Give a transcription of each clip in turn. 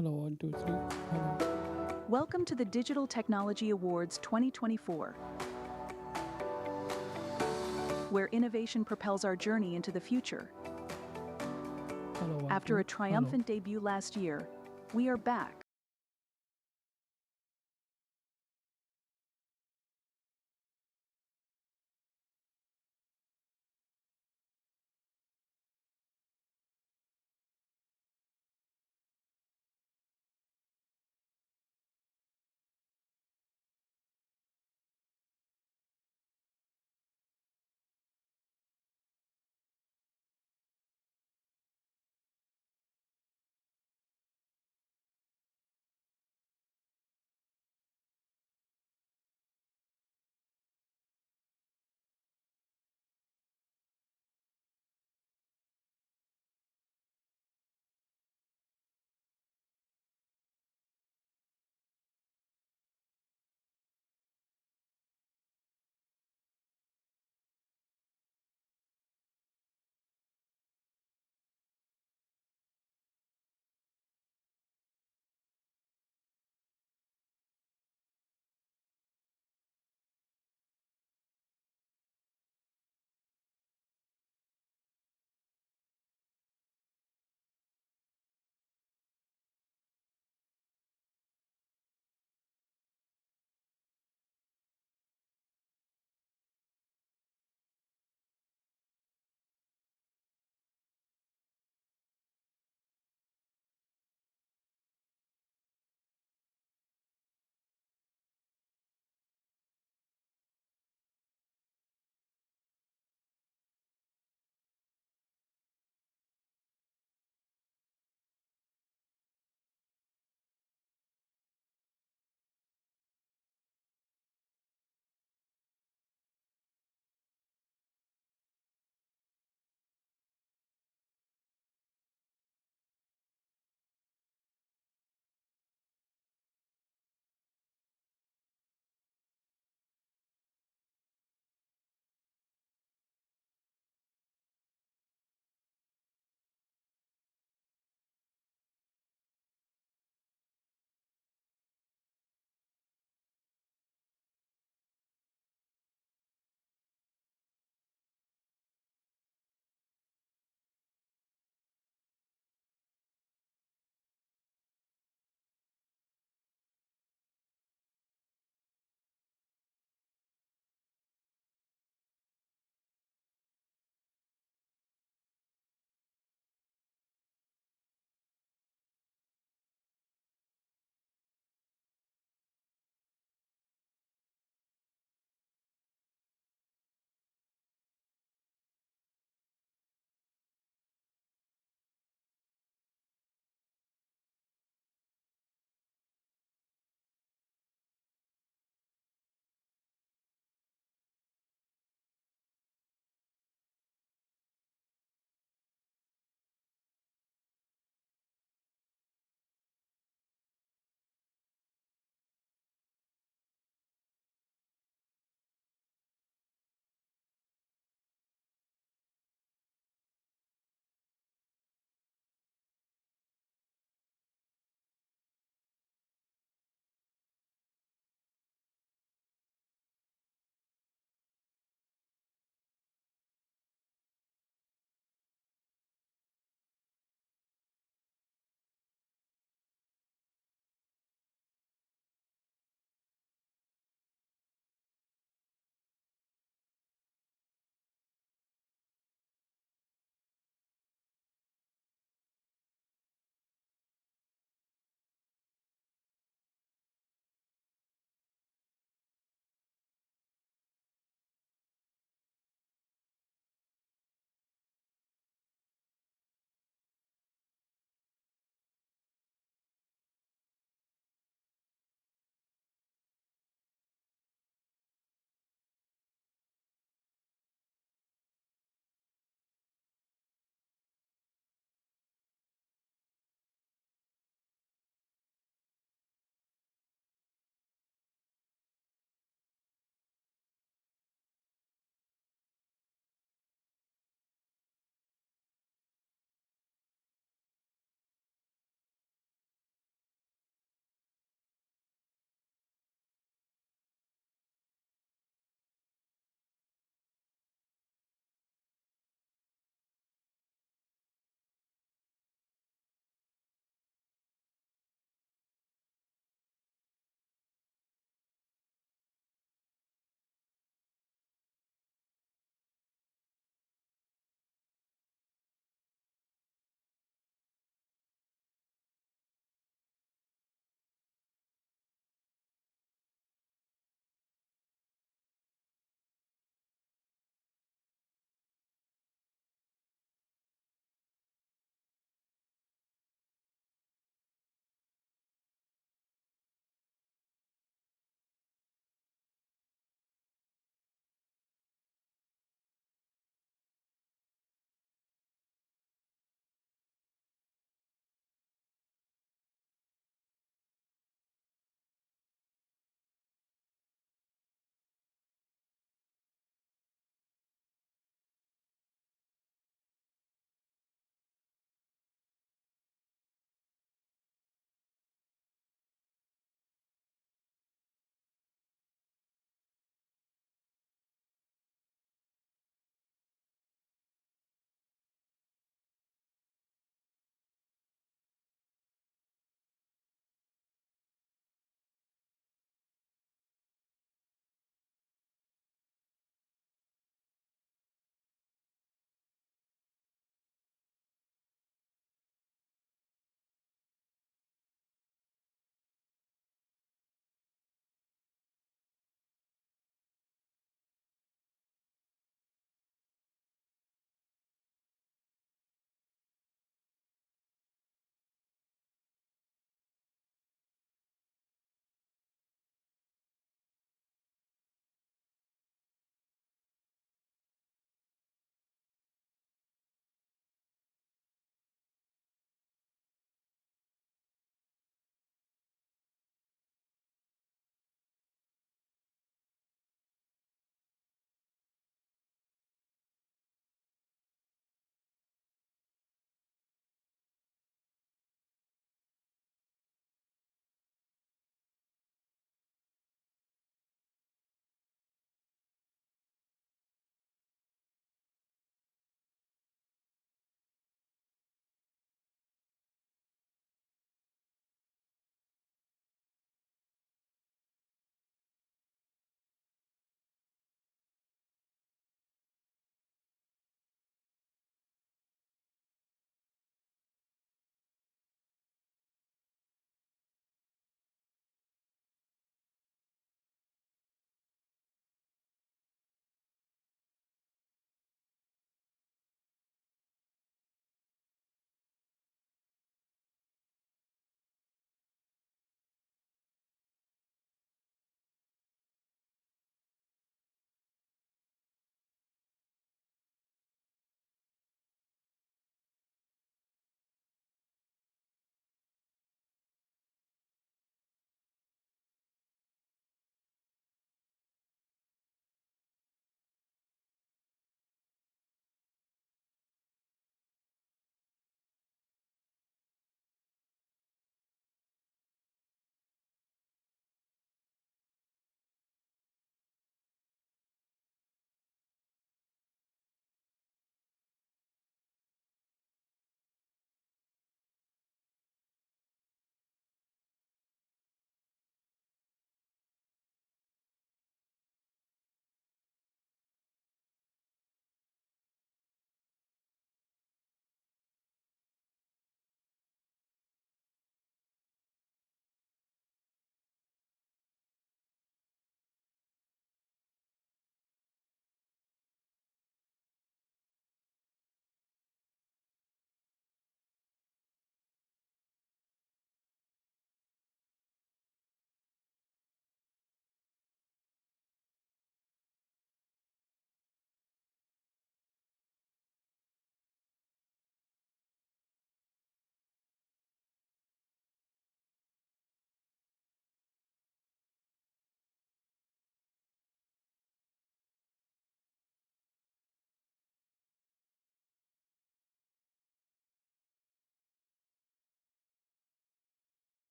Hello, one, two, three. Hello. Welcome to the Digital Technology Awards 2024, where innovation propels our journey into the future. Hello, one, After a two. Hello. triumphant debut last year, we are back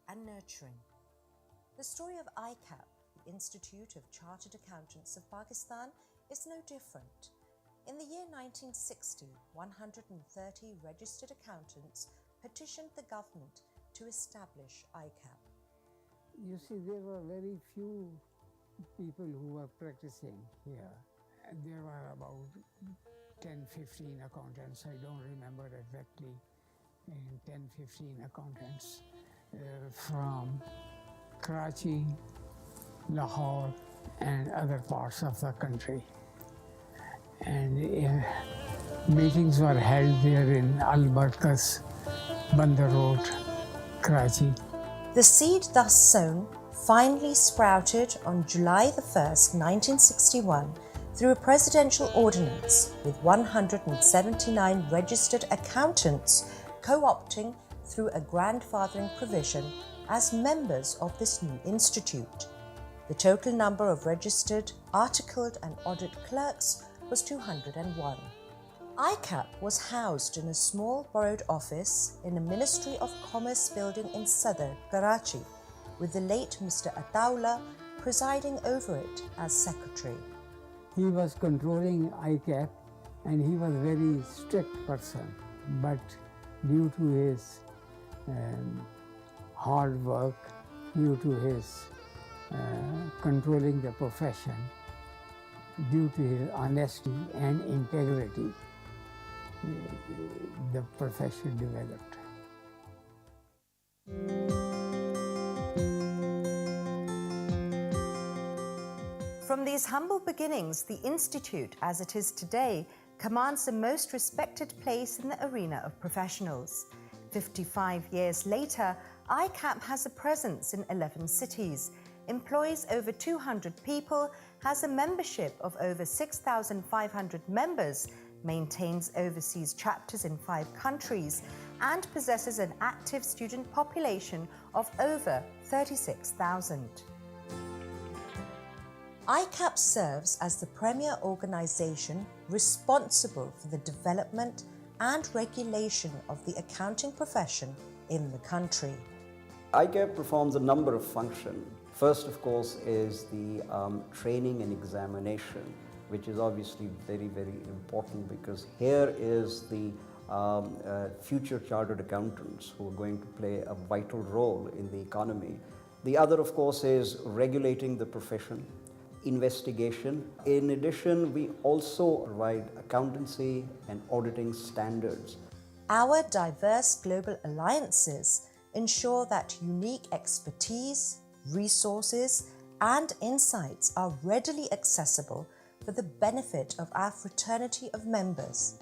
and nurturing. The story of ICAP, the Institute of Chartered Accountants of Pakistan, is no different. In the year 1960, 130 registered accountants petitioned the government to establish ICAP. You see, there were very few people who were practicing here. And there were about 10, 15 accountants. I don't remember exactly. 10, 15 accountants from Karachi, Lahore, and other parts of the country. And meetings were held there in Al-Barkas, Bandar Road, Karachi. The seed thus sown finally sprouted on July the 1st, 1961, through a presidential ordinance with 179 registered accountants co-opting through a grandfathering provision as members of this new institute. The total number of registered, articled and audit clerks was 201. ICAP was housed in a small borrowed office in a Ministry of Commerce building in Sadr, Karachi, with the late Mr. Ataullah presiding over it as secretary. He was controlling ICAP and he was a very strict person, but due to his hard work, due to his controlling the profession, due to his honesty and integrity, the profession developed. From these humble beginnings, the Institute, as it is today, commands the most respected place in the arena of professionals. 55 years later, ICAP has a presence in 11 cities, employs over 200 people, has a membership of over 6,500 members, maintains overseas chapters in 5 countries, and possesses an active student population of over 36,000. ICAP serves as the premier organisation responsible for the development and regulation of the accounting profession in the country. ICAP performs a number of functions. First, of course, is the training and examination, which is obviously very, very important because here is the future chartered accountants who are going to play a vital role in the economy. The other, of course, is regulating the profession, investigation. In addition, we also provide accountancy and auditing standards. Our diverse global alliances ensure that unique expertise, resources, and insights are readily accessible for the benefit of our fraternity of members.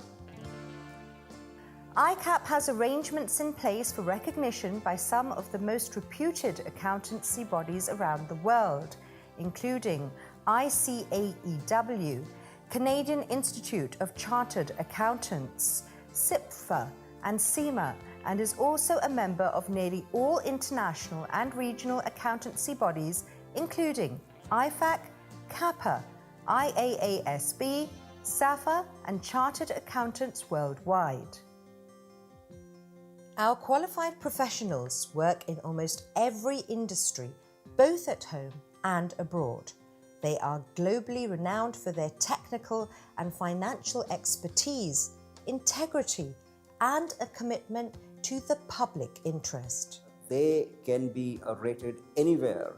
ICAP has arrangements in place for recognition by some of the most reputed accountancy bodies around the world, including ICAEW, Canadian Institute of Chartered Accountants, CIPFA, and CIMA, and is also a member of nearly all international and regional accountancy bodies, including IFAC, CAPA, IAASB, SAFA, and Chartered Accountants Worldwide. Our qualified professionals work in almost every industry, both at home and abroad. They are globally renowned for their technical and financial expertise, integrity, and a commitment to the public interest. They can be rated anywhere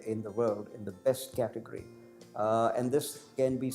in the world in the best category, and this can be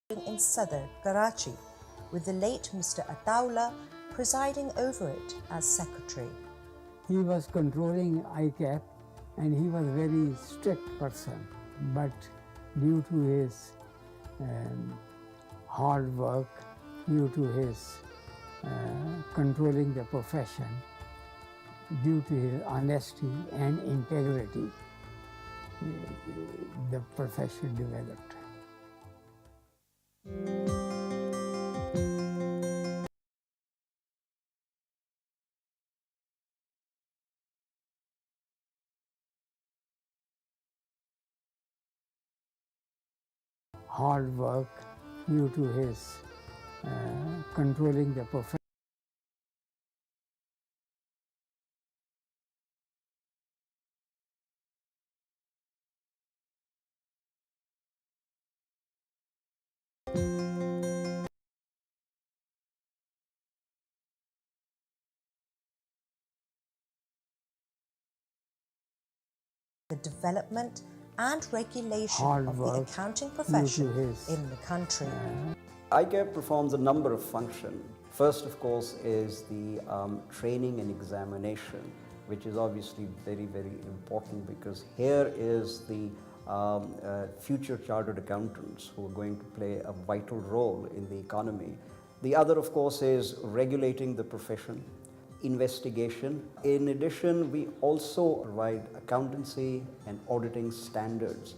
in Sadr, Karachi, with the late Mr. Ataullah presiding over it as secretary. He was controlling ICAP and he was a very strict person, but due to his hard work, due to his controlling the profession, due to his honesty and integrity, the profession developed. Hard work, due to his controlling the profession. The development and regulation Hard of the work accounting due profession to his in the country. ICAP performs a number of functions. First, of course, is the training and examination, which is obviously very, very important because here is the future chartered accountants who are going to play a vital role in the economy. The other, of course, is regulating the profession, investigation. In addition, we also provide accountancy and auditing standards.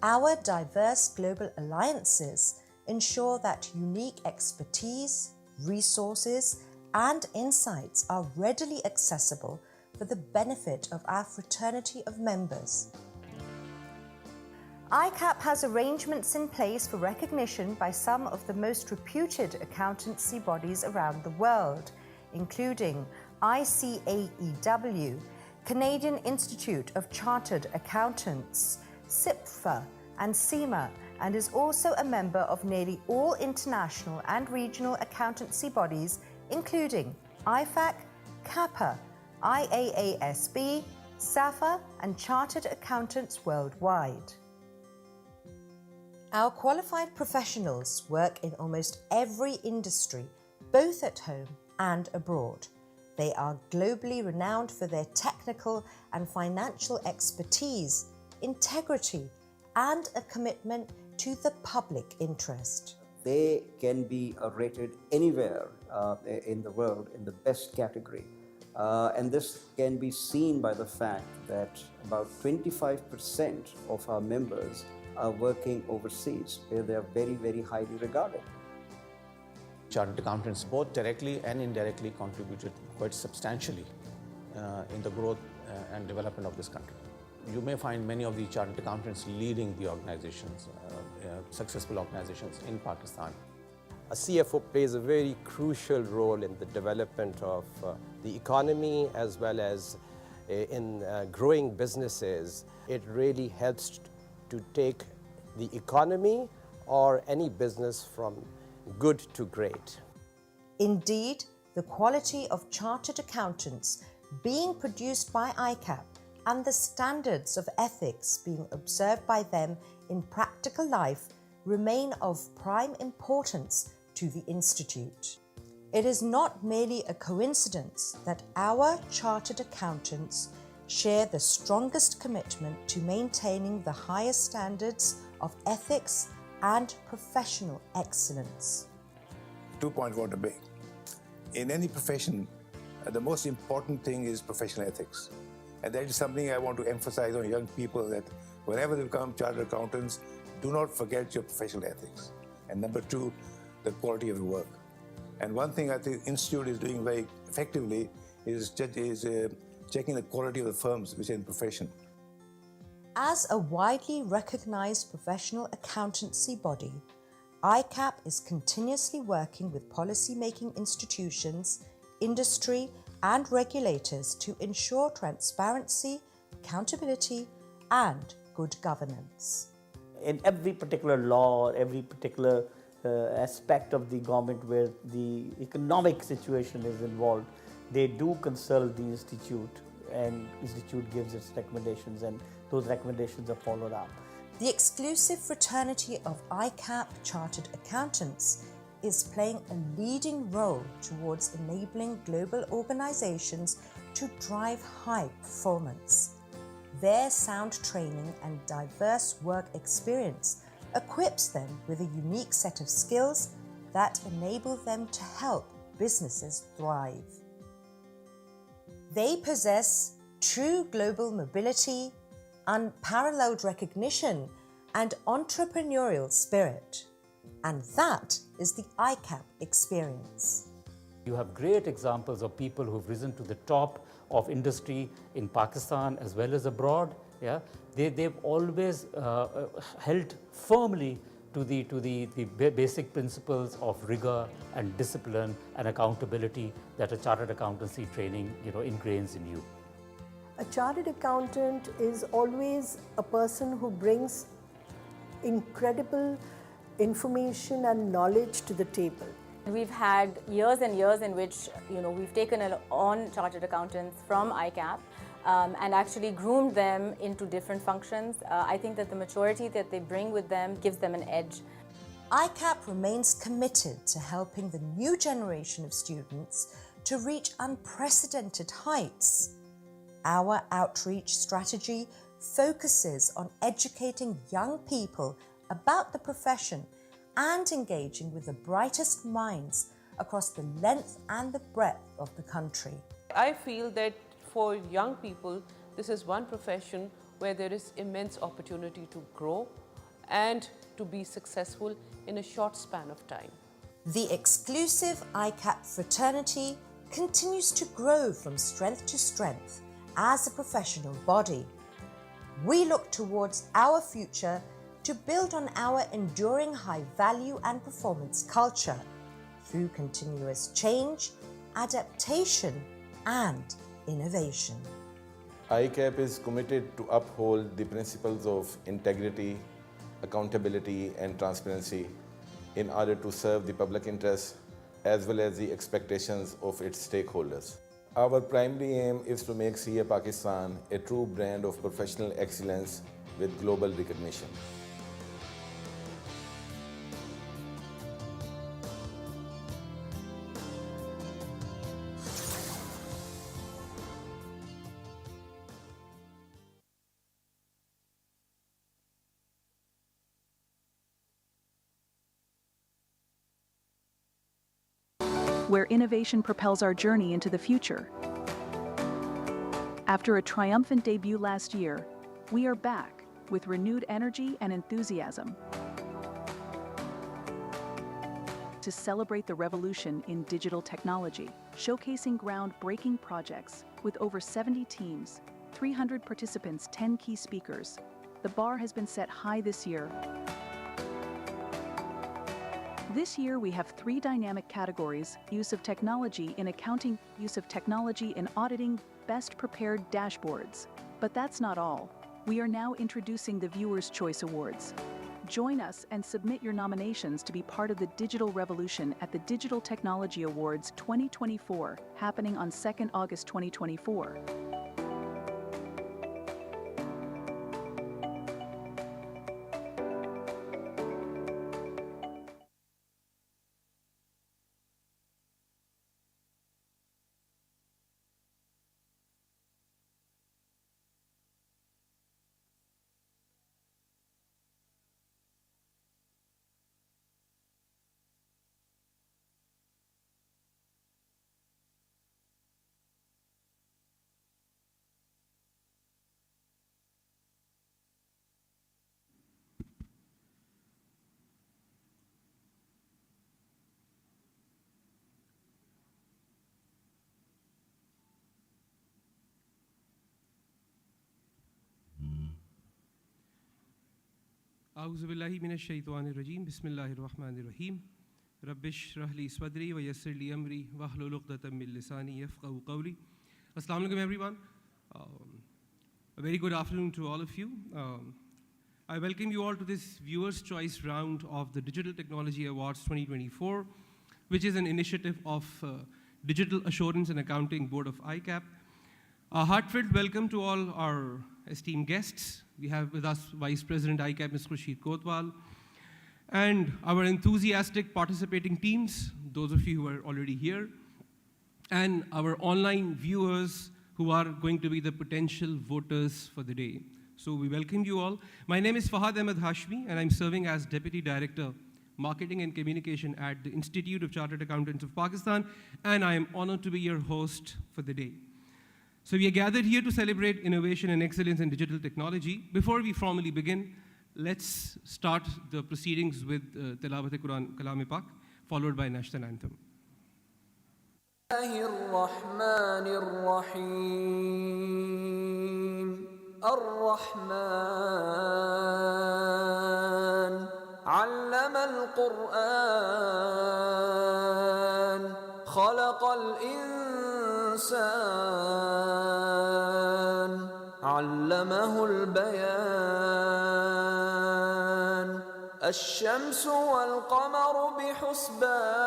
Our diverse global alliances ensure that unique expertise, resources, and insights are readily accessible for the benefit of our fraternity of members. ICAP has arrangements in place for recognition by some of the most reputed accountancy bodies around the world, including ICAEW, Canadian Institute of Chartered Accountants, CIPFA, and CIMA, and is also a member of nearly all international and regional accountancy bodies, including IFAC, CAPA, IAASB, SAFA, and Chartered Accountants Worldwide. Our qualified professionals work in almost every industry, both at home and abroad. They are globally renowned for their technical and financial expertise, integrity, and a commitment to the public interest. They can be rated anywhere in the world in the best category. And this can be seen by the fact that about 25% of our members are working overseas, where they are very, very highly regarded. Chartered accountants both directly and indirectly contributed quite substantially in the growth and development of this country. You may find many of the chartered accountants leading the organizations, successful organizations in Pakistan. A CFO plays a very crucial role in the development of the economy as well as in growing businesses. It really helps to take the economy or any business from good to great. Indeed, the quality of chartered accountants being produced by ICAP and the standards of ethics being observed by them in practical life remain of prime importance to the Institute. It is not merely a coincidence that our chartered accountants share the strongest commitment to maintaining the highest standards of ethics and professional excellence. 2 point want to make. In any profession, the most important thing is professional ethics. And that is something I want to emphasize on young people, that whenever they become chartered accountants, do not forget your professional ethics. And number two, the quality of the work. And one thing I think the Institute is doing very effectively is checking the quality of the firms which are in the profession. As a widely recognized professional accountancy body, ICAP is continuously working with policy-making institutions, industry, and regulators to ensure transparency, accountability, and good governance. In every particular law or every particular aspect of the government where the economic situation is involved, they do consult the institute, and institute gives its recommendations, and those recommendations are followed up. The exclusive fraternity of ICAP Chartered Accountants is playing a leading role towards enabling global organizations to drive high performance. Their sound training and diverse work experience equips them with a unique set of skills that enable them to help businesses thrive. They possess true global mobility, unparalleled recognition, and entrepreneurial spirit. And that is the ICAP experience. You have great examples of people who've risen to the top of industry in Pakistan as well as abroad. Yeah, they've always held firmly to the basic principles of rigor and discipline and accountability that a chartered accountancy training ingrains in you. A chartered accountant is always a person who brings incredible information and knowledge to the table. We've had years and years in which we've taken on chartered accountants from ICAP and actually groomed them into different functions. I think that the maturity that they bring with them gives them an edge. ICAP remains committed to helping the new generation of students to reach unprecedented heights. Our outreach strategy focuses on educating young people about the profession and engaging with the brightest minds across the length and the breadth of the country. I feel that for young people, this is one profession where there is immense opportunity to grow and to be successful in a short span of time. The exclusive ICAP fraternity continues to grow from strength to strength as a professional body. We look towards our future to build on our enduring high value and performance culture through continuous change, adaptation, and innovation. ICAP is committed to uphold the principles of integrity, accountability, and transparency in order to serve the public interest as well as the expectations of its stakeholders. Our primary aim is to make CA Pakistan a true brand of professional excellence with global recognition. Where innovation propels our journey into the future. After a triumphant debut last year, we are back with renewed energy and enthusiasm to celebrate the revolution in digital technology, showcasing groundbreaking projects with over 70 teams, 300 participants, 10 key speakers. The bar has been set high this year. This year, we have 3 dynamic categories: use of technology in accounting, use of technology in auditing, best prepared dashboards. But that's not all. We are now introducing the Viewers' Choice Awards. Join us and submit your nominations to be part of the digital revolution at the Digital Technology Awards 2024, happening on 2nd August 2024. أعوذ بالله من الشيطان الرجيم بسم الله الرحمن الرحيم رب اشرح لي صدري ويسر لي أمري واحلل عقدة من لساني يفقهوا قولي. Assalamu alaikum everyone. A very good afternoon to all of you. I welcome you all to this Viewers' Choice round of the Digital Technology Awards 2024, which is an initiative of Digital Assurance and Accounting Board of ICAP. A heartfelt welcome to all our esteemed guests, We have with us Vice President ICAP, Ms. Khurshid Kotwal, and our enthusiastic participating teams, those of you who are already here, and our online viewers who are going to be the potential voters for the day. So we welcome you all. My name is Fahad Ahmed Hashmi, and I'm serving as Deputy Director, Marketing and Communication at the Institute of Chartered Accountants of Pakistan, and I am honored to be your host for the day. So we are gathered here to celebrate innovation and excellence in digital technology. Before we formally begin, let's start the proceedings with Tilawat-e-Quran Kalam-e-Pak, followed by National Anthem. الرحمن علم القرآن خلق الإنسان علمه البيان الشمس والقمر بحسبان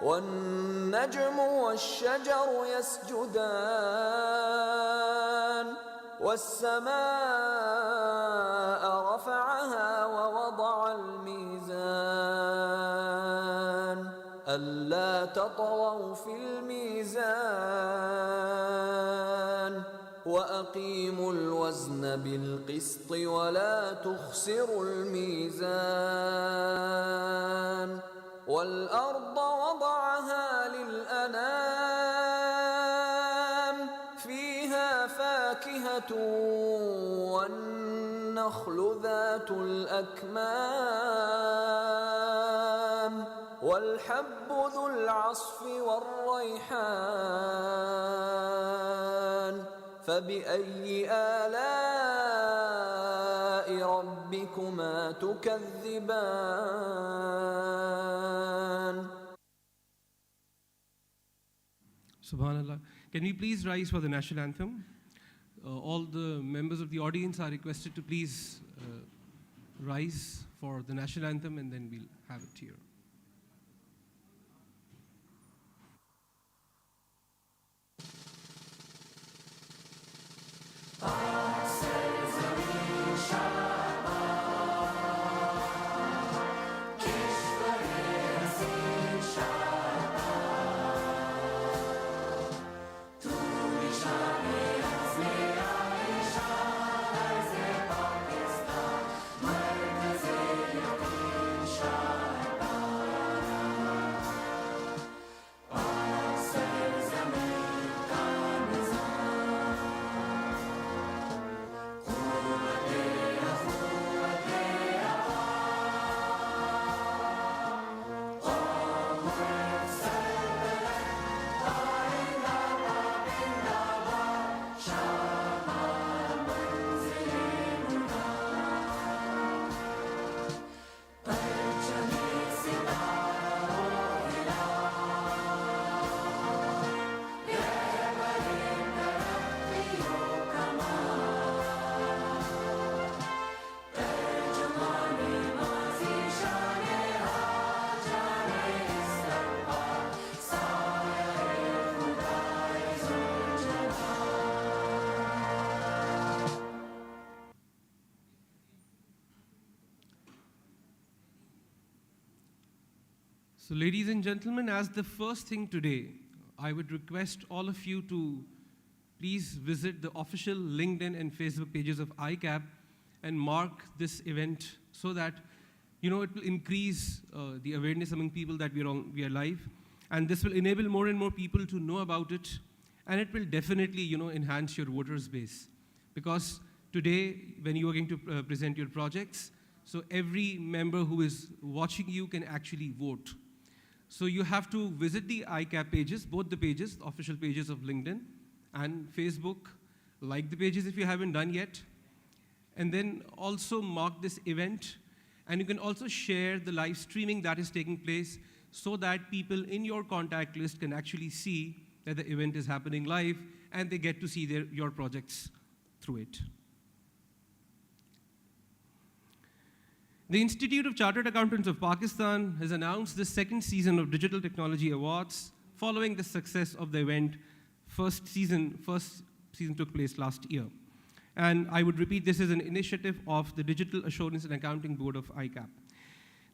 والنجم والشجر يسجدان والسماء رفعها ووضع الميزان ألا تطغوا في الميزان وأقيموا الوزن بالقسط ولا تخسروا الميزان والأرض وضعها للأنام فيها فاكهة والنخل ذات الأكمام والحب ذو العصف والريحان فبأي آلاء ربكما تكذبان Subhanallah. Can we please rise for the national anthem? All the members of the audience are requested to please rise for the national anthem, and then we'll have it here. So ladies and gentlemen, as the first thing today, I would request all of you to please visit the official LinkedIn and Facebook pages of ICAP and mark this event so that it will increase the awareness among people that we are live, and this will enable more and more people to know about it, and it will definitely enhance your voters base, because today when you are going to present your projects, so every member who is watching you can actually vote. So you have to visit the ICAP pages, both the pages, the official pages of LinkedIn and Facebook, like the pages if you haven't done yet, and then also mark this event. And you can also share the live streaming that is taking place so that people in your contact list can actually see that the event is happening live and they get to see your projects through it. The Institute of Chartered Accountants of Pakistan has announced the second season of Digital Technology Awards following the success of the event first season season took place last year. And I would repeat, this is an initiative of the Digital Assurance and Accounting Board of ICAP.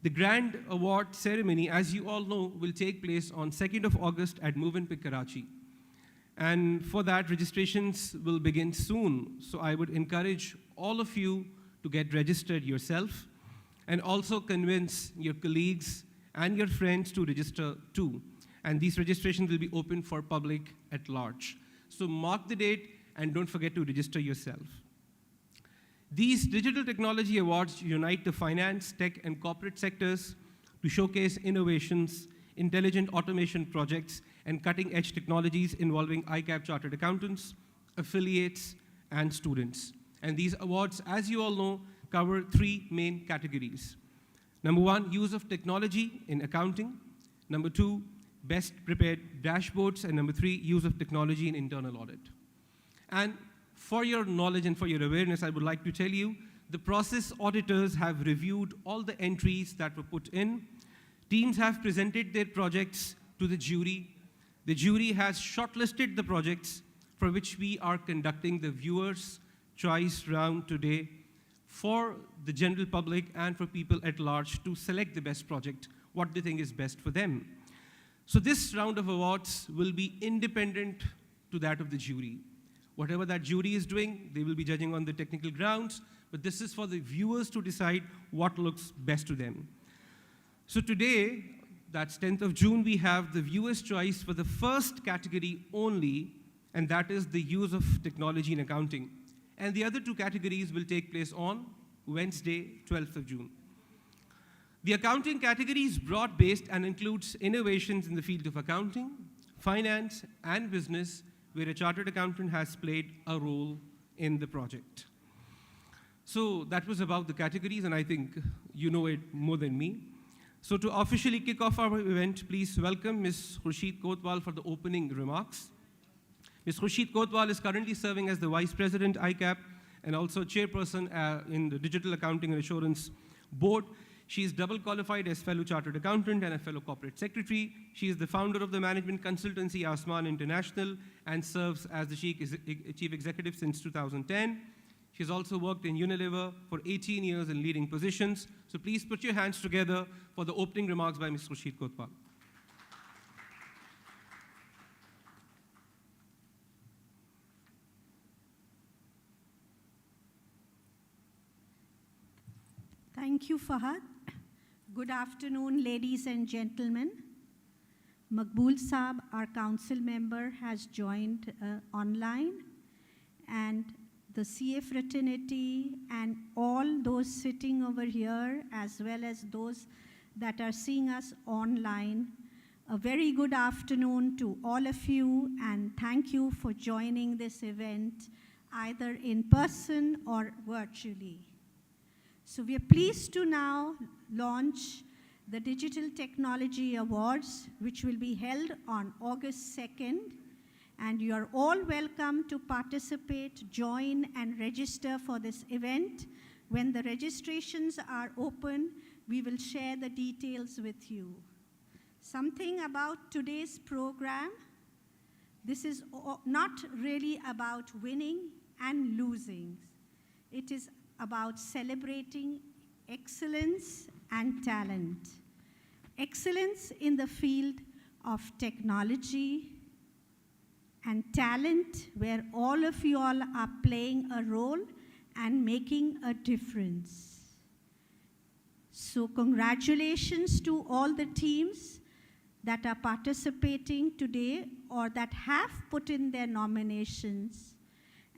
The grand award ceremony, as you all know, will take place on 2nd of August at Movenpick, Karachi. And for that, registrations will begin soon. So I would encourage all of you to get registered yourself and also convince your colleagues and your friends to register too. And these registrations will be open for public at large. So mark the date and don't forget to register yourself. These Digital Technology Awards unite the finance, tech, and corporate sectors to showcase innovations, intelligent automation projects, and cutting-edge technologies involving ICAP chartered accountants, affiliates, and students. And these awards, as you all know, cover 3 main categories. Number 1, use of technology in accounting. Number 2, best prepared dashboards. And number 3, use of technology in internal audit. And for your knowledge and for your awareness, I would like to tell you, the process auditors have reviewed all the entries that were put in. Teams have presented their projects to the jury. The jury has shortlisted the projects for which we are conducting the viewers' choice round today for the general public and for people at large to select the best project, what they think is best for them. So this round of awards will be independent to that of the jury. Whatever that jury is doing, they will be judging on the technical grounds, but this is for the viewers to decide what looks best to them. So today, that's 10th of June, we have the viewer's choice for the first category only, and that is the use of technology in accounting. And the other 2 categories will take place on Wednesday, 12th of June. The accounting category is broad-based and includes innovations in the field of accounting, finance, and business, where a chartered accountant has played a role in the project. So that was about the categories, and I think you know it more than me. So to officially kick off our event, please welcome Ms. Khurshid Kotwal for the opening remarks. Ms. Khurshid Kotwal is currently serving as the Vice President ICAP and also Chairperson in the Digital Accounting and Assurance Board. She is double qualified as fellow chartered accountant and a fellow corporate secretary. She is the founder of the management consultancy Asman International and serves as the chief executive since 2010. She has also worked in Unilever for 18 years in leading positions. So please put your hands together for the opening remarks by Ms. Khurshid Kotwal. Thank you, Fahad. Good afternoon, ladies and gentlemen. Maqbool Saab, our council member, has joined online, and the CA fraternity and all those sitting over here, as well as those that are seeing us online, a very good afternoon to all of you, and thank you for joining this event, either in person or virtually. So we are pleased to now launch the Digital Technology Awards, which will be held on August 2nd. And you are all welcome to participate, join, and register for this event. When the registrations are open, we will share the details with you. Something about today's program. This is not really about winning and losing. It is about celebrating excellence and talent. Excellence in the field of technology and talent, where all of you all are playing a role and making a difference. So congratulations to all the teams that are participating today or that have put in their nominations.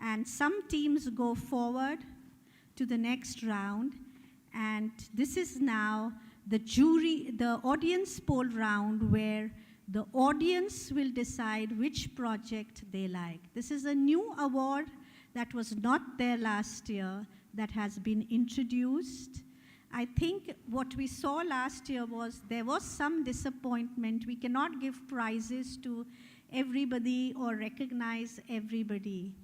And some teams go forward to the next round. And this is now the audience poll round, where the audience will decide which project they like. This is a new award that was not there last year that has been introduced. I think what we saw last year was there was some disappointment. We cannot give prizes to everybody or recognize everybody.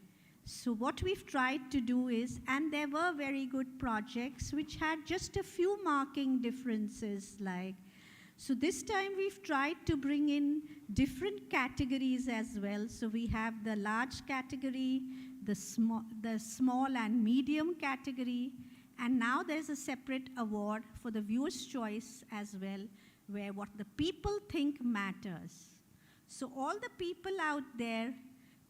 So what we've tried to do is, and there were very good projects which had just a few marking differences, like So this time we've tried to bring in different categories as well. So we have the large category, the small and medium category, and now there's a separate award for the viewer's choice as well, where what the people think matters. So all the people out there,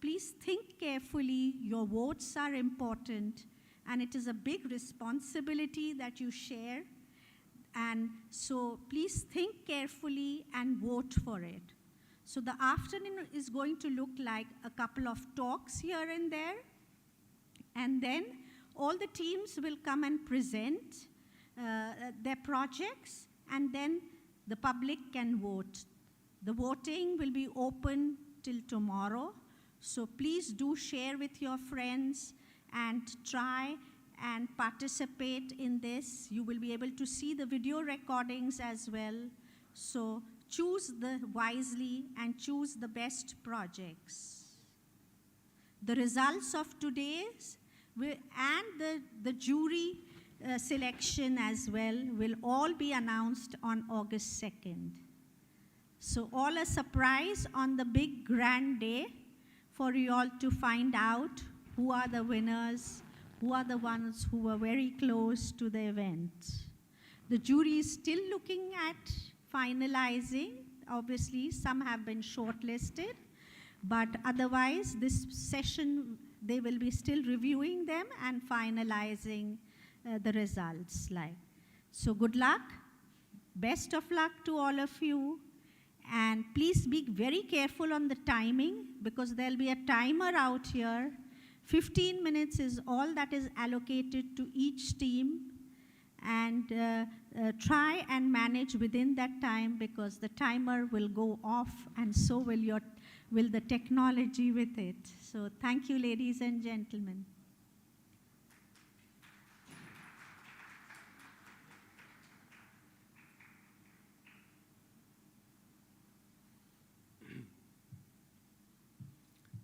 please think carefully. Your votes are important, and it is a big responsibility that you share. And so please think carefully and vote for it. So the afternoon is going to look like a couple of talks here and there. And then all the teams will come and present their projects, and then the public can vote. The voting will be open till tomorrow. So please do share with your friends and try and participate in this. You will be able to see the video recordings as well. So choose wisely and choose the best projects. The results of today's and the jury selection as well will all be announced on August 2nd. So all a surprise on the big grand day for you all to find out who are the winners, who are the ones who were very close to the event. The jury is still looking at finalizing. Obviously, some have been shortlisted, but otherwise, this session, they will be still reviewing them and finalizing the results. So good luck. Best of luck to all of you. And please be very careful on the timing, because there'll be a timer out here. 15 minutes is all that is allocated to each team, and try and manage within that time, because the timer will go off, and so will the technology with it. So thank you, ladies and gentlemen.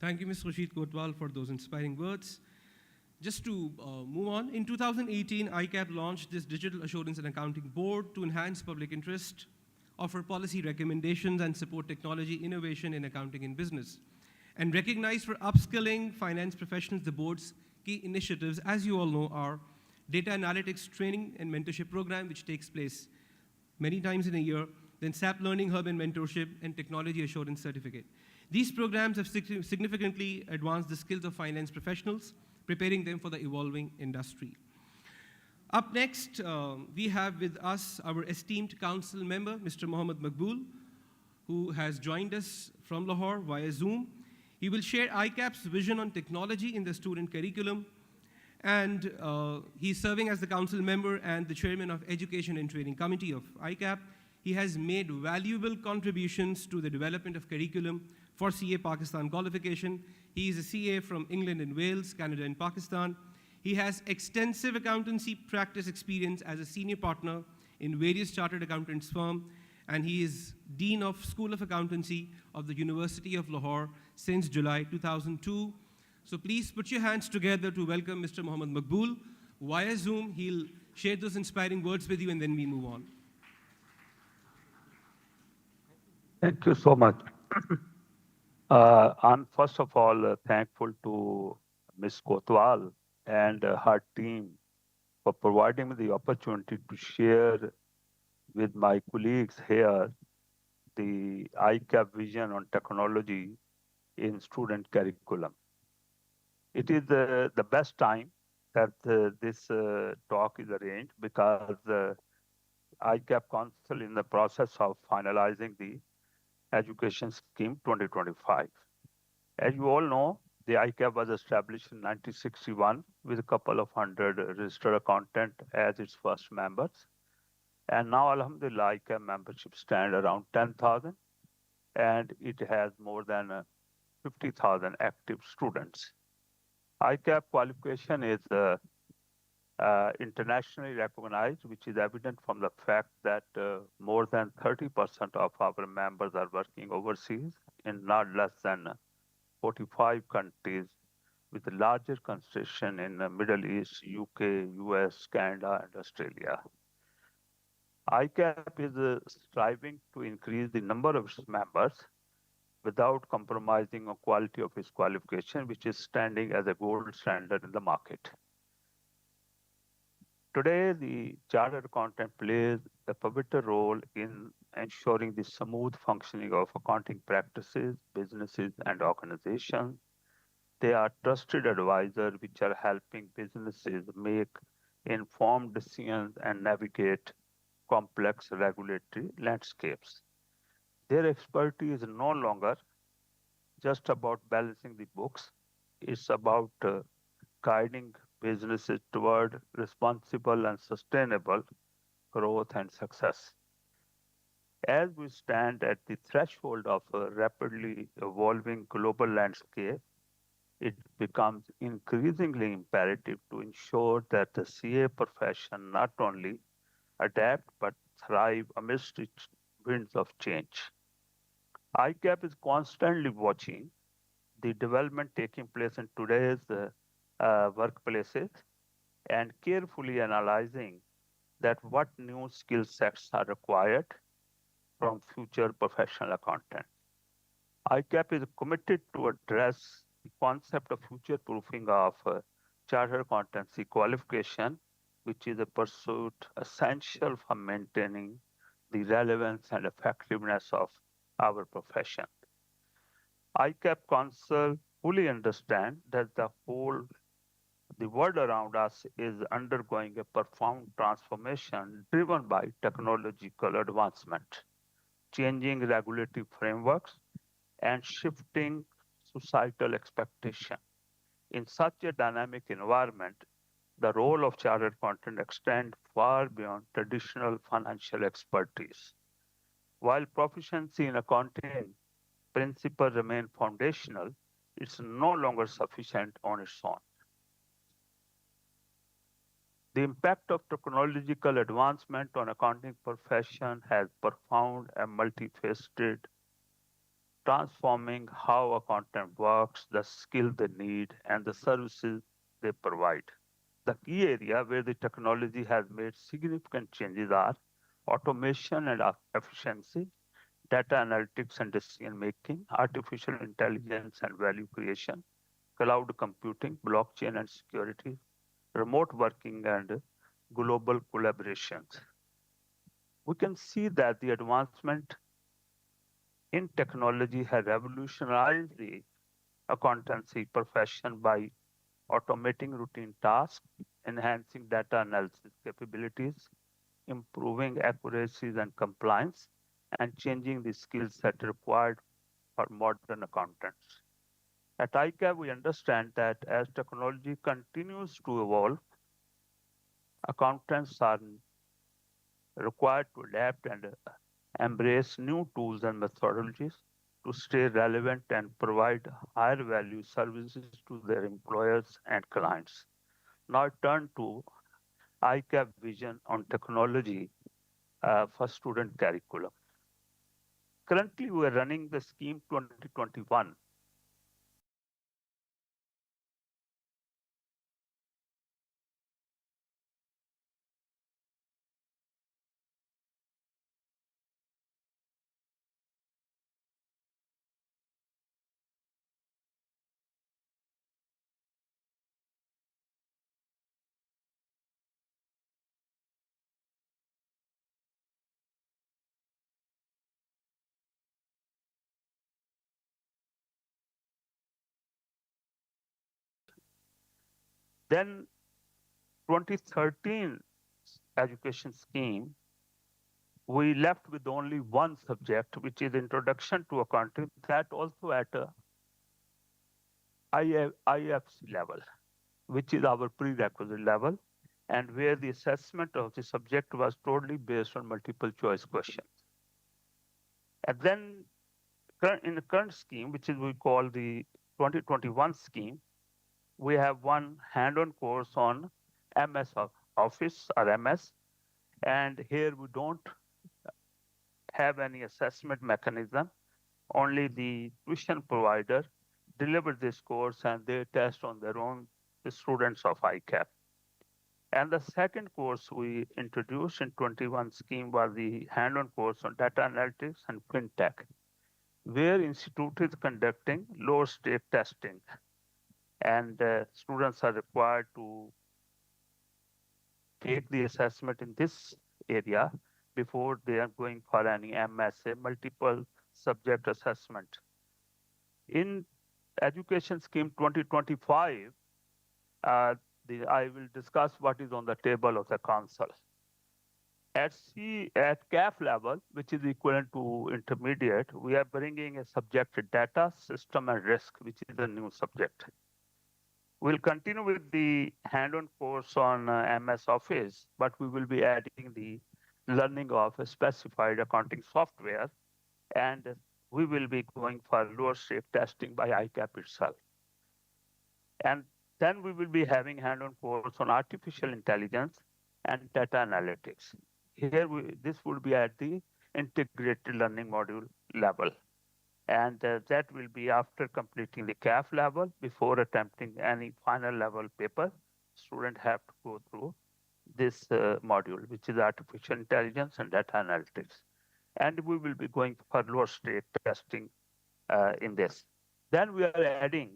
Thank you, Ms. Rashid Kotwal, for those inspiring words. Just to move on, in 2018, ICAP launched this Digital Assurance and Accounting Board to enhance public interest, offer policy recommendations, and support technology innovation in accounting and business. And recognized for upskilling finance professionals, the board's key initiatives, as you all know, are data analytics training and mentorship program, which takes place many times in a year, then SAP Learning Hub and Mentorship, and Technology Assurance Certificate. These programs have significantly advanced the skills of finance professionals, preparing them for the evolving industry. Up next, we have with us our esteemed council member, Mr. Mohammad Maqbool, who has joined us from Lahore via Zoom. He will share ICAP's vision on technology in the student curriculum, and he's serving as the council member and the chairman of Education and Training Committee of ICAP. He has made valuable contributions to the development of curriculum for CA Pakistan qualification. He is a CA from England and Wales, Canada and Pakistan. He has extensive accountancy practice experience as a senior partner in various chartered accountants firms, and he is Dean of School of Accountancy of the University of Lahore since July 2002. So please put your hands together to welcome Mr. Mohammad Maqbool. Via Zoom, he'll share those inspiring words with you, and then we move on. Thank you so much. I'm first of all thankful to Ms. Kotwal and her team for providing me the opportunity to share with my colleagues here the ICAP vision on technology in student curriculum. It is the best time that this talk is arranged, because the ICAP Council is in the process of finalizing the Education Scheme 2025. As you all know, the ICAP was established in 1961 with a couple of hundred registered accountants as its first members. And now, Alhamdulillah, ICAP membership stands around 10,000, and it has more than 50,000 active students. ICAP qualification is internationally recognized, which is evident from the fact that more than 30% of our members are working overseas in not less than 45 countries, with the larger concentration in the Middle East, UK, US, Canada, and Australia. ICAP is striving to increase the number of its members without compromising on quality of its qualification, which is standing as a gold standard in the market. Today, the chartered accountant plays a pivotal role in ensuring the smooth functioning of accounting practices, businesses, and organizations. They are trusted advisors which are helping businesses make informed decisions and navigate complex regulatory landscapes. Their expertise is no longer just about balancing the books, it's about guiding businesses toward responsible and sustainable growth and success. As we stand at the threshold of a rapidly evolving global landscape, it becomes increasingly imperative to ensure that the CA profession not only adapt but thrive amidst its winds of change. ICAP is constantly watching the development taking place in today's workplaces and carefully analyzing that what new skill sets are required from future professional accountants. ICAP is committed to address the concept of future proofing of chartered accountancy qualification, which is a pursuit essential for maintaining the relevance and effectiveness of our profession. ICAP Council fully understand that the world around us is undergoing a profound transformation driven by technological advancement, changing regulatory frameworks, and shifting societal expectation. In such a dynamic environment, the role of chartered accountant extends far beyond traditional financial expertise. While proficiency in accounting principles remain foundational, it's no longer sufficient on its own. The impact of technological advancement on accounting profession has profound and multifaceted, transforming how accountant works, the skill they need, and the services they provide. The key area where the technology has made significant changes are automation and efficiency, data analytics and decision making, artificial intelligence and value creation, cloud computing, blockchain and security, remote working, and global collaborations. We can see that the advancement in technology has revolutionized the accountancy profession by automating routine tasks, enhancing data analysis capabilities, improving accuracies and compliance, and changing the skill set required for modern accountants. At ICAP, we understand that as technology continues to evolve, accountants are required to adapt and embrace new tools and methodologies to stay relevant and provide higher value services to their employers and clients. Now I turn to ICAP vision on technology for student curriculum. Currently, we are running the scheme 2021. Then 2013 education scheme, we left with only one subject, which is Introduction to Accounting, that also at a IFC level, which is our prerequisite level, and where the assessment of the subject was totally based on multiple choice questions. And then in the current scheme, which is we call the 2021 scheme, we have one hand-on course on MS Office or MS, and here we don't have any assessment mechanism. Only the tuition provider delivers this course and they test on their own the students of ICAP. And the second course we introduced in 21 scheme was the hand-on course on data analytics and fintech, where institute is conducting lower stake testing, and students are required to take the assessment in this area before they are going for any MSA, multiple subject assessment. In education scheme 2025, I will discuss what is on the table of the council. At CAF level, which is equivalent to intermediate, we are bringing a subject data, system, and risk, which is a new subject. We'll continue with the hand-on course on MS Office, but we will be adding the learning of a specified accounting software, and we will be going for lower stake testing by ICAP itself. And then we will be having hand-on course on artificial intelligence and data analytics. Here, this would be at the integrated learning module level. And that will be after completing the CAF level. Before attempting any final level paper, students have to go through this module, which is artificial intelligence and data analytics. And we will be going for lower stake testing in this. Then we are adding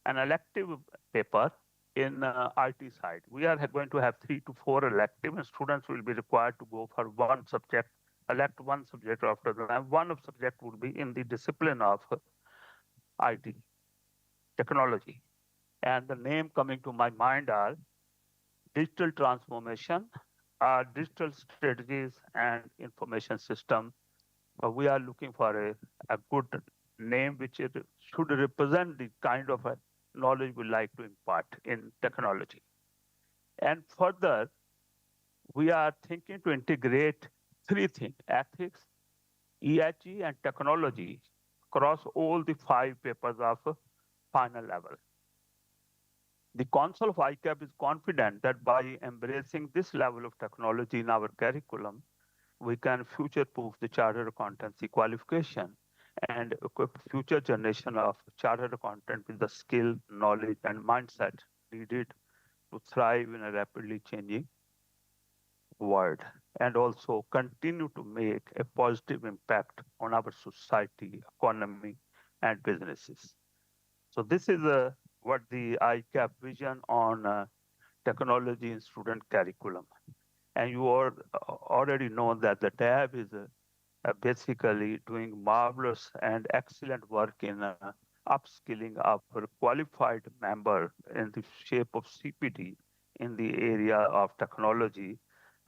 an elective paper in IT side. We are going to have 3 to 4 elective, and students will be required to go for one subject, elect one subject after that. One subject would be in the discipline of IT, technology. And the name coming to my mind are digital transformation, digital strategies, and information system. We are looking for a good name which should represent the kind of a knowledge we like to impart in technology. And further, we are thinking to integrate 3 things: ethics, ESG, and technology across all the 5 papers of final level. The Council of ICAP is confident that by embracing this level of technology in our curriculum, we can future-proof the chartered accountancy qualification and equip future generation of chartered accountant with the skill, knowledge, and mindset needed to thrive in a rapidly changing world, and also continue to make a positive impact on our society, economy, and businesses. So this is what the ICAP vision on technology in student curriculum. And you already know that the TAB is basically doing marvelous and excellent work in upskilling our qualified member in the shape of CPD in the area of technology,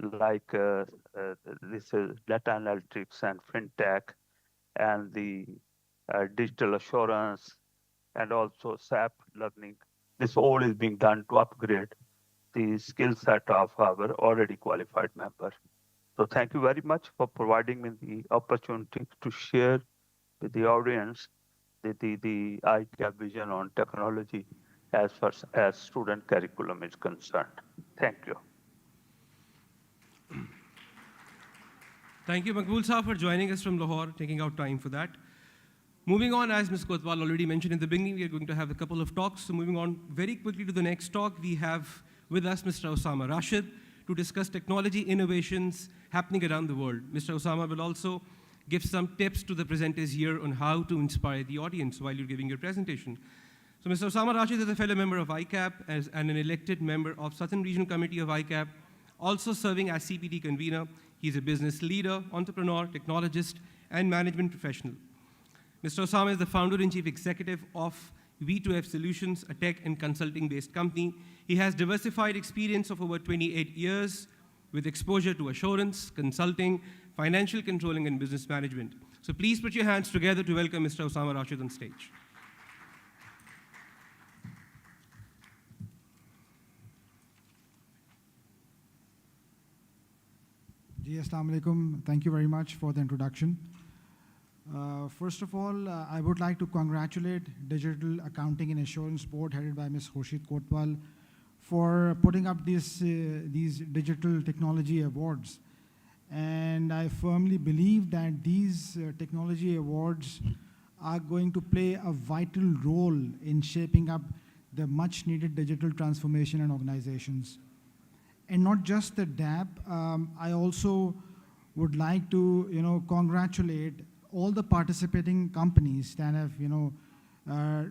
like this is data analytics and fintech, and the digital assurance, and also SAP learning. This all is being done to upgrade the skill set of our already qualified member. So thank you very much for providing me the opportunity to share with the audience the ICAP vision on technology as far as student curriculum is concerned. Thank you. Thank you, Maqbool Saab, for joining us from Lahore, taking out time for that. Moving on, as Ms. Kotwal already mentioned in the beginning, we are going to have a couple of talks. So moving on very quickly to the next talk, we have with us Mr. Osama Rashid to discuss technology innovations happening around the world. Mr. Osama will also give some tips to the presenters here on how to inspire the audience while you're giving your presentation. So Mr. Osama Rashid is a fellow member of ICAP and an elected member of Southern Regional Committee of ICAP, also serving as CPD convener. He's a business leader, entrepreneur, technologist, and management professional. Mr. Osama is the founder and chief executive of V2F Solutions, a tech and consulting-based company. He has diversified experience of over 28 years with exposure to assurance, consulting, financial controlling, and business management. So please put your hands together to welcome Mr. Osama Rashid on stage. Assalamu alaikum. Thank you very much for the introduction. First of all, I would like to congratulate Digital Accounting and Assurance Board headed by Ms. Khurshid Kotwal for putting up these digital technology awards. And I firmly believe that these technology awards are going to play a vital role in shaping up the much needed digital transformation in organizations. And not just the DAP, I also would like to, congratulate all the participating companies that have,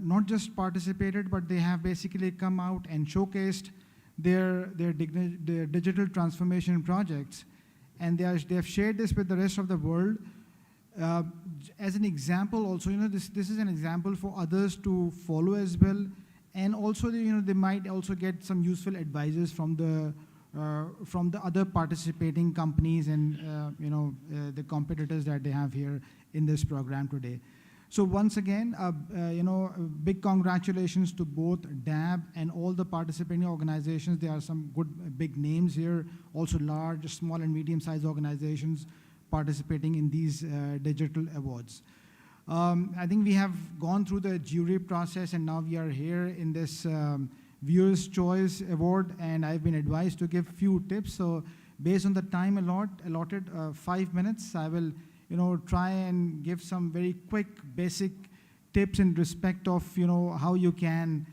not just participated, but they have basically come out and showcased their digital transformation projects. And they have shared this with the rest of the world. As an example also, this is an example for others to follow as well. And also, they might also get some useful advices from the other participating companies and the competitors that they have here in this program today. So once again, big congratulations to both DAB and all the participating organizations. There are some good big names here, also large, small and medium-sized organizations participating in these digital awards. I think we have gone through the jury process, and now we are here in this Viewers' Choice Award, and I've been advised to give few tips. So based on the time allotted, 5 minutes, I will try and give some very quick, basic tips in respect of, how you can,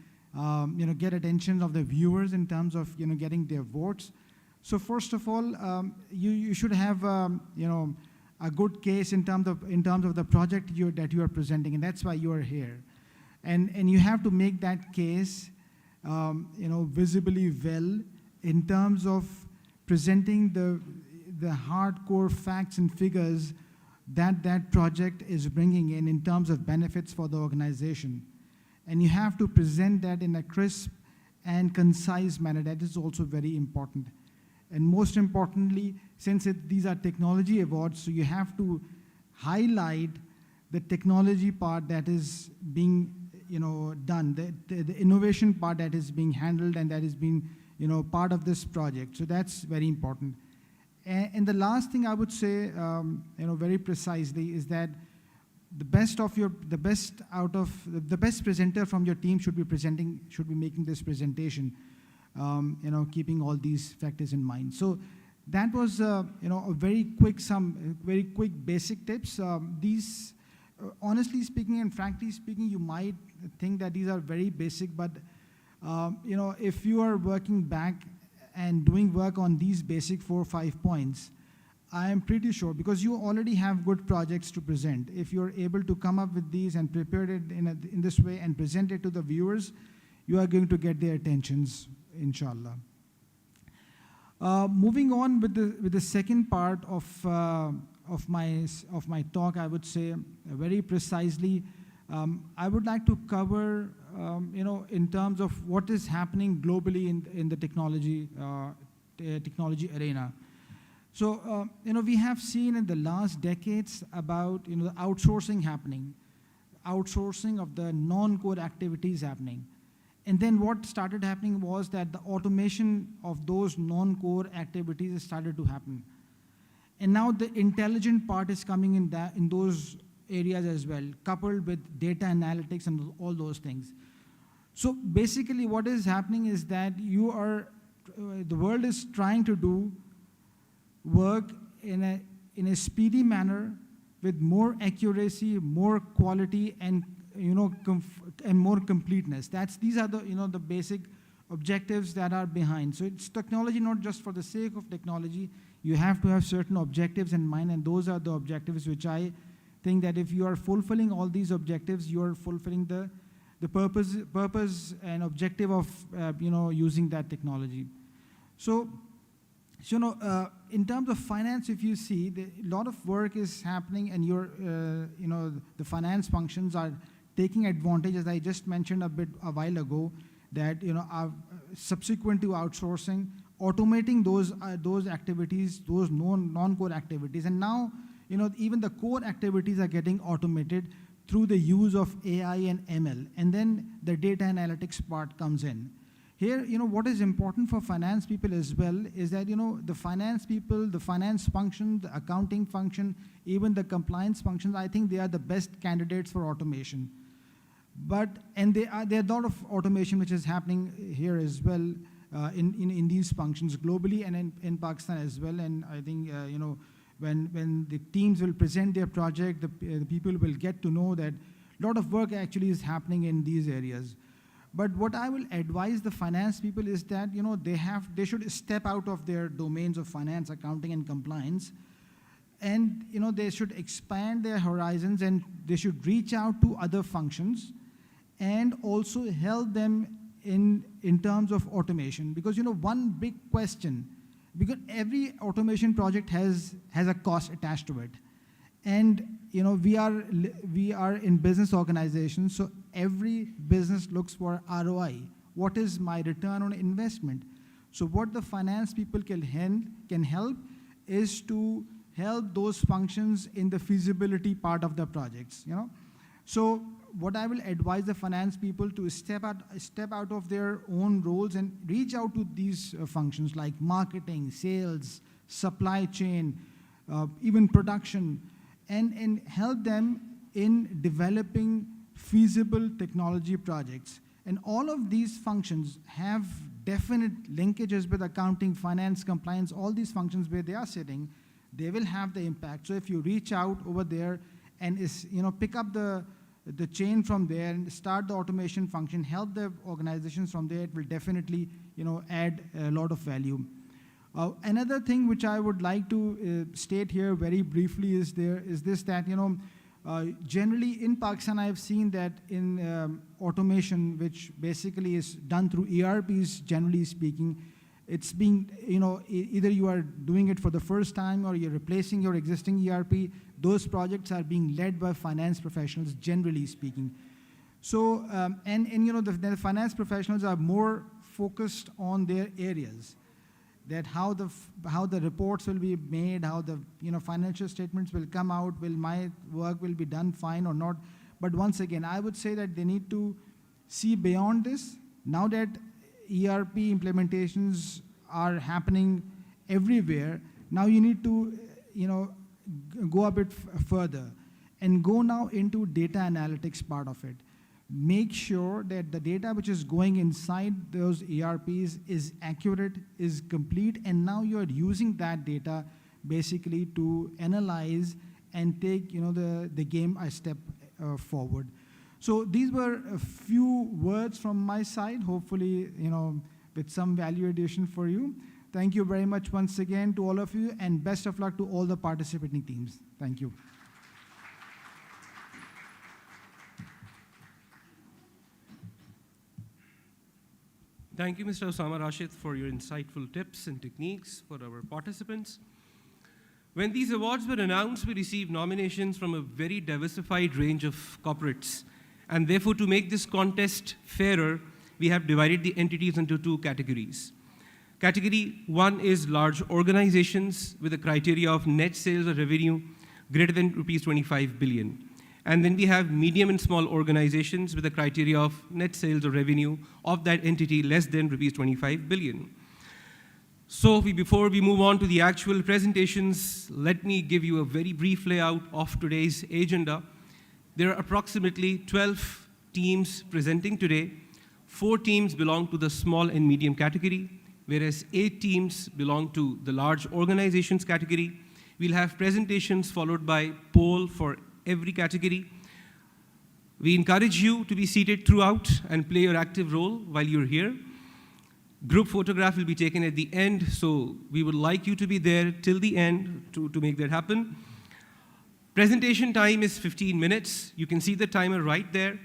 get attention of the viewers in terms of, getting their votes. So first of all, you should have, a good case in terms of the project that you are presenting, and that's why you are here. And you have to make that case, visibly well in terms of presenting the hardcore facts and figures that project is bringing in terms of benefits for the organization. And you have to present that in a crisp and concise manner. That is also very important. And most importantly, since these are technology awards, so you have to highlight the technology part that is being done, the innovation part that is being handled and that is being part of this project. So that's very important. And the last thing I would say, very precisely, is that the best presenter from your team should be making this presentation, keeping all these factors in mind. So that was, a very quick basic tips. These, honestly speaking and frankly speaking, you might think that these are very basic, but if you are working back and doing work on these basic 4 or 5 points, I am pretty sure, because you already have good projects to present, if you're able to come up with these and prepare it in this way and present it to the viewers, you are going to get their attentions, inshallah. Moving on with the second part of my talk, I would say very precisely, I would like to cover, in terms of what is happening globally in the technology arena. So, we have seen in the last decades about, the outsourcing happening, outsourcing of the non-core activities happening. And then what started happening was that the automation of those non-core activities started to happen. And now the intelligent part is coming in those areas as well, coupled with data analytics and all those things. So basically what is happening is that the world is trying to do work in a speedy manner with more accuracy, more quality, and and more completeness. These are the basic objectives that are behind. So it's technology not just for the sake of technology. You have to have certain objectives in mind, and those are the objectives which I think that if you are fulfilling all these objectives, you are fulfilling the purpose and objective of using that technology. So in terms of finance, if you see, a lot of work is happening, and the finance functions are taking advantage, as I just mentioned a while ago, that subsequent to outsourcing, automating those activities, those non-core activities, and now even the core activities are getting automated through the use of AI and ML, and then the data analytics part comes in. Here, what is important for finance people as well is that, the finance people, the finance function, the accounting function, even the compliance functions, I think they are the best candidates for automation. And there are a lot of automation which is happening here as well in these functions globally and in Pakistan as well. And I think, when the teams will present their project, the people will get to know that a lot of work actually is happening in these areas. But what I will advise the finance people is that, you know, they should step out of their domains of finance, accounting, and compliance. And, you know, they should expand their horizons, and they should reach out to other functions and also help them in terms of automation. Because, you know, one big question, because every automation project has a cost attached to it. And, you know, we are in business organizations, so every business looks for ROI. What is my return on investment? So what the finance people can help is to help those functions in the feasibility part of the projects, you know. So what I will advise the finance people to step out of their own roles and reach out to these functions like marketing, sales, supply chain, even production, and help them in developing feasible technology projects. And all of these functions have definite linkages with accounting, finance, compliance, all these functions where they are sitting, they will have the impact. So if you reach out over there and pick up the chain from there and start the automation function, help the organizations from there, it will definitely add a lot of value. Another thing which I would like to state here very briefly is this, that generally in Pakistan I've seen that in automation, which basically is done through ERPs, generally speaking, it's being, either you are doing it for the first time or you're replacing your existing ERP. Those projects are being led by finance professionals, generally speaking. So, the finance professionals are more focused on their areas, that how the reports will be made, how the financial statements will come out, will my work will be done fine or not. But once again, I would say that they need to see beyond this. Now that ERP implementations are happening everywhere, now you need to go a bit further and go now into data analytics part of it. Make sure that the data which is going inside those ERPs is accurate, is complete, and now you're using that data basically to analyze and take the game a step forward. So these were a few words from my side, hopefully with some value addition for you. Thank you very much once again to all of you, and best of luck to all the participating teams. Thank you. Thank you, Mr. Osama Rashid, for your insightful tips and techniques for our participants. When these awards were announced, we received nominations from a very diversified range of corporates. And therefore, to make this contest fairer, we have divided the entities into two categories. Category 1 is large organizations with a criteria of net sales or revenue greater than rupees 25 billion. And then we have medium and small organizations with a criteria of net sales or revenue of that entity less than rupees 25 billion. So before we move on to the actual presentations, let me give you a very brief layout of today's agenda. There are approximately 12 teams presenting today. 4 teams belong to the small and medium category, whereas 8 teams belong to the large organizations category. We'll have presentations followed by poll for every category. We encourage you to be seated throughout and play your active role while you're here. Group photograph will be taken at the end, so we would like you to be there till the end to make that happen. Presentation time is 15 minutes. You can see the timer right there.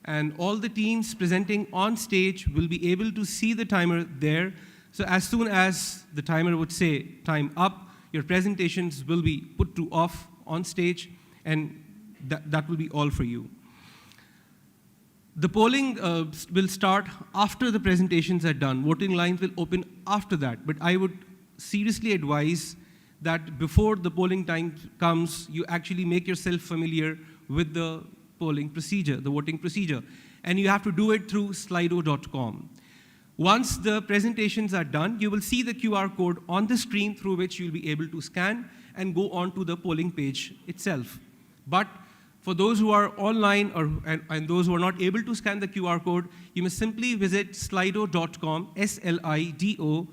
And all the teams presenting on stage will be able to see the timer there. So as soon as the timer would say time up, your presentations will be put to off on stage, and that will be all for you. The polling will start after the presentations are done. Voting lines will open after that. But I would seriously advise that before the polling time comes, you actually make yourself familiar with the polling procedure, the voting procedure. And you have to do it through slido.com. Once the presentations are done, you will see the QR code on the screen through which you'll be able to scan and go on to the polling page itself. But for those who are online and those who are not able to scan the QR code, you must simply visit slido.com, slido.com,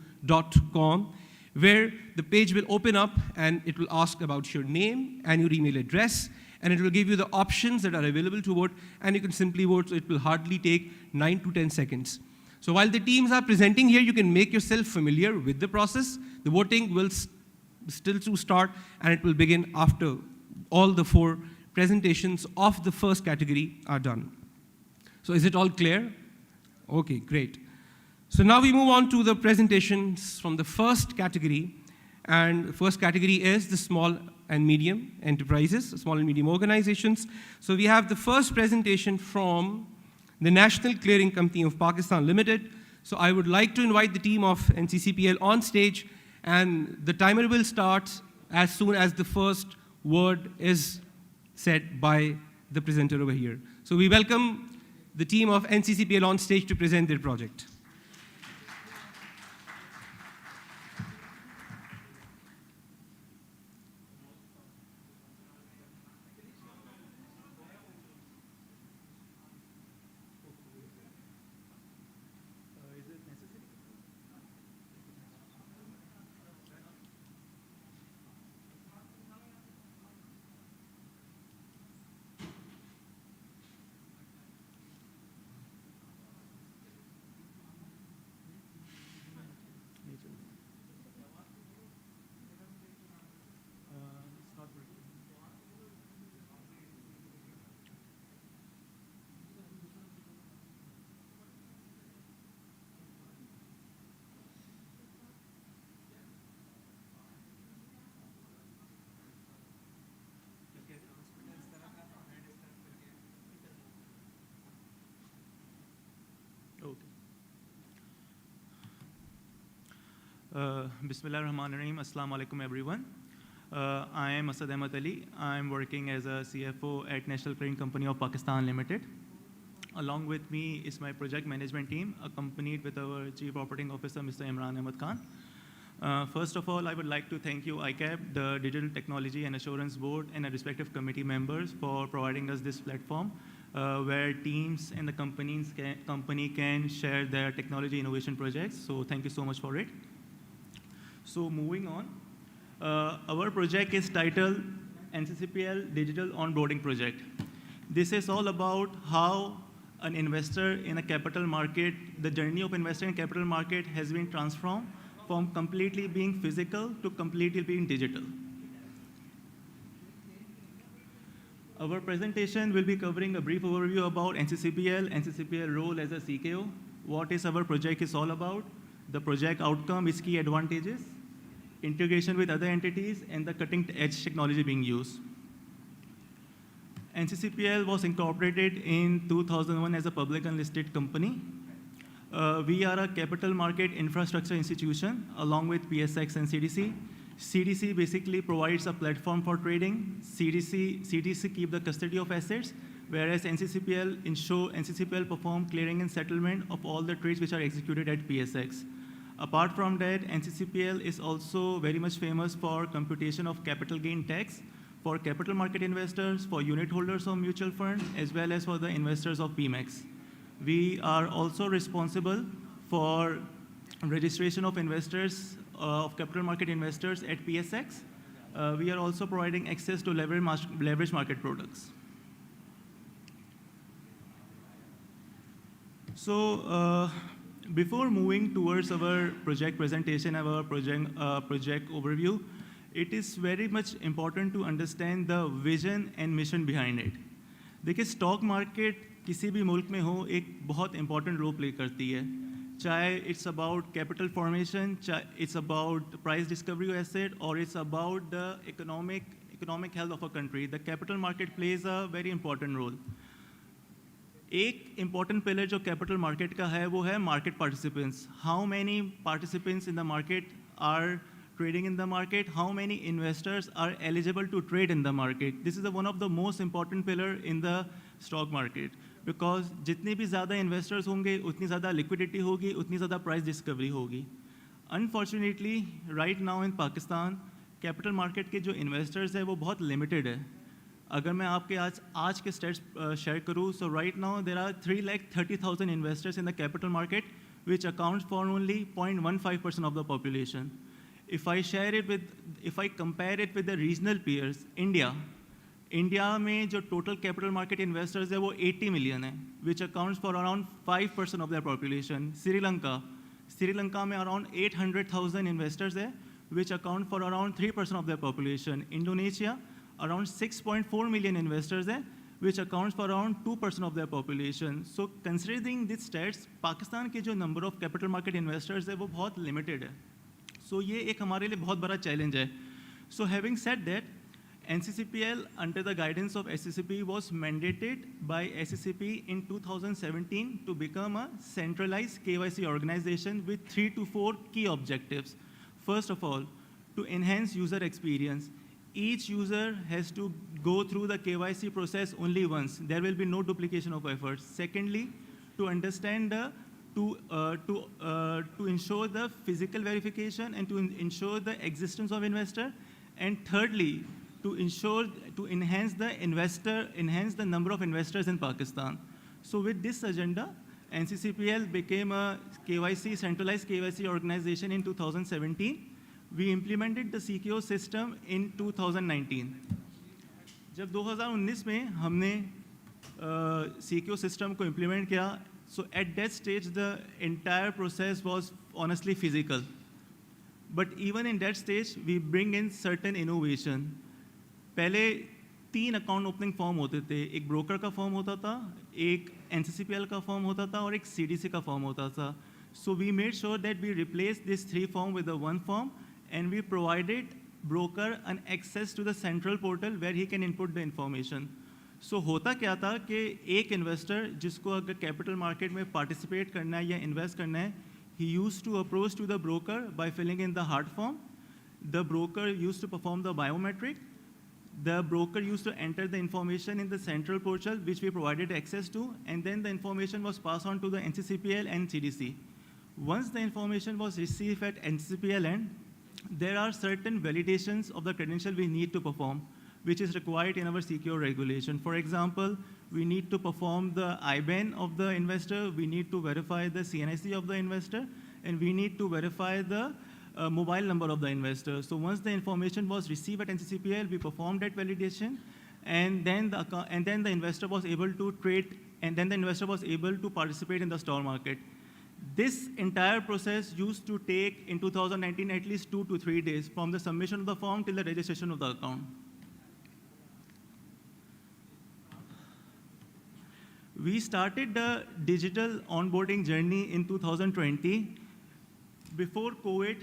where the page will open up and it will ask about your name and your email address. and it will give you the options that are available to vote, and you can simply vote, so it will hardly take 9 to 10 seconds. So while the teams are presenting here, you can make yourself familiar with the process. The voting will still to start, and it will begin after all the 4 presentations of the first category are done. So is it all clear? Okay, great. So now we move on to the presentations from the first category, and the first category is the small and medium enterprises, small and medium organizations. So we have the first presentation from the National Clearing Company of Pakistan Limited. So I would like to invite the team of NCCPL on stage, and the timer will start as soon as the first word is said by the presenter over here. So we welcome the team of NCCPL on stage to present their project. Bismillah ar-Rahman ar-Rahim. Assalamu alaikum everyone. I am Asad Ahmed Ali. I am working as a CFO at National Clearing Company of Pakistan Limited. Along with me is my project management team, accompanied with our Chief Operating Officer, Mr. Imran Ahmed Khan. First of all, I would like to thank you, ICAP, the Digital Technology and Assurance Board, and our respective committee members for providing us this platform where teams and the company can share their technology innovation projects. So thank you so much for it. So moving on, our project is titled NCCPL Digital Onboarding Project. This is all about how an investor in a capital market, the journey of investor in capital market has been transformed from completely being physical to completely being digital. Our presentation will be covering a brief overview about NCCPL role as a CKO, what is our project is all about, the project outcome, its key advantages, integration with other entities, and the cutting-edge technology being used. NCCPL was incorporated in 2001 as a public unlisted company. We are a capital market infrastructure institution along with PSX and CDC. CDC basically provides a platform for trading. CDC keep the custody of assets, whereas NCCPL perform clearing and settlement of all the trades which are executed at PSX. Apart from that, NCCPL is also very much famous for computation of capital gain tax for capital market investors, for unit holders of mutual funds, as well as for the investors of PMEX. We are also responsible for registration of investors, of capital market investors at PSX. We are also providing access to leverage market products. So before moving towards our project presentation, our project overview, it is very much important to understand the vision and mission behind it. देखिए stock market किसी भी मुल्क में हो एक बहुत important role play करती है, चाहे इट्स अबाउट कैपिटल फॉर्मेशन, चाहे it's about price discovery of asset, और it's about the economic health of a country. The capital market plays a very important role. एक इंपॉर्टेंट पिलर जो capital market का है वो है market participants. How many participants in the market are trading in the market, how many investors are eligible to trade in the market. This is one of the most important pillar in the stock market, because जितने भी ज़्यादा investors होंगे उतनी ज़्यादा liquidity होगी, उतनी ज़्यादा price discovery होगी. Unfortunately, right now in Pakistan, capital market के जो investors है वो बहुत limited है. अगर मैं आपके आज के stats share करूँ, so right now there are 330,000 investors in the capital market, which accounts for only 0.15% of the population. If I compare it with the regional peers, India India में जो टोटल कैपिटल मार्केट इन्वेस्टर्स है वो 80 million है, which accounts for around 5% of their population. Sri Lanka में around 800,000 investors है, which account for around 3% of their population. Indonesia, around 6.4 million investors there, which accounts for around 2% of their population. So considering these stats, Pakistan के जो number of capital market investors है वो बहुत limited है. So ये एक हमारे लिए बहुत बड़ा challenge है. So having said that, NCCPL under the guidance of SCCP was mandated by SCCP in 2017 to become a centralized KYC organization with 3 to 4 key objectives. First of all, to enhance user experience. Each user has to go through the KYC process only once. There will be no duplication of efforts. Secondly, to understand to ensure the physical verification and to ensure the existence of investor. And thirdly, to enhance the number of investors in Pakistan. So with this agenda, NCCPL became a centralized KYC organization in 2017. We implemented the CKO system in 2019. जब 2019 में हमने CKO system को implement किया, so at that stage the entire process was honestly physical. But even in that stage, we bring in certain innovation. पहले 3 account opening form होते थे. एक broker का फॉर्म होता था, एक NCCPL का फॉर्म होता था और एक CDC का फॉर्म होता था. So we made sure that we replaced these 3 forms with the 1 form, and we provided broker an access to the central portal where he can input the information. So होता क्या था कि एक investor जिसको अगर capital market में participate करना है या इन्वेस्ट करना है, he used to approach to the broker by filling in the hard form. The broker used to perform the biometric. The broker used to enter the information in the central portal, which we provided access to, and then the information was passed on to the NCCPL and CDC. Once the information was received at NCCPL end, there are certain validations of the credential we need to perform, which is required in our CKO regulation. For example, we need to perform the IBAN of the investor, we need to verify the CNIC of the investor, and we need to verify the mobile number of the investor. So once the information was received at NCCPL, we performed that validation, and then the investor was able to trade, and then the investor was able to participate in the stock market. This entire process used to take in 2019 at least 2 to 3 days from the submission of the form till the registration of the account. We started the digital onboarding journey in 2020. Before COVID,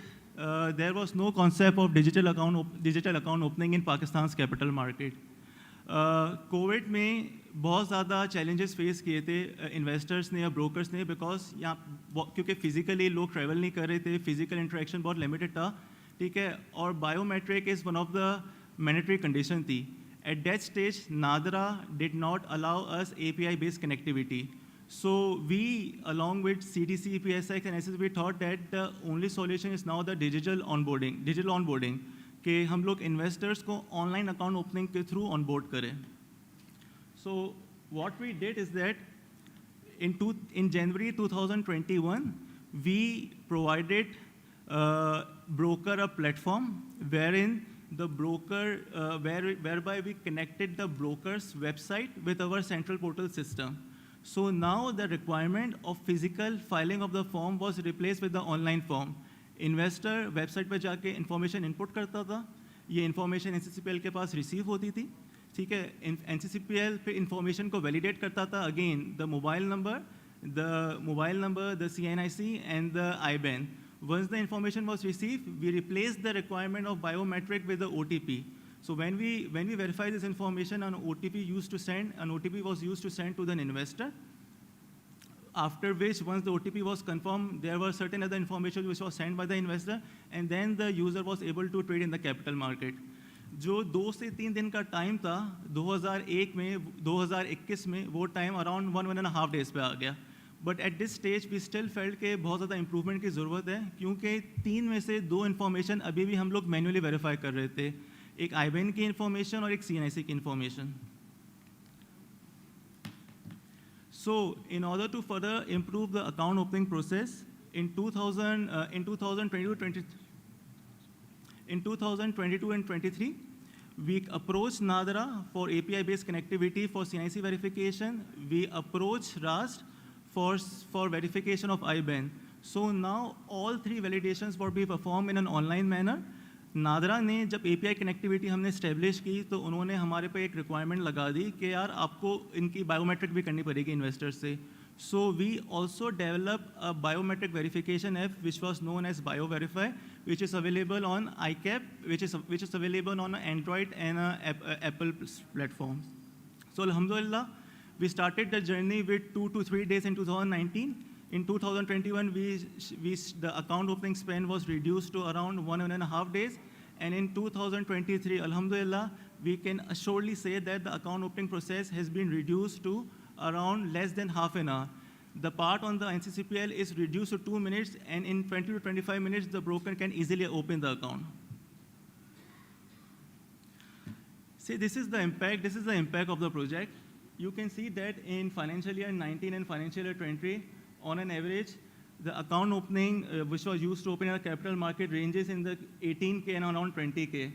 there was no concept of digital account opening in Pakistan's capital market. Covid में बहुत ज़्यादा challenges face किए थे investors ने या brokers ने, because यहाँ क्योंकि फिजिकली लोग ट्रैवल नहीं कर रहे थे, फिजिकल इंटरेक्शन बहुत लिमिटेड था, ठीक है, और biometric is one of the mandatory condition थी. At that stage, NADRA did not allow us API-based connectivity. So we, along with CDC, PSX, and SSB, thought that the only solution is now the digital onboarding, कि हम लोग investors को online account opening के through onboard करें. So what we did is that in January 2021, we provided broker a platform wherein the broker, whereby we connected the broker's website with our central portal system. So now the requirement of physical filing of the form was replaced with the online form. Investor website पे जाके information input करता था, ये information NCCPL के पास receive होती थी, ठीक है, NCCPL पे information को validate करता था, again the mobile number, the CNIC and the IBAN. Once the information was received, we replaced the requirement of biometric with the OTP. So when we verify this information, an OTP was used to send to the investor. After which, once the OTP was confirmed, there were certain other information which was sent by the investor, and then the user was able to trade in the capital market. जो 2 से 3 दिन का time था 2021 में, वो time around 1.5 days पे आ गया. But at this stage we still felt के बहुत ज़्यादा इंप्रूवमेंट की ज़रूरत है, क्योंकि 3 में से 2 इन्फॉर्मेशन अभी भी हम लोग मैन्युअली वेरीफाई कर रहे थे, एक IBAN की इन्फॉर्मेशन और एक CNIC की information. So in order to further improve the account opening process, in 2022 and 23, We approached Nadra for API-based connectivity for CNIC verification. We approached Rust for verification of IBAN. So now all three validations were being performed in an online manner. NADRA ने जब API connectivity हमने establish की तो उन्होंने हमारे पे एक requirement लगा दी कि यार आपको इनकी बायोमेट्रिक भी करनी पड़ेगी इन्वेस्टर्स से. So we also developed a biometric verification app which was known as BioVerify, which is available on iCap, which is available on Android and Apple platforms. So Alhamdulillah, we started the journey with 2 to 3 days in 2019. In 2021, the account opening span was reduced to around 1.5 days. And in 2023, Alhamdulillah, we can assuredly say that the account opening process has been reduced to around less than half an hour. The part on the NCCPL is reduced to 2 minutes, and in 20 to 25 minutes, the broker can easily open the account. See, this is the impact of the project. You can see that in financial year 19 and financial year 20, on an average, the account opening, which was used to open a capital market, ranges in the 18K and around 20K.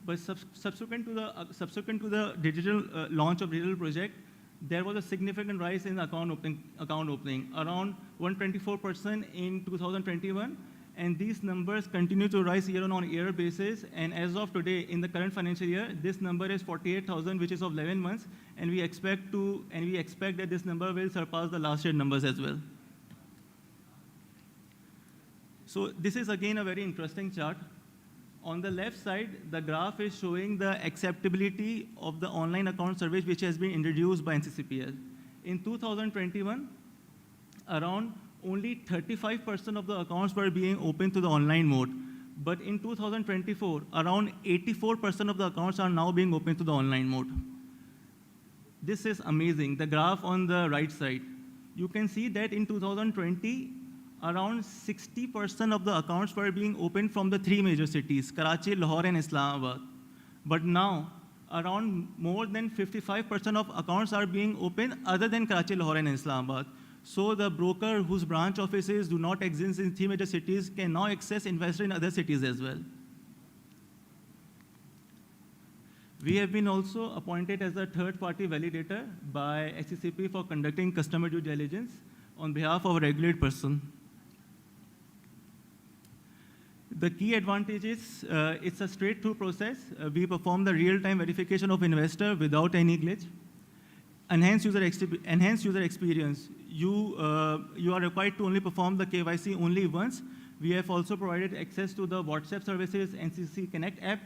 But subsequent to the digital launch of digital project, there was a significant rise in account opening, around 124% in 2021, and these numbers continue to rise year-on-year basis. And as of today, in the current financial year, this number is 48,000, which is of 11 months, and we expect that this number will surpass the last year numbers as well. So this is again a very interesting chart. On the left side, the graph is showing the acceptability of the online account service which has been introduced by NCCPL. In 2021, around only 35% of the accounts were being opened to the online mode. But in 2024, around 84% of the accounts are now being opened to the online mode. This is amazing. The graph on the right side, you can see that in 2020, around 60% of the accounts were being opened from the three major cities, Karachi, Lahore, and Islamabad. But now, around more than 55% of accounts are being opened other than Karachi, Lahore, and Islamabad. So the broker whose branch offices do not exist in three major cities can now access investors in other cities as well. We have been also appointed as a third-party validator by SCCP for conducting customer due diligence on behalf of a regulated person. The key advantage is it's a straight-through process. We perform the real-time verification of investor without any glitch. Enhanced user experience. You are required to only perform the KYC only once. We have also provided access to the WhatsApp services, NCC Connect app.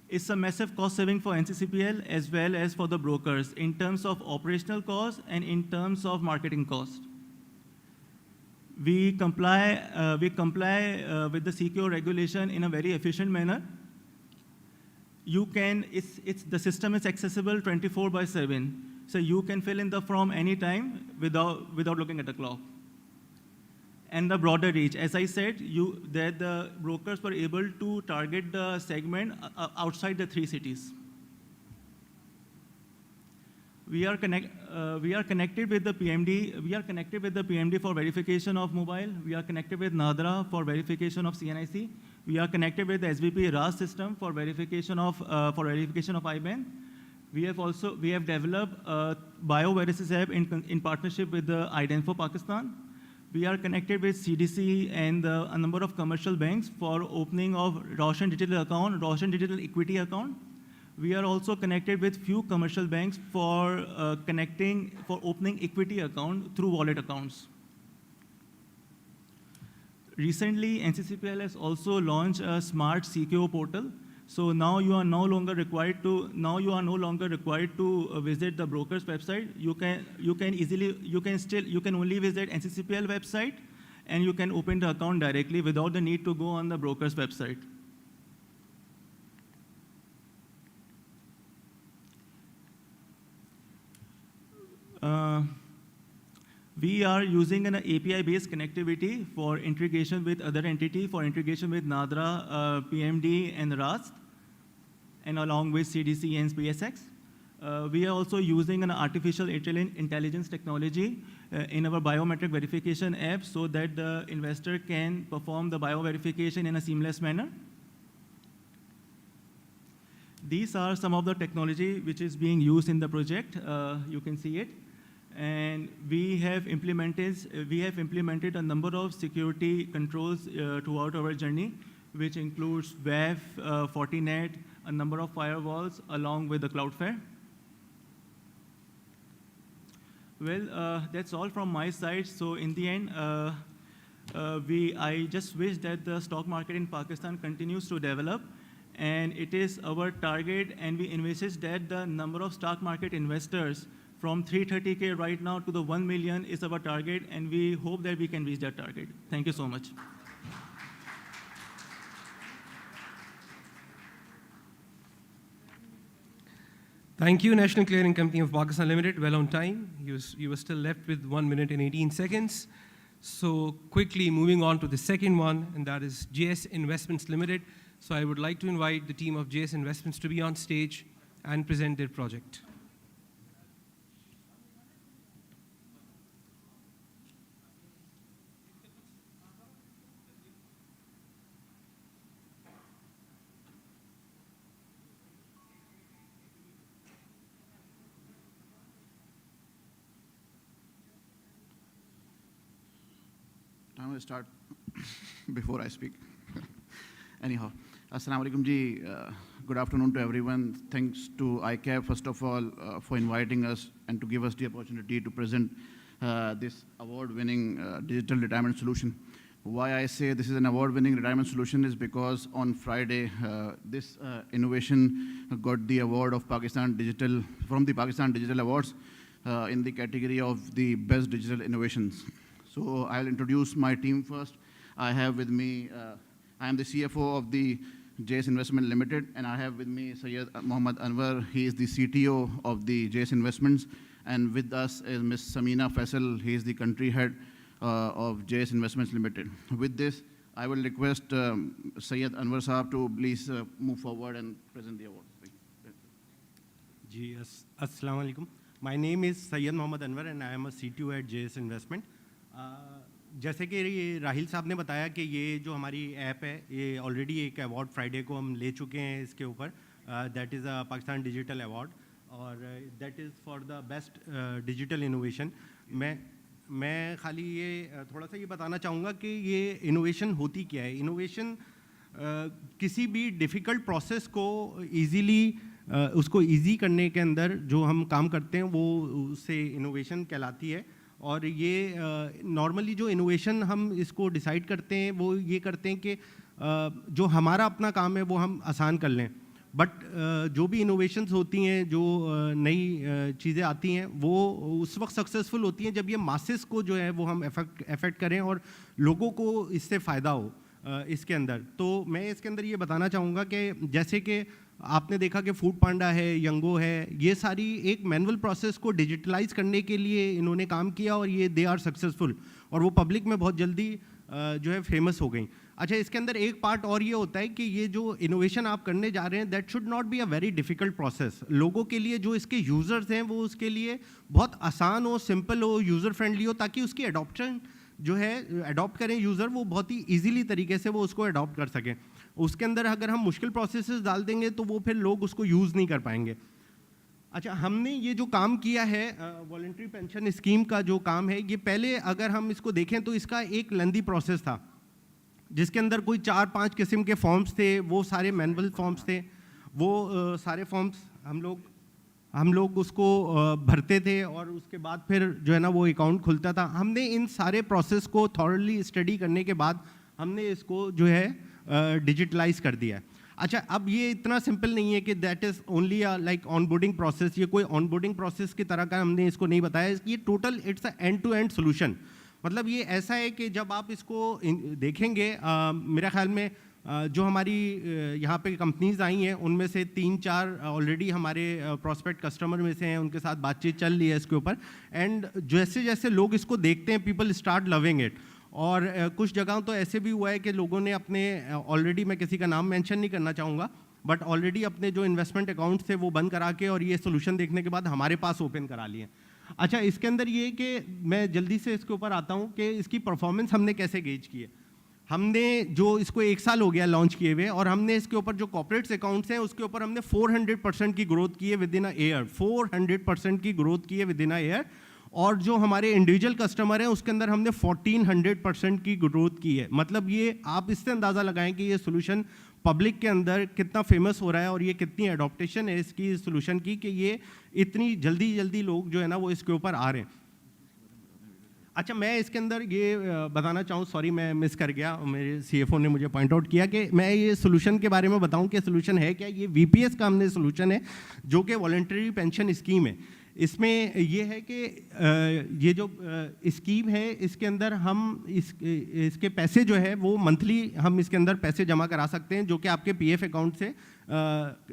It's a massive cost saving for NCCPL as well as for the brokers in terms of operational costs and in terms of marketing costs. We comply with the CKO regulation in a very efficient manner. The system is accessible 24/7. So you can fill in the form anytime without looking at the clock. And the broader reach, as I said, that the brokers were able to target the segment outside the three cities. We are connected with the PMD. We are connected with the PMD for verification of mobile. We are connected with Nadra for verification of CNIC. We are connected with the SVP RAS system for verification of IBAN. We have developed a BioVerify app in partnership with the IDENFO Pakistan. We are connected with CDC and a number of commercial banks for opening of Roshan Digital account, Roshan Digital Equity account. We are also connected with few commercial banks for opening equity account through wallet accounts. Recently, NCCPL has also launched a smart CKO portal. So now you are no longer required to visit the broker's website. You can only visit NCCPL website, and you can open the account directly without the need to go on the broker's website. We are using an API-based connectivity for integration with other entity, for integration with Nadra, PMD, and RAS, and along with CDC and SPSX. We are also using an artificial intelligence technology in our biometric verification app so that the investor can perform the bioverification in a seamless manner. These are some of the technology which is being used in the project. You can see it. And we have implemented a number of security controls throughout our journey, which includes WAF, Fortinet, a number of firewalls, along with the Cloudflare. Well, that's all from my side. So in the end, I just wish that the stock market in Pakistan continues to develop, and it is our target, and we envisage that the number of stock market investors from 330K right now to the 1 million is our target, and we hope that we can reach that target. Thank you so much. Thank you, National Clearing Company of Pakistan Limited. Well on time. You were still left with 1 minute and 18 seconds. So quickly moving on to the second one, and that is JS Investments Limited. So I would like to invite the team of JS Investments to be on stage and present their project. I'm going to start before I speak. Anyhow, Assalamu alaikum ji. Good afternoon to everyone. Thanks to ICAP, first of all, for inviting us and to give us the opportunity to present this award-winning digital retirement solution. Why I say this is an award-winning retirement solution is because on Friday, this innovation got the award of Pakistan Digital, from the Pakistan Digital Awards in the category of the best digital innovations. So I'll introduce my team first. I have with me, I am the CFO of the JS Investment Limited, and I have with me Syed Mohammad Anwar. He is the CTO of the JS Investments. And with us is Ms. Samina Faisal. He is the country head of JS Investments Limited. With this, I will request Syed Anwar Saab to please move forward and present the award. Assalamu alaikum. My name is Syed Mohammad Anwar and I am a CTO at JS Investment. जैसे कि राहिल साहब ने बताया कि ये जो हमारी app है ये ऑलरेडी एक अवार्ड फ्राइडे को हम ले चुके हैं इसके ऊपर that is a Pakistan digital award और that is for the best digital innovation. मैं खाली ये थोड़ा सा ये बताना चाहूँगा कि ये इनोवेशन होती क्या है। इनोवेशन किसी भी डिफ़िकल्ट प्रोसेस को ईज़िली उसको ईज़ी करने के अंदर जो हम काम करते हैं वो उससे इनोवेशन कहलाती है। और ये नॉर्मली जो इनोवेशन हम इसको डिसाइड करते हैं वो ये करते हैं कि जो हमारा अपना काम है वो हम आसान कर लें, बट जो भी इनोवेशंस होती हैं जो नई चीज़ें आती हैं वो उस वक्त सक्सेसफुल होती हैं जब ये मासेस को जो है वो हम अफेक्ट करें और लोगों को इससे फ़ायदा हो इसके अंदर। तो मैं इसके अंदर ये बताना चाहूँगा कि जैसे कि आपने देखा कि फूड पांडा है, यंगो है, ये सारी एक मैनुअल प्रोसेस को डिजिटलाइज करने के लिए इन्होंने काम किया और ये दे आर सक्सेसफुल और वो पब्लिक में बहुत जल्दी जो है फेमस हो गई। अच्छा, इसके अंदर एक पार्ट और ये होता है कि ये जो इनोवेशन आप करने जा रहे हैं that should not be a very difficult process. लोगों के लिए जो इसके यूज़र्स हैं वो उसके लिए बहुत आसान हो, सिंपल हो, यूज़र फ्रेंडली हो, ताकि उसकी अडॉप्शन जो है अडॉप्ट करें यूज़र वो बहुत ही ईजीली तरीके से वो उसको अडॉप्ट कर सकें। उसके अंदर अगर हम मुश्किल प्रोसेसेस डाल देंगे तो वो फिर लोग उसको यूज़ नहीं कर पाएंगे। अच्छा, हमने ये जो काम किया है वॉलंटरी पेंशन स्कीम का जो काम है, ये पहले अगर हम इसको देखें तो इसका एक लेंदी प्रोसेस था जिसके अंदर कोई 4-5 किस्म के फॉर्म्स थे, वो सारे मैनुअल फॉर्म्स थे। वो सारे फॉर्म्स हम लोग उसको भरते थे और उसके बाद फिर जो है ना वो अकाउंट खुलता था। हमने इन सारे प्रोसेस को थॉरली स्टडी करने के बाद हमने इसको जो है डिजिटलाइज कर दिया है। अच्छा, अब ये इतना सिंपल नहीं है कि that is only like onboarding process. ये कोई ऑनबोर्डिंग प्रोसेस की तरह का हमने इसको नहीं बताया। ये total it's a end to end solution. मतलब ये ऐसा है कि जब आप इसको देखेंगे मेरा ख्याल में जो हमारी यहाँ पे कंपनीज आई हैं उनमें से 3-4 ऑलरेडी हमारे प्रोस्पेक्ट कस्टमर में से हैं, उनके साथ बातचीत चल रही है इसके ऊपर। एंड जैसे जैसे लोग इसको देखते हैं पीपल स्टार्ट लविंग इट। और कुछ जगहों तो ऐसे भी हुआ है कि लोगों ने अपने ऑलरेडी, मैं किसी का नाम मेंशन नहीं करना चाहूँगा, बट ऑलरेडी अपने जो इन्वेस्टमेंट अकाउंट्स थे वो बंद करा के और ये सोल्यूशन देखने के बाद हमारे पास ओपन करा लिए। अच्छा, इसके अंदर ये कि मैं जल्दी से इसके ऊपर आता हूँ कि इसकी परफॉर्मेंस हमने कैसे गेज की है। हमने जो इसको 1 साल हो गया लॉन्च किए हुए, और हमने इसके ऊपर जो कॉर्पोरेट्स अकाउंट्स हैं उसके ऊपर हमने 400% की ग्रोथ की है विद इन अ ईयर, 400% की ग्रोथ की है विद इन अ ईयर। और जो हमारे इंडिविजुअल कस्टमर हैं उसके अंदर हमने 1400% की ग्रोथ की है। मतलब ये आप इससे अंदाज़ा लगाएं कि ये सोल्यूशन पब्लिक के अंदर कितना फेमस हो रहा है और ये कितनी एडॉप्टेशन है इसकी सोल्यूशन की, कि ये इतनी जल्दी लोग जो है ना वो इसके ऊपर आ रहे हैं। अच्छा, मैं इसके अंदर ये बताना चाहूँ, सॉरी मैं मिस कर गया, मेरे CFO ने मुझे पॉइंट आउट किया कि मैं ये सोल्यूशन के बारे में बताऊँ कि सोल्यूशन है क्या। ये VPS का हमने सोल्यूशन है जो कि वॉलंटरी पेंशन स्कीम है। इसमें ये है कि ये जो स्कीम है इसके अंदर हम इसके पैसे जो है वो मंथली हम इसके अंदर पैसे जमा करा सकते हैं जो कि आपके PF अकाउंट से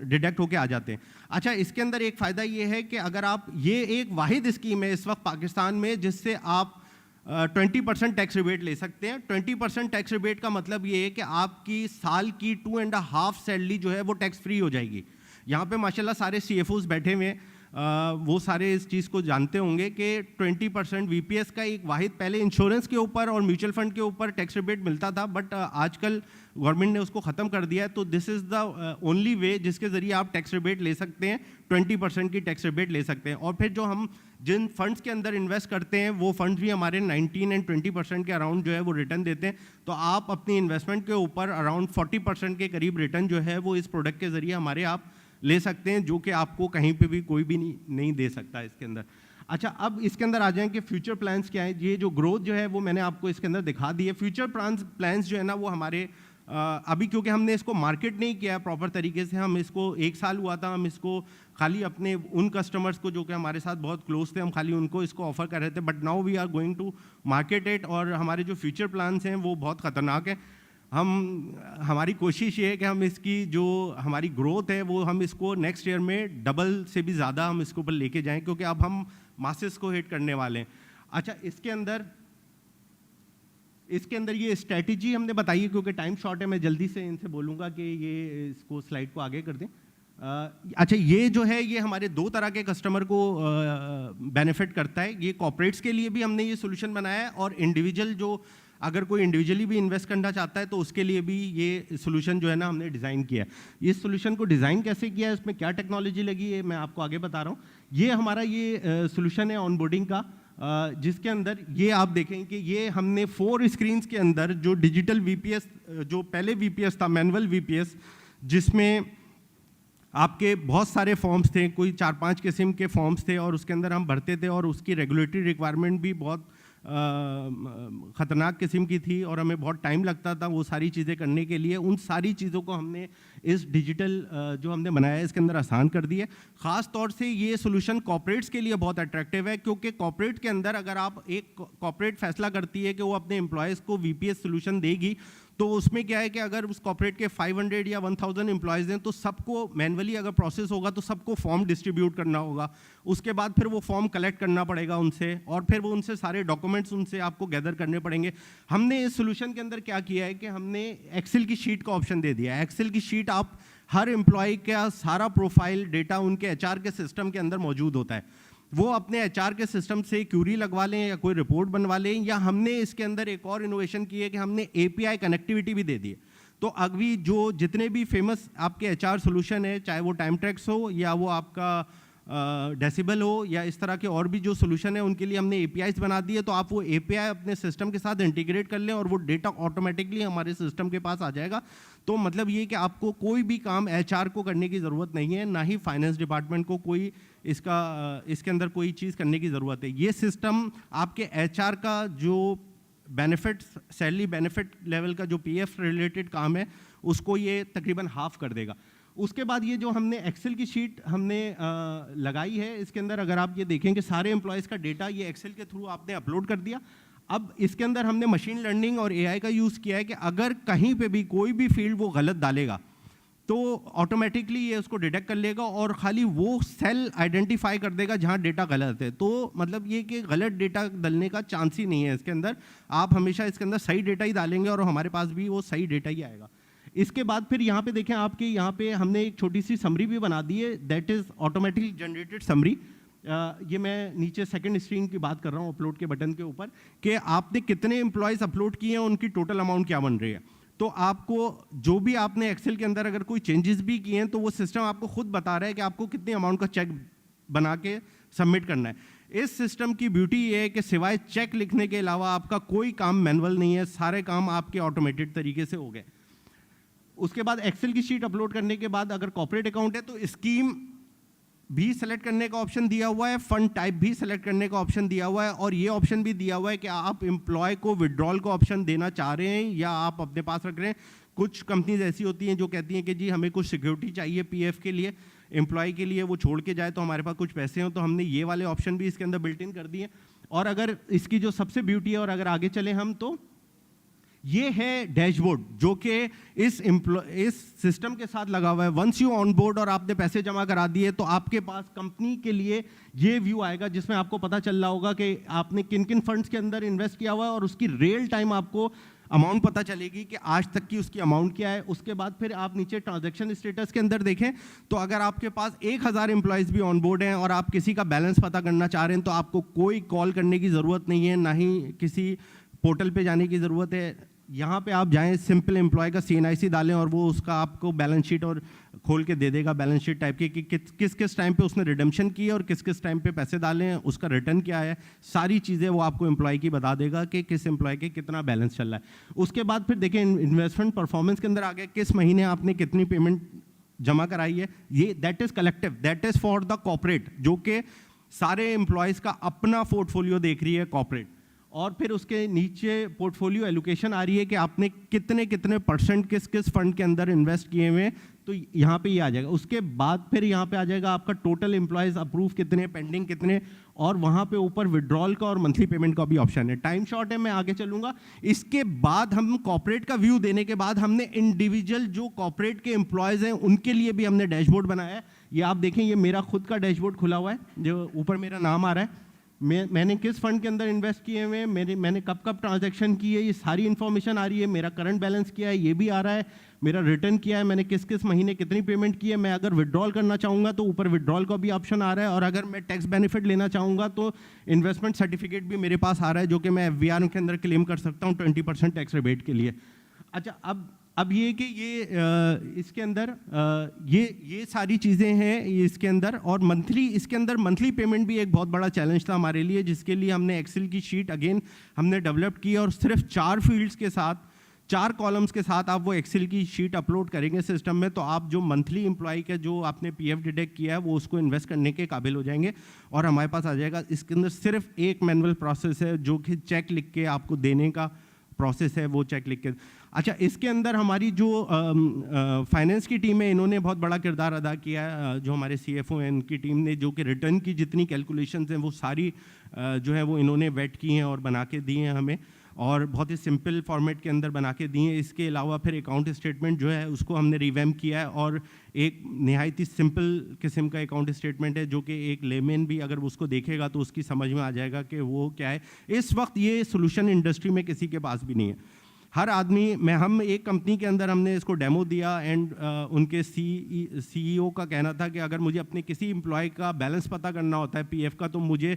डिडक्ट होके आ जाते हैं। अच्छा, इसके अंदर एक फ़ायदा ये है कि अगर आप, ये एक वाहिद स्कीम है इस वक्त पाकिस्तान में जिससे आप 20% टैक्स रिबेट ले सकते हैं। 20% टैक्स रिबेट का मतलब ये है कि आपकी साल की 2.5 सैलरी जो है वो टैक्स फ्री हो जाएगी। यहाँ पे माशाल्लाह सारे CFOs बैठे हुए हैं, वो सारे इस चीज़ को जानते होंगे कि 20% VPS का एक वाहिद, पहले इंश्योरेंस के ऊपर और म्यूचुअल फंड के ऊपर टैक्स रिबेट मिलता था, बट आजकल गवर्नमेंट ने उसको ख़त्म कर दिया है। तो this is the only way जिसके ज़रिए आप टैक्स रिबेट ले सकते हैं, 20% की टैक्स रिबेट ले सकते हैं। और फिर जो हम जिन फंड्स के अंदर इन्वेस्ट करते हैं वो फंड्स भी हमारे 19 और 20% के अराउंड जो है वो रिटर्न देते हैं। तो आप अपनी इन्वेस्टमेंट के ऊपर अराउंड 40% के करीब रिटर्न जो है वो इस प्रोडक्ट के ज़रिए हमारे आप ले सकते हैं, जो कि आपको कहीं पे भी कोई भी नहीं दे सकता इसके अंदर। अच्छा, अब इसके अंदर आ जाएं कि फ्यूचर प्लान्स क्या है। ये जो ग्रोथ जो है वो मैंने आपको इसके अंदर दिखा दी है। फ्यूचर प्लान्स जो है ना वो हमारे अभी, क्योंकि हमने इसको मार्केट नहीं किया है प्रॉपर तरीके से, हम इसको 1 साल हुआ था, हम इसको खाली अपने उन कस्टमर्स को जो कि हमारे साथ बहुत क्लोज थे, हम खाली उनको इसको ऑफर कर रहे थे। But now we are going to market it, और हमारे जो फ्यूचर प्लान्स हैं वो बहुत ख़तरनाक है। हमारी कोशिश ये है कि हम इसकी जो हमारी ग्रोथ है वो हम इसको नेक्स्ट ईयर में डबल से भी ज़्यादा हम इसके ऊपर लेके जाएं, क्योंकि अब हम मासेस को हिट करने वाले हैं। अच्छा, इसके अंदर ये स्ट्रेटजी हमने बताई है, क्योंकि टाइम शॉर्ट है, मैं जल्दी से इनसे बोलूँगा कि ये इसको स्लाइड को आगे कर दें। अच्छा, ये जो है ये हमारे 2 तरह के कस्टमर को बेनिफिट करता है। ये कॉर्पोरेट्स के लिए भी हमने ये सोल्यूशन बनाया है, और इंडिविजुअल जो अगर कोई इंडिविजुअली भी इन्वेस्ट करना चाहता है तो उसके लिए भी ये सोल्यूशन जो है ना हमने डिज़ाइन किया है। ये सोल्यूशन को डिज़ाइन कैसे किया है, इसमें क्या टेक्नोलॉजी लगी है, मैं आपको आगे बता रहा हूँ। ये हमारा ये सोल्यूशन है ऑनबोर्डिंग का, जिसके अंदर ये आप देखें कि ये हमने 4 स्क्रीन्स के अंदर जो डिजिटल VPS, जो पहले VPS था मैनुअल VPS, जिसमें आपके बहुत सारे फॉर्म्स थे, कोई 4-5 किस्म के फॉर्म्स थे, और उसके अंदर हम भरते थे, और उसकी रेगुलेटरी रिक्वायरमेंट भी बहुत ख़तरनाक किस्म की थी, और हमें बहुत टाइम लगता था वो सारी चीज़ें करने के लिए। उन सारी चीज़ों को हमने इस डिजिटल जो हमने बनाया है इसके अंदर आसान कर दी है। ख़ास तौर से ये सोल्यूशन कॉर्पोरेट्स के लिए बहुत अट्रैक्टिव है, क्योंकि कॉर्पोरेट के अंदर अगर आप, एक कॉर्पोरेट फैसला करती है कि वो अपने एम्प्लॉयज़ को VPS सोल्यूशन देगी, तो उसमें क्या है कि अगर उस कॉर्पोरेट के 500 या 1000 एम्प्लॉयज़ हैं तो सबको मैनुअली अगर प्रोसेस होगा तो सबको फॉर्म डिस्ट्रीब्यूट करना होगा, उसके बाद फिर वो फॉर्म कलेक्ट करना पड़ेगा उनसे, और फिर वो उनसे सारे डॉक्यूमेंट्स उनसे आपको गैदर करने पड़ेंगे। हमने इस सोल्यूशन के अंदर क्या किया है कि हमने एक्सेल की शीट का ऑप्शन दे दिया है। एक्सेल की शीट, आप हर एम्प्लॉय का सारा प्रोफाइल डेटा उनके HR के सिस्टम के अंदर मौजूद होता है। वो अपने HR के सिस्टम से क्यूरी लगवा लें या कोई रिपोर्ट बनवा लें, या हमने इसके अंदर एक और इनोवेशन की है कि हमने API कनेक्टिविटी भी दे दी है। तो अभी जो जितने भी फेमस आपके HR सोल्यूशन है, चाहे वो टाइम ट्रैक्स हो या वो आपका डेसिबल हो या इस तरह के और भी जो सोल्यूशन है, उनके लिए हमने APIs बना दी है। तो आप वो API अपने सिस्टम के साथ इंटीग्रेट कर लें और वो डेटा ऑटोमेटिकली हमारे सिस्टम के पास आ जाएगा। तो मतलब ये कि आपको कोई भी काम HR को करने की ज़रूरत नहीं है, ना ही फाइनेंस डिपार्टमेंट को कोई इसके अंदर कोई चीज़ करने की ज़रूरत है। ये सिस्टम आपके HR का जो बेनिफिट, सैलरी बेनिफिट लेवल का जो PF रिलेटेड काम है, उसको ये तकरीबन हाफ कर देगा। उसके बाद ये जो हमने एक्सेल की शीट हमने लगाई है, इसके अंदर अगर आप ये देखें कि सारे एम्प्लॉयज़ का डेटा ये एक्सेल के थ्रू आपने अपलोड कर दिया। अब इसके अंदर हमने मशीन लर्निंग और AI का यूज़ किया है कि अगर कहीं पे भी कोई भी फील्ड वो गलत डालेगा तो ऑटोमेटिकली ये उसको डिटेक्ट कर लेगा और खाली वो सेल आइडेंटिफाई कर देगा जहाँ डेटा गलत है। तो मतलब ये कि गलत डेटा डालने का चांस ही नहीं है इसके अंदर। आप हमेशा इसके अंदर सही डेटा ही डालेंगे और हमारे पास भी वो सही डेटा ही आएगा। इसके बाद फिर यहाँ पे देखें, आपके यहाँ पे हमने एक छोटी सी समरी भी बना दी है, that is automatically generated summary. ये मैं नीचे सेकंड स्क्रीन की बात कर रहा हूँ अपलोड के बटन के ऊपर, कि आपने कितने एम्प्लॉयज़ अपलोड किए हैं, उनकी टोटल अमाउंट क्या बन रही है। तो आपको जो भी आपने एक्सेल के अंदर अगर कोई चेंजेस भी किए हैं तो वो सिस्टम आपको खुद बता रहा है कि आपको कितनी अमाउंट का चेक बना के सबमिट करना है। इस सिस्टम की ब्यूटी ये है कि सिवाय चेक लिखने के अलावा आपका कोई काम मैनुअल नहीं है, सारे काम आपके ऑटोमेटेड तरीके से हो गए। उसके बाद एक्सेल की शीट अपलोड करने के बाद अगर कॉर्पोरेट अकाउंट है तो स्कीम भी सेलेक्ट करने का ऑप्शन दिया हुआ है, फंड टाइप भी सेलेक्ट करने का ऑप्शन दिया हुआ है, और ये ऑप्शन भी दिया हुआ है कि आप एम्प्लॉय को विड्रॉल का ऑप्शन देना चाह रहे हैं या आप अपने पास रख रहे हैं। कुछ कंपनीज ऐसी होती हैं जो कहती हैं कि जी हमें कुछ सिक्योरिटी चाहिए पीएफ के लिए, एम्प्लॉय के लिए, वो छोड़ के जाए तो हमारे पास कुछ पैसे हों, तो हमने ये वाले ऑप्शन भी इसके अंदर बिल्ट इन कर दिए। और अगर इसकी जो सबसे ब्यूटी है, और अगर आगे चले हम, तो ये है डैशबोर्ड जो कि इस सिस्टम के साथ लगा हुआ है। वंस यू ऑन बोर्ड और आपने पैसे जमा करा दिए तो आपके पास कंपनी के लिए ये व्यू आएगा जिसमें आपको पता चल रहा होगा कि आपने किन किन फंड्स के अंदर इन्वेस्ट किया हुआ है, और उसकी रियल टाइम आपको अमाउंट पता चलेगी कि आज तक की उसकी अमाउंट क्या है। उसके बाद फिर आप नीचे ट्रांजैक्शन स्टेटस के अंदर देखें तो अगर आपके पास 1000 एम्प्लॉयज़ भी ऑन बोर्ड हैं और आप किसी का बैलेंस पता करना चाह रहे हैं तो आपको कोई कॉल करने की ज़रूरत नहीं है, ना ही किसी पोर्टल पे जाने की ज़रूरत है। यहाँ पे आप जाएं, सिंपल एम्प्लॉय का CNIC डालें और वो उसका आपको बैलेंस शीट और खोल के दे देगा, बैलेंस शीट टाइप की, कि किस किस टाइम पे उसने रिडेम्पशन की है और किस किस टाइम पे पैसे डाले हैं, उसका रिटर्न क्या है, सारी चीज़ें वो आपको एम्प्लॉय की बता देगा कि किस एम्प्लॉय के कितना बैलेंस चल रहा है। उसके बाद फिर देखें इन्वेस्टमेंट परफॉर्मेंस के अंदर आ गया, किस महीने आपने कितनी पेमेंट जमा कराई है। ये that is collective, that is for the corporate, जो कि सारे एम्प्लॉयज़ का अपना पोर्टफोलियो देख रही है कॉर्पोरेट। और फिर उसके नीचे पोर्टफोलियो एलोकेशन आ रही है कि आपने कितने कितने परसेंट किस किस फंड के अंदर इन्वेस्ट किए हुए, तो यहाँ पे ये आ जाएगा। उसके बाद फिर यहाँ पे आ जाएगा आपका टोटल एम्प्लॉयज़ अप्रूव कितने, पेंडिंग कितने, और वहाँ पे ऊपर विड्रॉल का और मंथली पेमेंट का भी ऑप्शन है। टाइम शॉर्ट है, मैं आगे चलूँगा। इसके बाद हम कॉर्पोरेट का व्यू देने के बाद हमने इंडिविजुअल जो कॉर्पोरेट के एम्प्लॉयज़ हैं उनके लिए भी हमने डैशबोर्ड बनाया है। ये आप देखें, ये मेरा खुद का डैशबोर्ड खुला हुआ है, जो ऊपर मेरा नाम आ रहा है, मैंने किस फंड के अंदर इन्वेस्ट किए हुए हैं, मैंने कब कब ट्रांजैक्शन की है, ये सारी इन्फॉर्मेशन आ रही है। मेरा करंट बैलेंस क्या है ये भी आ रहा है, मेरा रिटर्न किया है, मैंने किस किस महीने कितनी पेमेंट की है। मैं अगर विड्रॉल करना चाहूँगा तो ऊपर विड्रॉल का भी ऑप्शन आ रहा है, और अगर मैं टैक्स बेनिफिट लेना चाहूँगा तो इन्वेस्टमेंट सर्टिफिकेट भी मेरे पास आ रहा है, जो कि मैं FVR के अंदर क्लेम कर सकता हूँ 20% टैक्स रिबेट के लिए। अच्छा, अब ये कि ये इसके अंदर ये सारी चीज़ें हैं इसके अंदर, और इसके अंदर मंथली पेमेंट भी एक बहुत बड़ा चैलेंज था हमारे लिए, जिसके लिए हमने एक्सेल की शीट अगेन हमने डेवलप की, और सिर्फ 4 फील्ड्स के साथ, 4 कॉलम्स के साथ आप वो एक्सेल की शीट अपलोड करेंगे सिस्टम में, तो आप जो मंथली एम्प्लॉय का जो आपने PF डिडक्ट किया है वो उसको इन्वेस्ट करने के काबिल हो जाएंगे, और हमारे पास आ जाएगा। इसके अंदर सिर्फ एक मैनुअल प्रोसेस है जो कि चेक लिख के आपको देने का प्रोसेस है, वो चेक लिख के। अच्छा, इसके अंदर हमारी जो फाइनेंस की टीम है, इन्होंने बहुत बड़ा किरदार अदा किया है। जो हमारे CFO हैं, इनकी टीम ने, जो कि रिटर्न की जितनी कैलकुलेशंस हैं वो सारी जो है वो इन्होंने वेट की हैं और बना के दी हैं हमें, और बहुत ही सिंपल फॉर्मेट के अंदर बना के दी हैं। इसके अलावा फिर अकाउंट स्टेटमेंट जो है उसको हमने रिवैम्प किया है, और एक नहायत ही सिंपल किस्म का अकाउंट स्टेटमेंट है, जो कि एक लेमैन भी अगर उसको देखेगा तो उसकी समझ में आ जाएगा कि वो क्या है। इस वक्त ये सोल्यूशन इंडस्ट्री में किसी के पास भी नहीं है। हर आदमी हम एक कंपनी के अंदर हमने इसको डेमो दिया, एंड उनके CEO का कहना था कि अगर मुझे अपने किसी एम्प्लॉय का बैलेंस पता करना होता है PF का, तो मुझे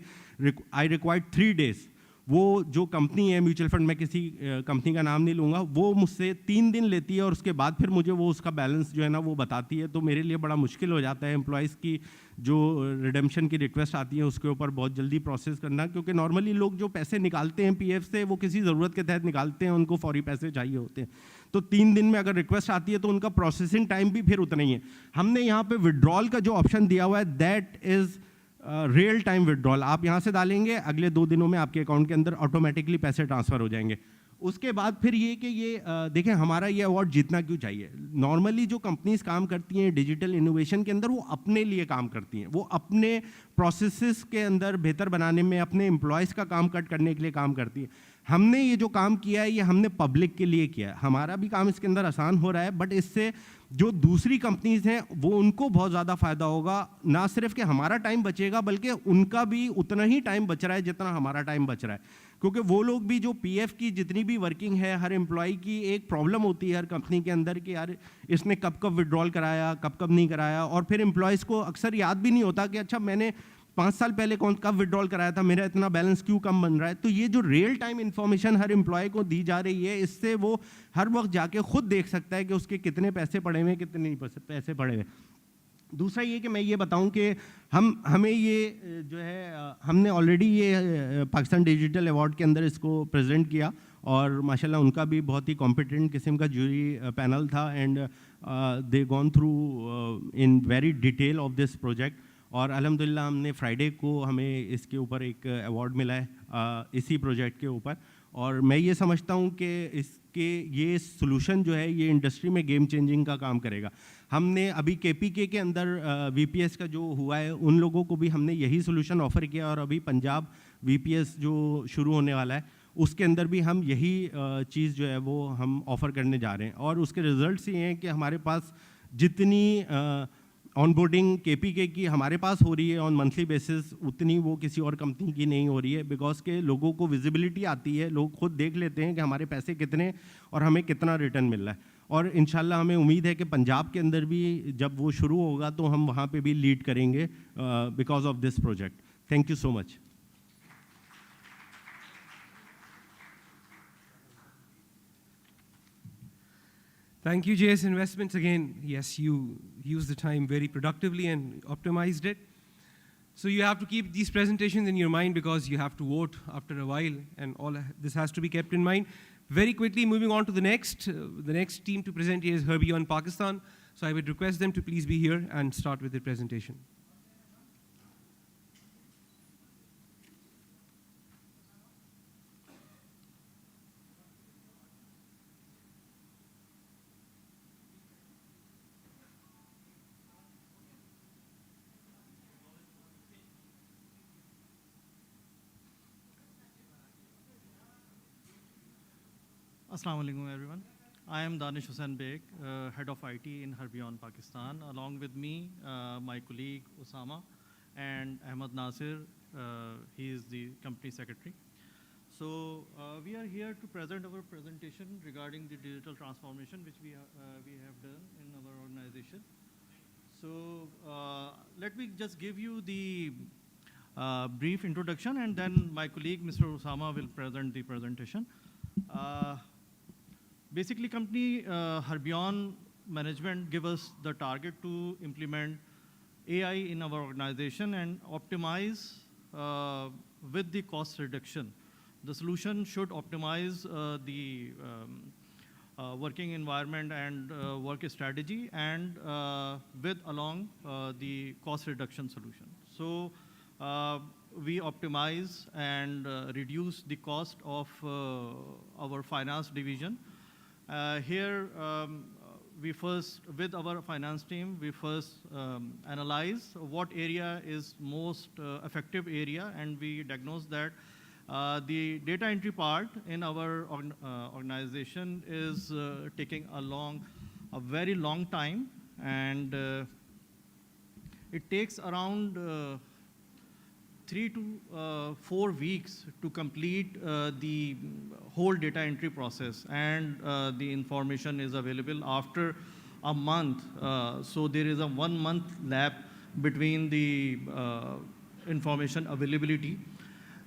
आई रिक्वायर्ड 3 डेज़। वो जो कंपनी है म्यूचुअल फंड, मैं किसी कंपनी का नाम नहीं लूँगा, वो मुझसे 3 दिन लेती है, और उसके बाद फिर मुझे वो उसका बैलेंस जो है ना वो बताती है। तो मेरे लिए बड़ा मुश्किल हो जाता है एम्प्लॉयज़ की जो रिडेम्पशन की रिक्वेस्ट आती है उसके ऊपर बहुत जल्दी प्रोसेस करना, क्योंकि नॉर्मली लोग जो पैसे निकालते हैं PF से वो किसी ज़रूरत के तहत निकालते हैं, उनको फौरी पैसे चाहिए होते हैं। तो 3 दिन में अगर रिक्वेस्ट आती है तो उनका प्रोसेसिंग टाइम भी फिर उतना ही है। हमने यहाँ पे विड्रॉल का जो ऑप्शन दिया हुआ है, that is real time withdrawal. आप यहाँ से डालेंगे, अगले 2 दिनों में आपके अकाउंट के अंदर ऑटोमेटिकली पैसे ट्रांसफ़र हो जाएंगे। उसके बाद फिर ये कि ये देखें, हमारा ये अवार्ड जीतना क्यों चाहिए। नॉर्मली जो कंपनीज काम करती हैं डिजिटल इनोवेशन के अंदर, वो अपने लिए काम करती हैं, वो अपने प्रोसेसेस के अंदर बेहतर बनाने में, अपने एम्प्लॉयज़ का काम कट करने के लिए काम करती है। हमने ये जो काम किया है ये हमने पब्लिक के लिए किया है। हमारा भी काम इसके अंदर आसान हो रहा है, बट इससे जो दूसरी कंपनीज हैं वो उनको बहुत ज़्यादा फ़ायदा होगा। ना सिर्फ कि हमारा टाइम बचेगा, बल्कि उनका भी उतना ही टाइम बच रहा है जितना हमारा टाइम बच रहा है, क्योंकि वो लोग भी जो PF की जितनी भी वर्किंग है, हर एम्प्लॉय की एक प्रॉब्लम होती है हर कंपनी के अंदर कि यार इसने कब कब विड्रॉल कराया, कब कब नहीं कराया, और फिर एम्प्लॉयज़ को अक्सर याद भी नहीं होता कि अच्छा मैंने 5 साल पहले कब विड्रॉल कराया था, मेरा इतना बैलेंस क्यों कम बन रहा है। तो ये जो रियल टाइम इन्फॉर्मेशन हर एम्प्लॉय को दी जा रही है, इससे वो हर वक्त जाके खुद देख सकता है कि उसके कितने पैसे पड़े हुए, कितने नहीं पैसे पड़े हुए। दूसरा ये कि मैं ये बताऊं कि हमें ये जो है, हमने ऑलरेडी ये पाकिस्तान डिजिटल अवार्ड के अंदर इसको प्रेजेंट किया और माशाल्लाह उनका भी बहुत ही कॉम्पिटेंट किस्म का जूरी पैनल था and they gone through in very detail of this project. और अल्हम्दुलिल्लाह हमने फ्राइडे को हमें इसके ऊपर एक अवार्ड मिला है इसी प्रोजेक्ट के ऊपर। और मैं ये समझता हूँ कि इसके ये सॉल्यूशन जो है ये इंडस्ट्री में गेम चेंजिंग का काम करेगा। हमने अभी KPK के अंदर VPS का जो हुआ है उन लोगों को भी हमने यही सॉल्यूशन ऑफ़र किया और अभी पंजाब VPS जो शुरू होने वाला है उसके अंदर भी हम यही चीज़ जो है वो हम ऑफ़र करने जा रहे हैं। और उसके रिज़ल्ट्स ये हैं कि हमारे पास जितनी ऑनबोर्डिंग KPK की हमारे पास हो रही है ऑन मंथली बेसिस, उतनी वो किसी और कंपनी की नहीं हो रही है, बिकॉज के लोगों को विजिबिलिटी आती है, लोग खुद देख लेते हैं कि हमारे पैसे कितने और हमें कितना रिटर्न मिल रहा है। और इंशाल्लाह हमें उम्मीद है कि पंजाब के अंदर भी जब वो शुरू होगा तो हम वहाँ पे भी लीड करेंगे because of this project. Thank you so much. Thank you, JS Investments. Again, yes, you used the time very productively and optimized it. So you have to keep these presentations in your mind because you have to vote after a while, and all this has to be kept in mind. Very quickly, moving on to the next team to present here is Herbeyond Pakistan. So I would request them to please be here and start with their presentation. Assalamu alaikum everyone. I am Danish Hussain Beg, Head of IT in Herbeyond Pakistan. Along with me, my colleague Osama and Ahmed Nasir, he is the company secretary. So we are here to present our presentation regarding the digital transformation which we have done in our organization. So let me just give you the brief introduction and then my colleague Mr. Osama will present the presentation. Basically, company Herbeyond management give us the target to implement AI in our organization and optimize with the cost reduction. The solution should optimize the working environment and work strategy and with along the cost reduction solution. So we optimize and reduce the cost of our finance division. Here, we first, with our finance team, we first analyze what area is most effective area, and we diagnose that the data entry part in our organization is taking a very long time, and it takes around 3 to 4 weeks to complete the whole data entry process, and the information is available after a month. So there is a 1 month lag between the information availability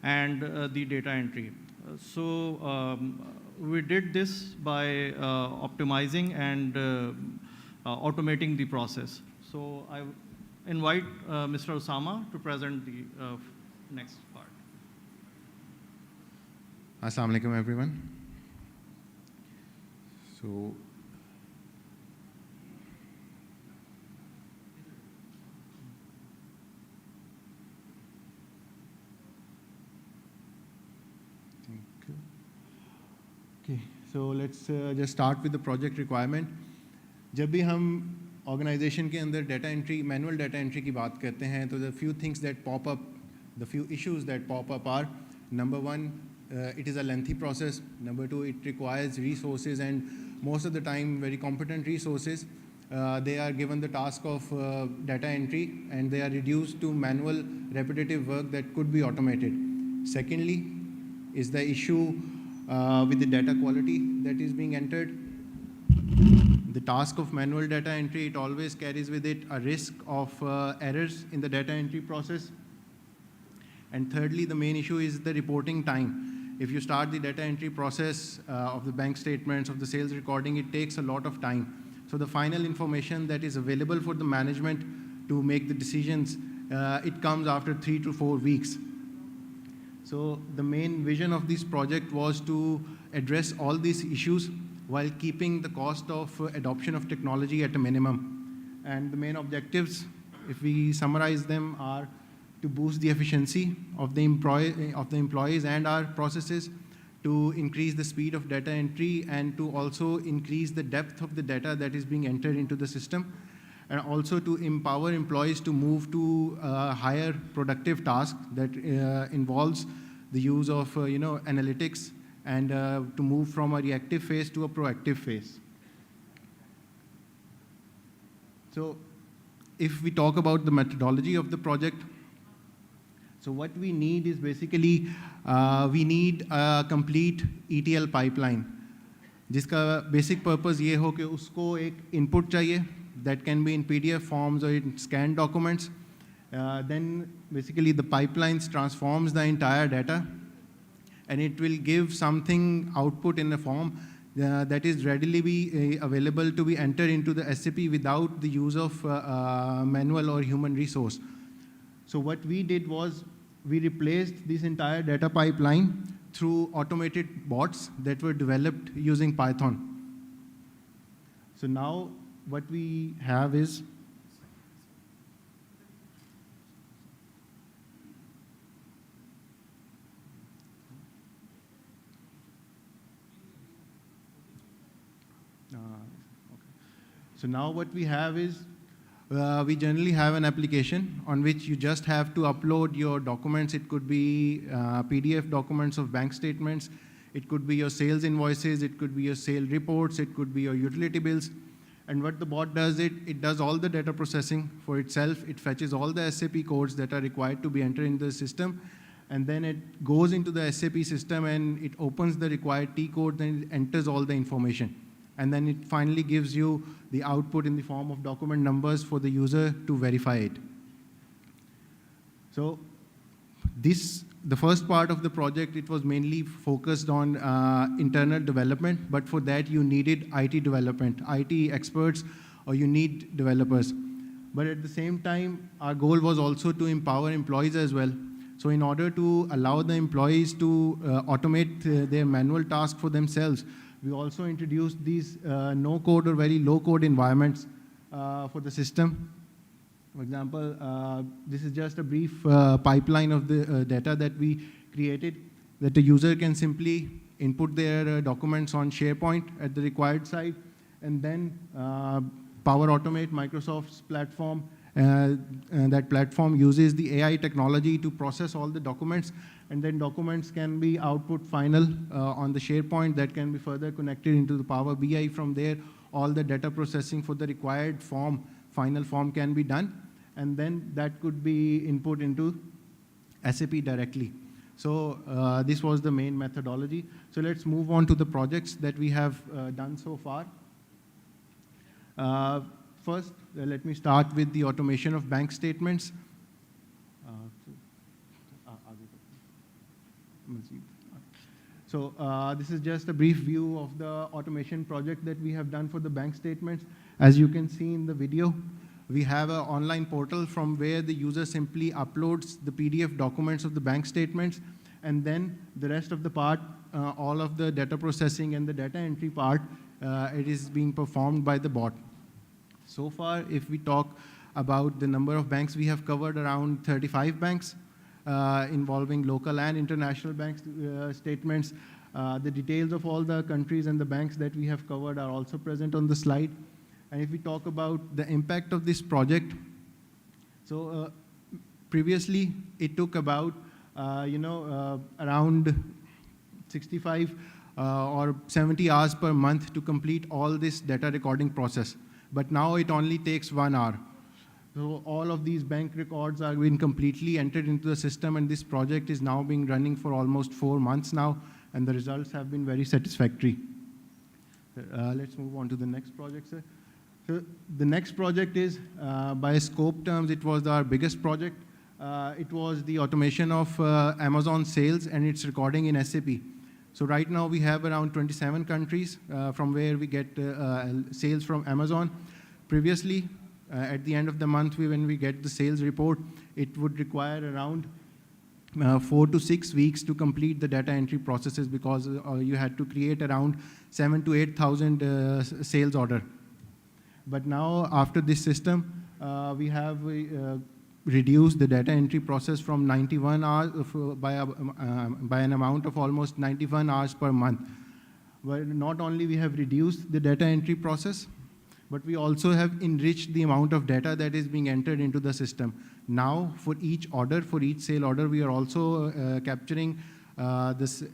and the data entry. So we did this by optimizing and automating the process. So I invite Mr. Osama to present the next part. Assalamu alaikum everyone. So okay, so let's just start with the project requirement. जब भी हम organisation के अंदर data entry, manual data entry की बात करते हैं, तो the few things that pop up, the few issues that pop up are, number 1, it is a lengthy process. Number 2, it requires resources, and most of the time very competent resources. They are given the task of data entry and they are reduced to manual repetitive work that could be automated. Secondly is the issue with the data quality that is being entered. The task of manual data entry, it always carries with it a risk of errors in the data entry process. And thirdly, the main issue is the reporting time. If you start the data entry process of the bank statements, of the sales recording, it takes a lot of time. So the final information that is available for the management to make the decisions, it comes after 3 to 4 weeks. So the main vision of this project was to address all these issues while keeping the cost of adoption of technology at a minimum. And the main objectives, if we summarize them, are to boost the efficiency of the employees and our processes, to increase the speed of data entry, and to also increase the depth of the data that is being entered into the system, and also to empower employees to move to higher productive tasks that involves the use of analytics, and to move from a reactive phase to a proactive phase. So if we talk about the methodology of the project, so what we need is basically, we need a complete ETL pipeline, जिसका basic purpose ये हो कि उसको एक input चाहिए that can be in PDF forms or in scanned documents. Then basically the pipelines transforms the entire data, and it will give something output in a form that is readily be available to be entered into the SAP without the use of manual or human resource. So what we did was we replaced this entire data pipeline through automated bots that were developed using Python. So now what we have is So now what we have is, we generally have an application on which you just have to upload your documents. It could be PDF documents of bank statements. It could be your sales invoices. It could be your sale reports. It could be your utility bills. And what the bot does, it does all the data processing for itself. It fetches all the SAP codes that are required to be entered into the system. And then it goes into the SAP system and it opens the required T code and it enters all the information. And then it finally gives you the output in the form of document numbers for the user to verify it. So the first part of the project, it was mainly focused on internal development, but for that you needed IT development, IT experts, or you need developers. But at the same time, our goal was also to empower employees as well. So in order to allow the employees to automate their manual tasks for themselves, we also introduced these no-code or very low-code environments for the system. For example, this is just a brief pipeline of the data that we created, that the user can simply input their documents on SharePoint at the required site, and then Power Automate, Microsoft's platform, and that platform uses the AI technology to process all the documents, and then documents can be output final on the SharePoint that can be further connected into the Power BI. From there, all the data processing for the required form, final form, can be done, and then that could be input into SAP directly. So this was the main methodology. So let's move on to the projects that we have done so far. First, let me start with the automation of bank statements. So this is just a brief view of the automation project that we have done for the bank statements. As you can see in the video, we have an online portal from where the user simply uploads the PDF documents of the bank statements, and then the rest of the part, all of the data processing and the data entry part, it is being performed by the bot. So far, if we talk about the number of banks, we have covered around 35 banks involving local and international bank statements. The details of all the countries and the banks that we have covered are also present on the slide. And if we talk about the impact of this project, so previously it took about around 65 or 70 hours per month to complete all this data recording process. But now it only takes 1 hour. So all of these bank records are being completely entered into the system, and this project is now being running for almost 4 months now, and the results have been very satisfactory. Let's move on to the next project, sir. So the next project is, by scope terms, it was our biggest project. it was the automation of Amazon sales and its recording in SAP. So right now we have around 27 countries from where we get sales from Amazon. Previously, at the end of the month, when we get the sales report, it would require around 4 to 6 weeks to complete the data entry processes, because you had to create around 7,000 to 8,000 sales order. But now, after this system, we have reduced the data entry process from 91 hours by an amount of almost 91 hours per month. Well, not only we have reduced the data entry process, but we also have enriched the amount of data that is being entered into the system. Now, for each order, for each sale order, we are also capturing the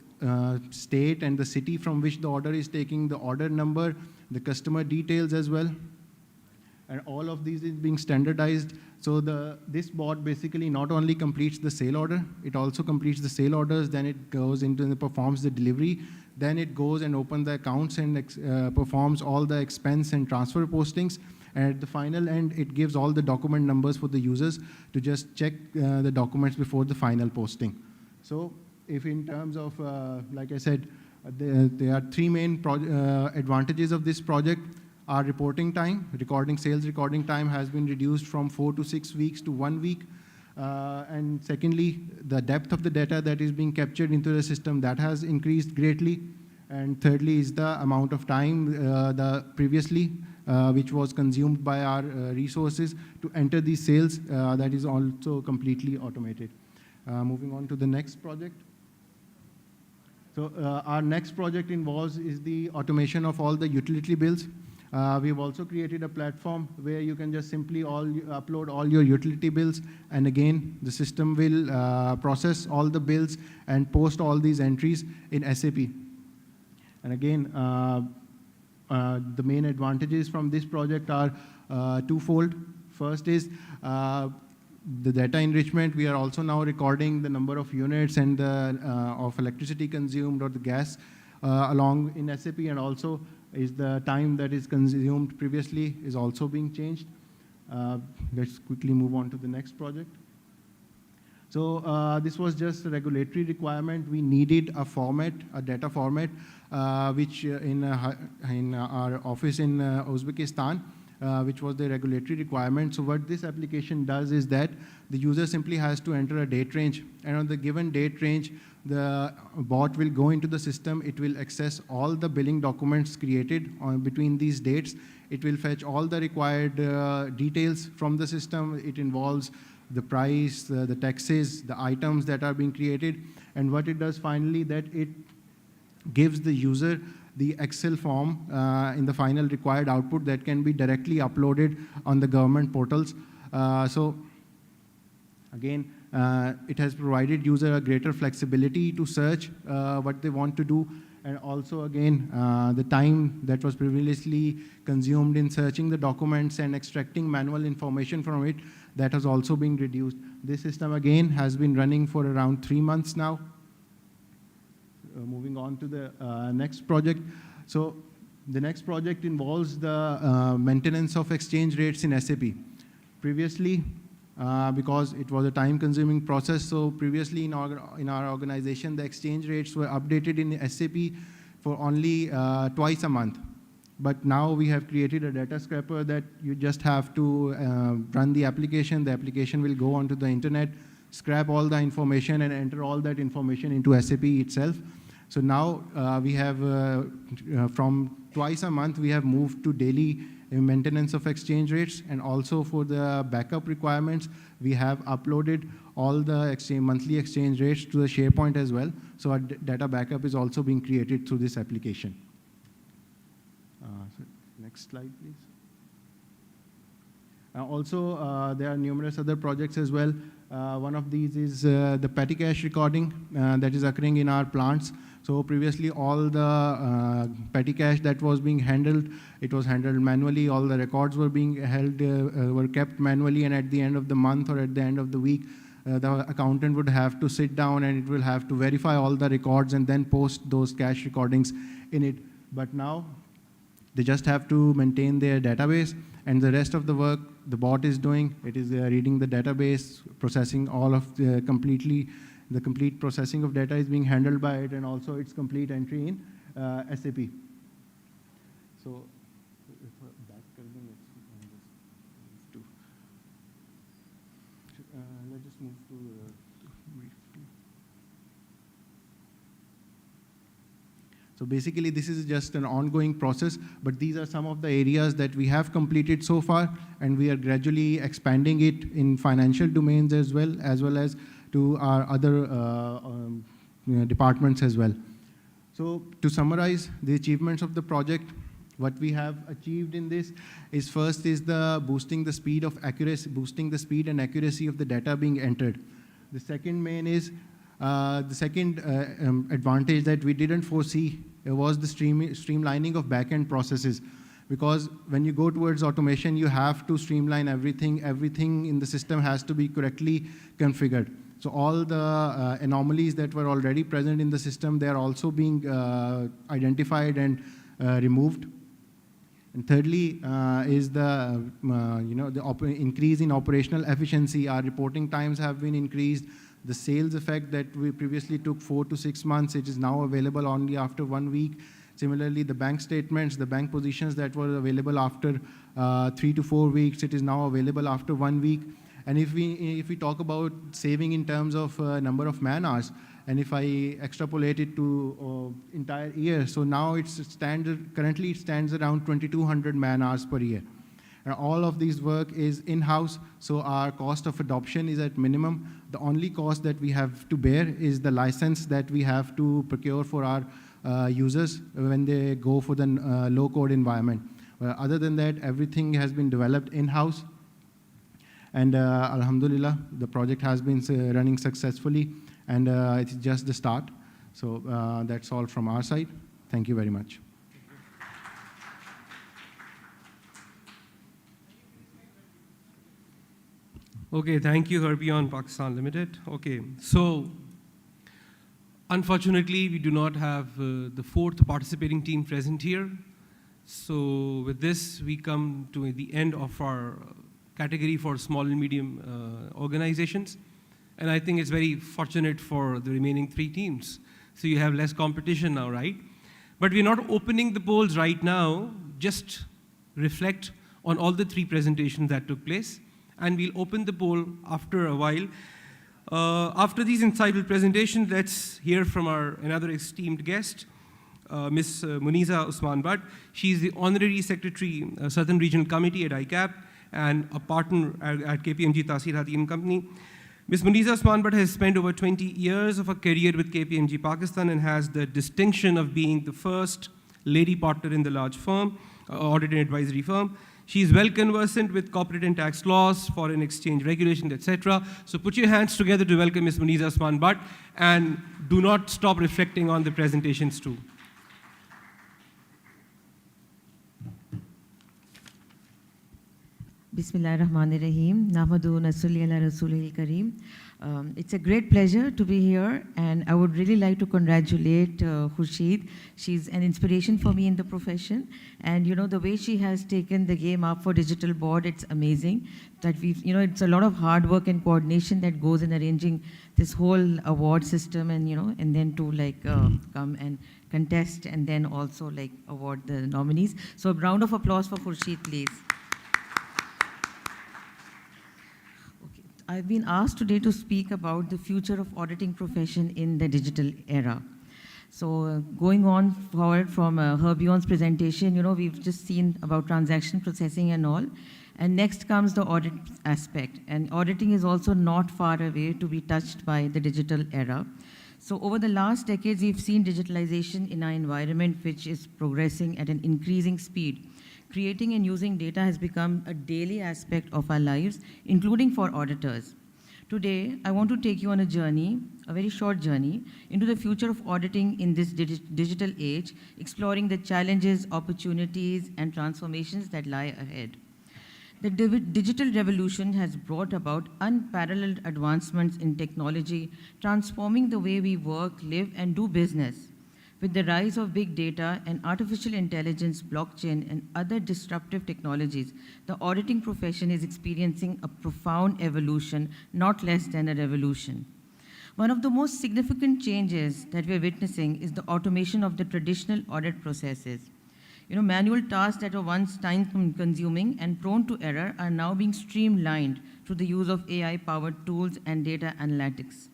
state and the city from which the order is taking, the order number, the customer details as well. And all of these is being standardized. So this bot basically not only completes the sale order, it also completes the sale orders, then it goes into and performs the delivery, then it goes and opens the accounts and performs all the expense and transfer postings. And at the final end, it gives all the document numbers for the users to just check the documents before the final posting. So if in terms of, like I said, there are three main advantages of this project. Our reporting time, sales recording time has been reduced from 4 to 6 weeks to 1 week. And secondly, the depth of the data that is being captured into the system, that has increased greatly. And thirdly is the amount of time previously which was consumed by our resources to enter these sales, that is also completely automated. Moving on to the next project. So our next project is the automation of all the utility bills. We've also created a platform where you can just simply upload all your utility bills, and again, the system will process all the bills and post all these entries in SAP. And again, the main advantages from this project are twofold. First is the data enrichment. We are also now recording the number of units and of electricity consumed or the gas along in SAP, and also is the time that is consumed previously is also being changed. Let's quickly move on to the next project. So this was just a regulatory requirement. We needed a format, a data format, which in our office in Uzbekistan, which was the regulatory requirement. So what this application does is that the user simply has to enter a date range, and on the given date range, the bot will go into the system. It will access all the billing documents created between these dates. It will fetch all the required details from the system. It involves the price, the taxes, the items that are being created. And what it does finally, that it gives the user the Excel form in the final required output that can be directly uploaded on the government portals. So again, it has provided user a greater flexibility to search what they want to do. And also again, the time that was previously consumed in searching the documents and extracting manual information from it, that has also been reduced. This system again has been running for around 3 months now. Moving on to the next project. So the next project involves the maintenance of exchange rates in SAP. Previously, because it was a time-consuming process, so previously in our organization, the exchange rates were updated in SAP for only twice a month. But now we have created a data scraper that you just have to run the application. The application will go onto the internet, scrap all the information, and enter all that information into SAP itself. So now we have, from twice a month, we have moved to daily maintenance of exchange rates. And also for the backup requirements, we have uploaded all the monthly exchange rates to the SharePoint as well. So our data backup is also being created through this application. So next slide, please. Also, there are numerous other projects as well. One of these is the petty cash recording that is occurring in our plants. So previously, all the petty cash that was being handled, it was handled manually. All the records were being held, were kept manually, and at the end of the month or at the end of the week, the accountant would have to sit down and it will have to verify all the records and then post those cash recordings in it. But now, they just have to maintain their database, and the rest of the work the bot is doing. It is reading the database, processing all of the complete processing of data is being handled by it, and also its complete entry in SAP. So, let's just move to briefly. So basically, this is just an ongoing process, but these are some of the areas that we have completed so far, and we are gradually expanding it in financial domains as well as to our other departments as well. So to summarize the achievements of the project, what we have achieved in this is first is boosting the speed and accuracy of the data being entered. The second main is the second advantage that we didn't foresee was the streamlining of back-end processes. Because when you go towards automation, you have to streamline everything. Everything in the system has to be correctly configured. So all the anomalies that were already present in the system, they are also being identified and removed. And thirdly is the increase in operational efficiency. Our reporting times have been increased. The sales effect that we previously took 4 to 6 months, it is now available only after 1 week. Similarly, the bank statements, the bank positions that were available after 3 to 4 weeks, it is now available after 1 week. And if we talk about saving in terms of number of man hours, and if I extrapolate it to entire year, so now currently it stands around 2,200 man hours per year. And all of this work is in-house, so our cost of adoption is at minimum. The only cost that we have to bear is the license that we have to procure for our users when they go for the low-code environment. Other than that, everything has been developed in-house. And Alhamdulillah, the project has been running successfully, and it's just the start. So that's all from our side. Thank you very much. Okay, thank you, Herbion Pakistan Limited. Okay, so unfortunately, we do not have the fourth participating team present here. So with this, we come to the end of our category for small and medium organizations. And I think it's very fortunate for the remaining 3 teams. So you have less competition now, right? But we're not opening the polls right now. Just reflect on all the 3 presentations that took place. And we'll open the poll after a while. After these insightful presentations, let's hear from another esteemed guest, Ms. Muniza Usman Butt. She's the Honorary Secretary, Southern Regional Committee at ICAP, and a partner at KPMG Taseer Hatim Company. Ms. Muniza Usman Butt has spent over 20 years of her career with KPMG Pakistan and has the distinction of being the first lady partner in the large firm, audit and advisory firm. She is well conversant with corporate and tax laws, foreign exchange regulations, etc. So put your hands together to welcome Ms. Muniza Usman Butt, and do not stop reflecting on the presentations too. Bismillahirrahmanirrahim. Nahmadu nasalli ala Rasulil Kareem. It's a great pleasure to be here, and I would really like to congratulate Khurshid. She's an inspiration for me in the profession, and the way she has taken the game up for Digital Board, it's amazing. That it's a lot of hard work and coordination that goes in arranging this whole award system, and and then to come and contest, and then also award the nominees. So a round of applause for Khurshid, please. I've been asked today to speak about the future of auditing profession in the digital era. So going on forward from Herbion's presentation, we've just seen about transaction processing and all. And next comes the audit aspect. And auditing is also not far away to be touched by the digital era. So over the last decades, we've seen digitalization in our environment, which is progressing at an increasing speed. Creating and using data has become a daily aspect of our lives, including for auditors. Today, I want to take you on a journey, a very short journey, into the future of auditing in this digital age, exploring the challenges, opportunities, and transformations that lie ahead. The digital revolution has brought about unparalleled advancements in technology, transforming the way we work, live, and do business. With the rise of big data and artificial intelligence, blockchain, and other disruptive technologies, the auditing profession is experiencing a profound evolution, not less than a revolution. One of the most significant changes that we're witnessing is the automation of the traditional audit processes. Manual tasks that were once time-consuming and prone to error are now being streamlined through the use of AI-powered tools and data analytics.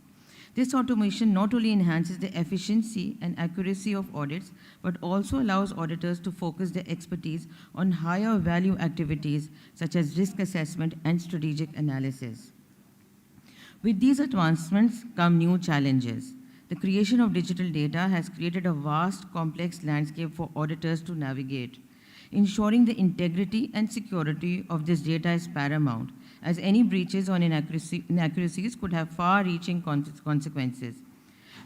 This automation not only enhances the efficiency and accuracy of audits, but also allows auditors to focus their expertise on higher value activities such as risk assessment and strategic analysis. With these advancements come new challenges. The creation of digital data has created a vast, complex landscape for auditors to navigate. Ensuring the integrity and security of this data is paramount, as any breaches or inaccuracies could have far-reaching consequences.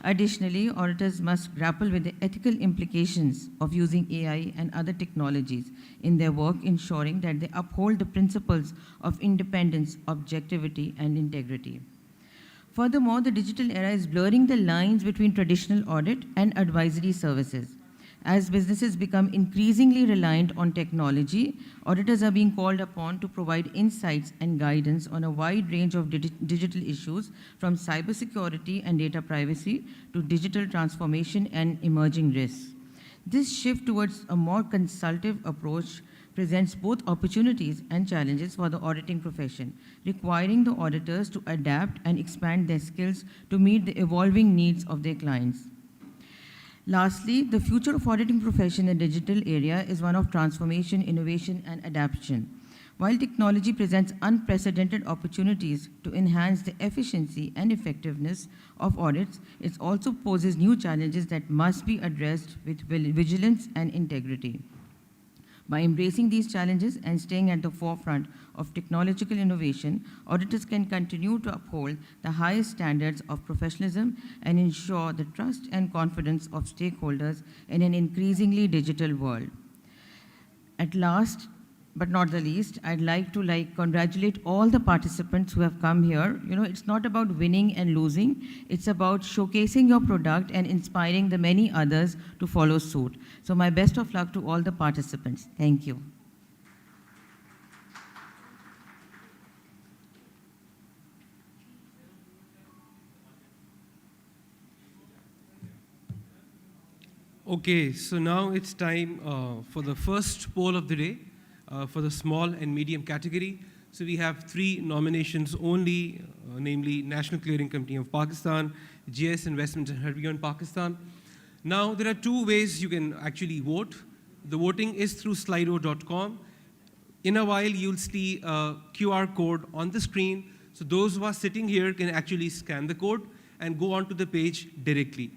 Additionally, auditors must grapple with the ethical implications of using AI and other technologies in their work, ensuring that they uphold the principles of independence, objectivity, and integrity. Furthermore, the digital era is blurring the lines between traditional audit and advisory services. As businesses become increasingly reliant on technology, auditors are being called upon to provide insights and guidance on a wide range of digital issues, from cybersecurity and data privacy to digital transformation and emerging risks. This shift towards a more consultative approach presents both opportunities and challenges for the auditing profession, requiring the auditors to adapt and expand their skills to meet the evolving needs of their clients. Lastly, the future of auditing profession in the digital area is one of transformation, innovation, and adaptation. While technology presents unprecedented opportunities to enhance the efficiency and effectiveness of audits, it also poses new challenges that must be addressed with vigilance and integrity. By embracing these challenges and staying at the forefront of technological innovation, auditors can continue to uphold the highest standards of professionalism and ensure the trust and confidence of stakeholders in an increasingly digital world. At last, but not the least, I'd like to congratulate all the participants who have come here. It's not about winning and losing. It's about showcasing your product and inspiring the many others to follow suit. So my best of luck to all the participants. Thank you. Okay, so now it's time for the first poll of the day. For the small and medium category. So we have 3 nominations only, namely National Clearing Company of Pakistan, JS Investments and Harbion Pakistan. Now there are 2 ways you can actually vote. The voting is through slido.com. In a while you'll see a QR code on the screen. So those who are sitting here can actually scan the code and go onto the page directly.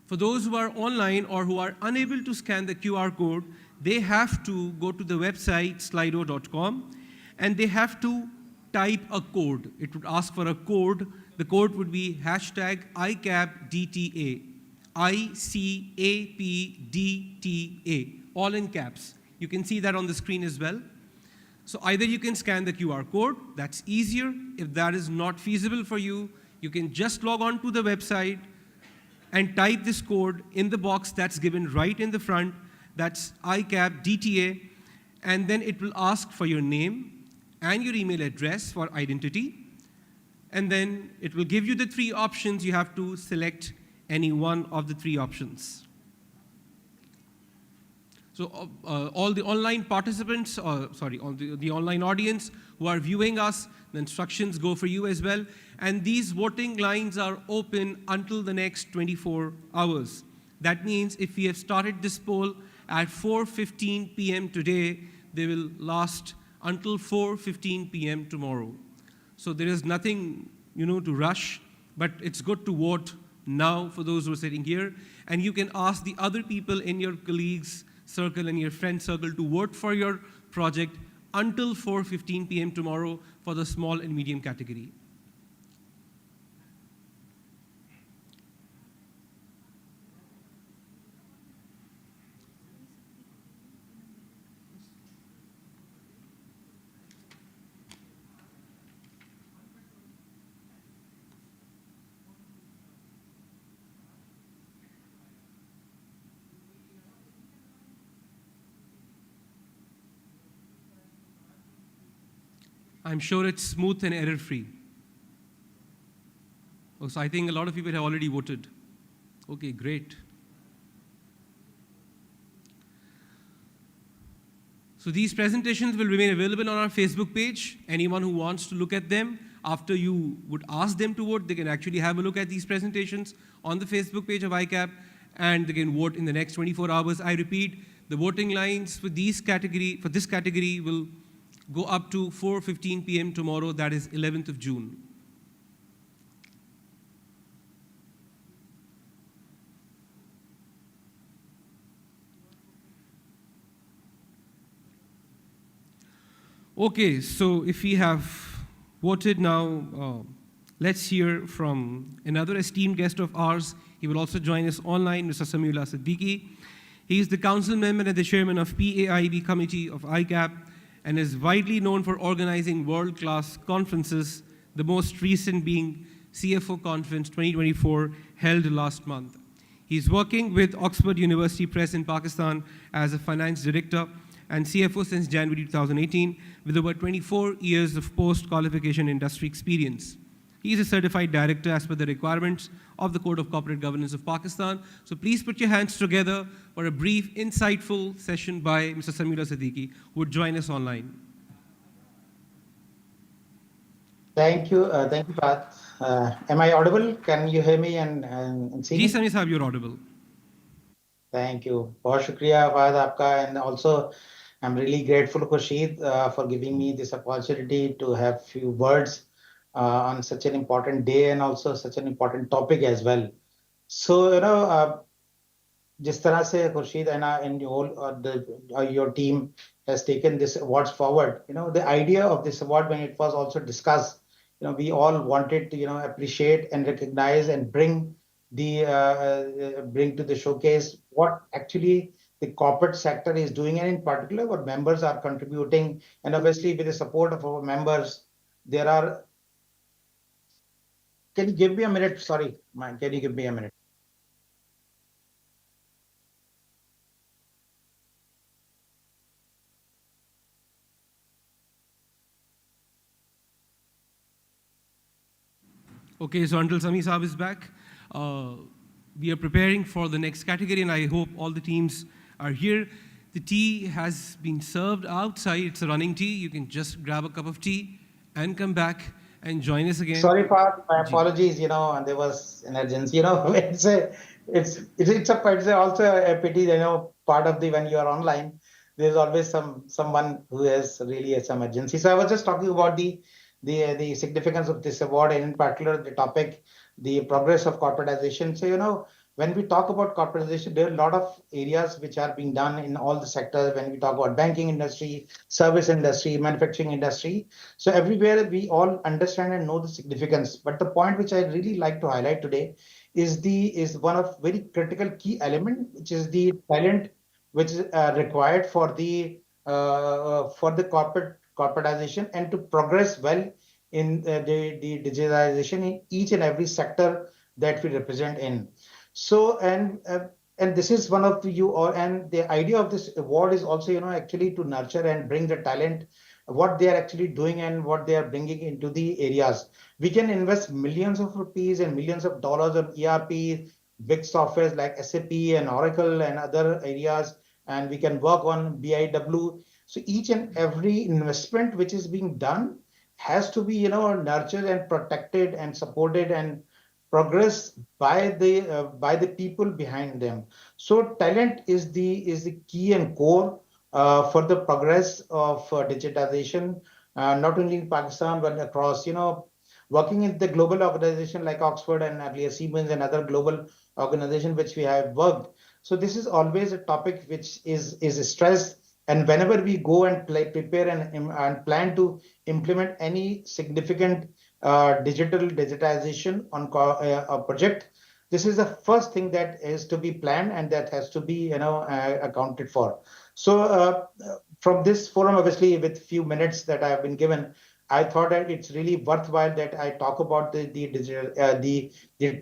For those who are online or who are unable to scan the QR code, they have to go to the website slido.com and they have to type a code. It would ask for a code. The code would be #ICAPDTA, ICAPDTA, all in caps. You can see that on the screen as well. So either you can scan the QR code, that's easier. If that is not feasible for you, you can just log on to the website and type this code in the box that's given right in the front. That's ICAPDTA, and then it will ask for your name and your email address for identity, and then it will give you the 3 options. You have to select any one of the 3 options. So all the online participants, all the online audience who are viewing us, the instructions go for you as well, and these voting lines are open until the next 24 hours. That means if we have started this poll at 4:15 p.m. today, they will last until 4:15 p.m. tomorrow. So there is nothing, to rush, but it's good to vote now for those who are sitting here. And you can ask the other people in your colleagues' circle and your friend circle to vote for your project until 4:15 p.m. tomorrow for the small and medium category. I'm sure it's smooth and error-free. Oh, so I think a lot of people have already voted. Okay, great. So these presentations will remain available on our Facebook page. Anyone who wants to look at them, after you would ask them to vote, they can actually have a look at these presentations on the Facebook page of ICAP, and they can vote in the next 24 hours. I repeat, the voting lines for this category will go up to 4:15 p.m. tomorrow, that is 11th of June. Okay, so if we have voted now, let's hear from another esteemed guest of ours. He will also join us online, Mr. Samiullah Siddiqui. He is the council member and the chairman of PAIB Committee of ICAP and is widely known for organizing world-class conferences, the most recent being CFO Conference 2024 held last month. He's working with Oxford University Press in Pakistan as a finance director and CFO since January 2018, with over 24 years of post-qualification industry experience. He is a certified director as per the requirements of the Code of Corporate Governance of Pakistan. So please put your hands together for a brief, insightful session by Mr. Samiullah Siddiqui, who would join us online. Thank you, Pat. Am I audible? Can you hear me and see me? Ji Sami Sahab, you're audible. Thank you. बहुत शुक्रिया Fahad आपका, and also I'm really grateful, Khurshid, for giving me this opportunity to have few words on such an important day and also such an important topic as well. So, जिस तरह से Khurshid and your team has taken this awards forward, the idea of this award when it was also discussed, we all wanted to, appreciate and recognize and bring to the showcase what actually the corporate sector is doing, and in particular what members are contributing, and obviously with the support of our members, there are. Can you give me a minute? Sorry, man, can you give me a minute? Okay, so until Sami Saab is back, we are preparing for the next category, and I hope all the teams are here. The tea has been served outside. It's a running tea. You can just grab a cup of tea and come back and join us again. Sorry, Pat, my apologies. And there was an urgency. It's also a pity. Part of when you are online, there's always someone who has really some urgency. So I was just talking about the significance of this award, and in particular the topic, the progress of corporatization. So when we talk about corporatization, there are a lot of areas which are being done in all the sectors. When we talk about banking industry, service industry, manufacturing industry, so everywhere we all understand and know the significance. But the point which I really like to highlight today is one of very critical key element, which is the talent which is required for the corporatization and to progress well in the digitalization in each and every sector that we represent in. So and this is one of and the idea of this award is also actually to nurture and bring the talent, what they are actually doing and what they are bringing into the areas. We can invest millions of rupees and millions of dollars on ERP, big softwares like SAP and Oracle and other areas, and we can work on BIW. So each and every investment which is being done has to be nurtured and protected and supported and progress by the people behind them. So talent is the key and core for the progress of digitization, not only in Pakistan but across. Working in the global organization like Oxford and earlier Siemens and other global organizations which we have worked. So this is always a topic which is stressed. And whenever we go and prepare and plan to implement any significant digitization on a project, this is the first thing that is to be planned and that has to be accounted for. So from this forum, obviously with few minutes that I have been given, I thought that it's really worthwhile that I talk about the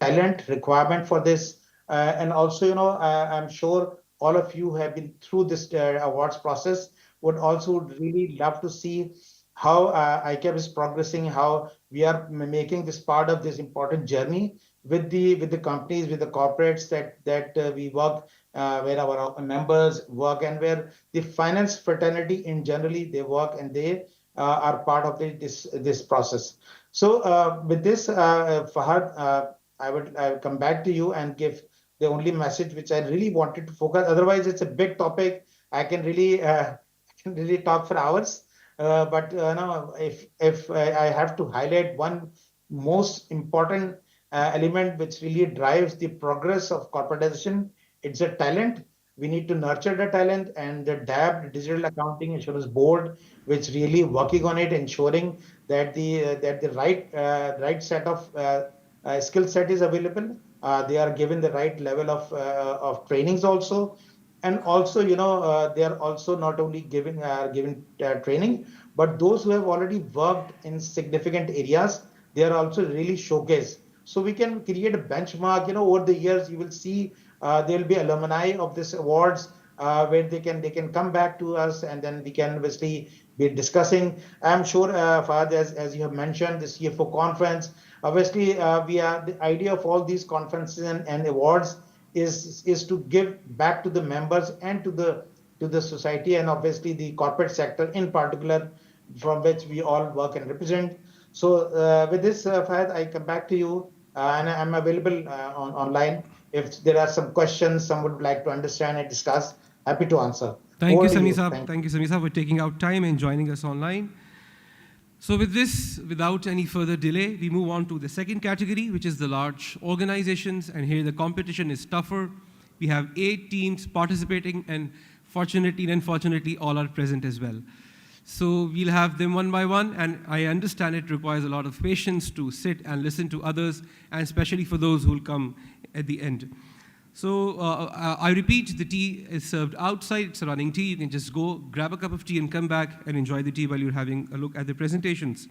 talent requirement for this, and also I'm sure all of you have been through this awards process, would also really love to see how ICAP is progressing, how we are making this part of this important journey with the companies, with the corporates that we work, where our members work, and where the finance fraternity in generally they work, and they are part of this process. So with this, Fahad, I would come back to you and give the only message which I really wanted to focus. Otherwise, it's a big topic. I can really talk for hours. But no, if I have to highlight one most important element which really drives the progress of corporatization, it's a talent. We need to nurture the talent, and the DAB, the Digital Accounting Assurance Board, which really working on it, ensuring that the right set of skill set is available. They are given the right level of trainings also. And also, they are also not only giving training, but those who have already worked in significant areas, they are also really showcased. So we can create a benchmark. Over the years, you will see there will be alumni of this awards where they can come back to us, and then we can obviously be discussing. I'm sure, Fahad, as you have mentioned, the CFO conference. Obviously, the idea of all these conferences and awards is to give back to the members and to the society, and obviously the corporate sector in particular, from which we all work and represent. So with this, Fahad, I come back to you, and I'm available online. If there are some questions someone would like to understand and discuss, happy to answer. Thank you, Sami Saab. Thank you, Sami Saab, for taking out time and joining us online. So with this, without any further delay, we move on to the second category, which is the large organizations. And here the competition is tougher. We have 8 teams participating, and fortunately and unfortunately, all are present as well. So we'll have them one by one, and I understand it requires a lot of patience to sit and listen to others, and especially for those who will come at the end. So I repeat, the tea is served outside. It's a running tea. You can just go grab a cup of tea and come back and enjoy the tea while you're having a look at the presentations.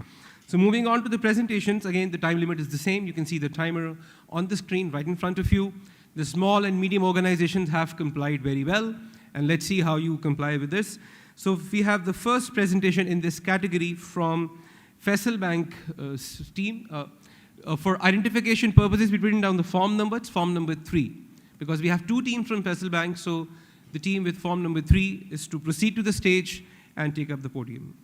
So moving on to the presentations, again, the time limit is the same. You can see the timer on the screen right in front of you. The small and medium organizations have complied very well, and let's see how you comply with this. So we have the first presentation in this category from Faisal Bank team. For identification purposes, we've written down the form number. It's form number 3. Because we have 2 teams from Faisal Bank, so the team with form number 3 is to proceed to the stage and take up the podium.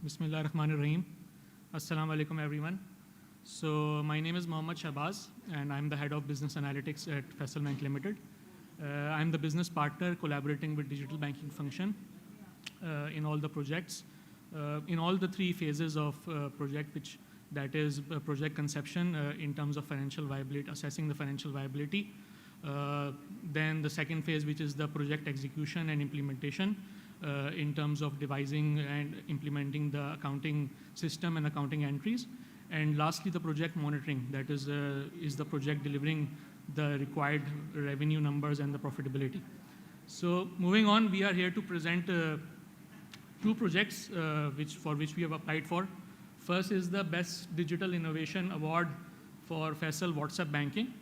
Bismillah ar-Rahman ar-Rahim. Assalamu alaikum, everyone. So my name is Mohammad Shahbaz, and I'm the head of business analytics at Faisal Bank Limited. I'm the business partner collaborating with digital banking function in all the projects, in all the 3 phases of project, which that is project conception in terms of financial viability, assessing the financial viability. Then the second phase, which is the project execution and implementation, in terms of devising and implementing the accounting system and accounting entries. And lastly, the project monitoring, that is the project delivering the required revenue numbers and the profitability. So moving on, we are here to present 2 projects for which we have applied for. First is the Best Digital Innovation Award for Faisal WhatsApp Banking.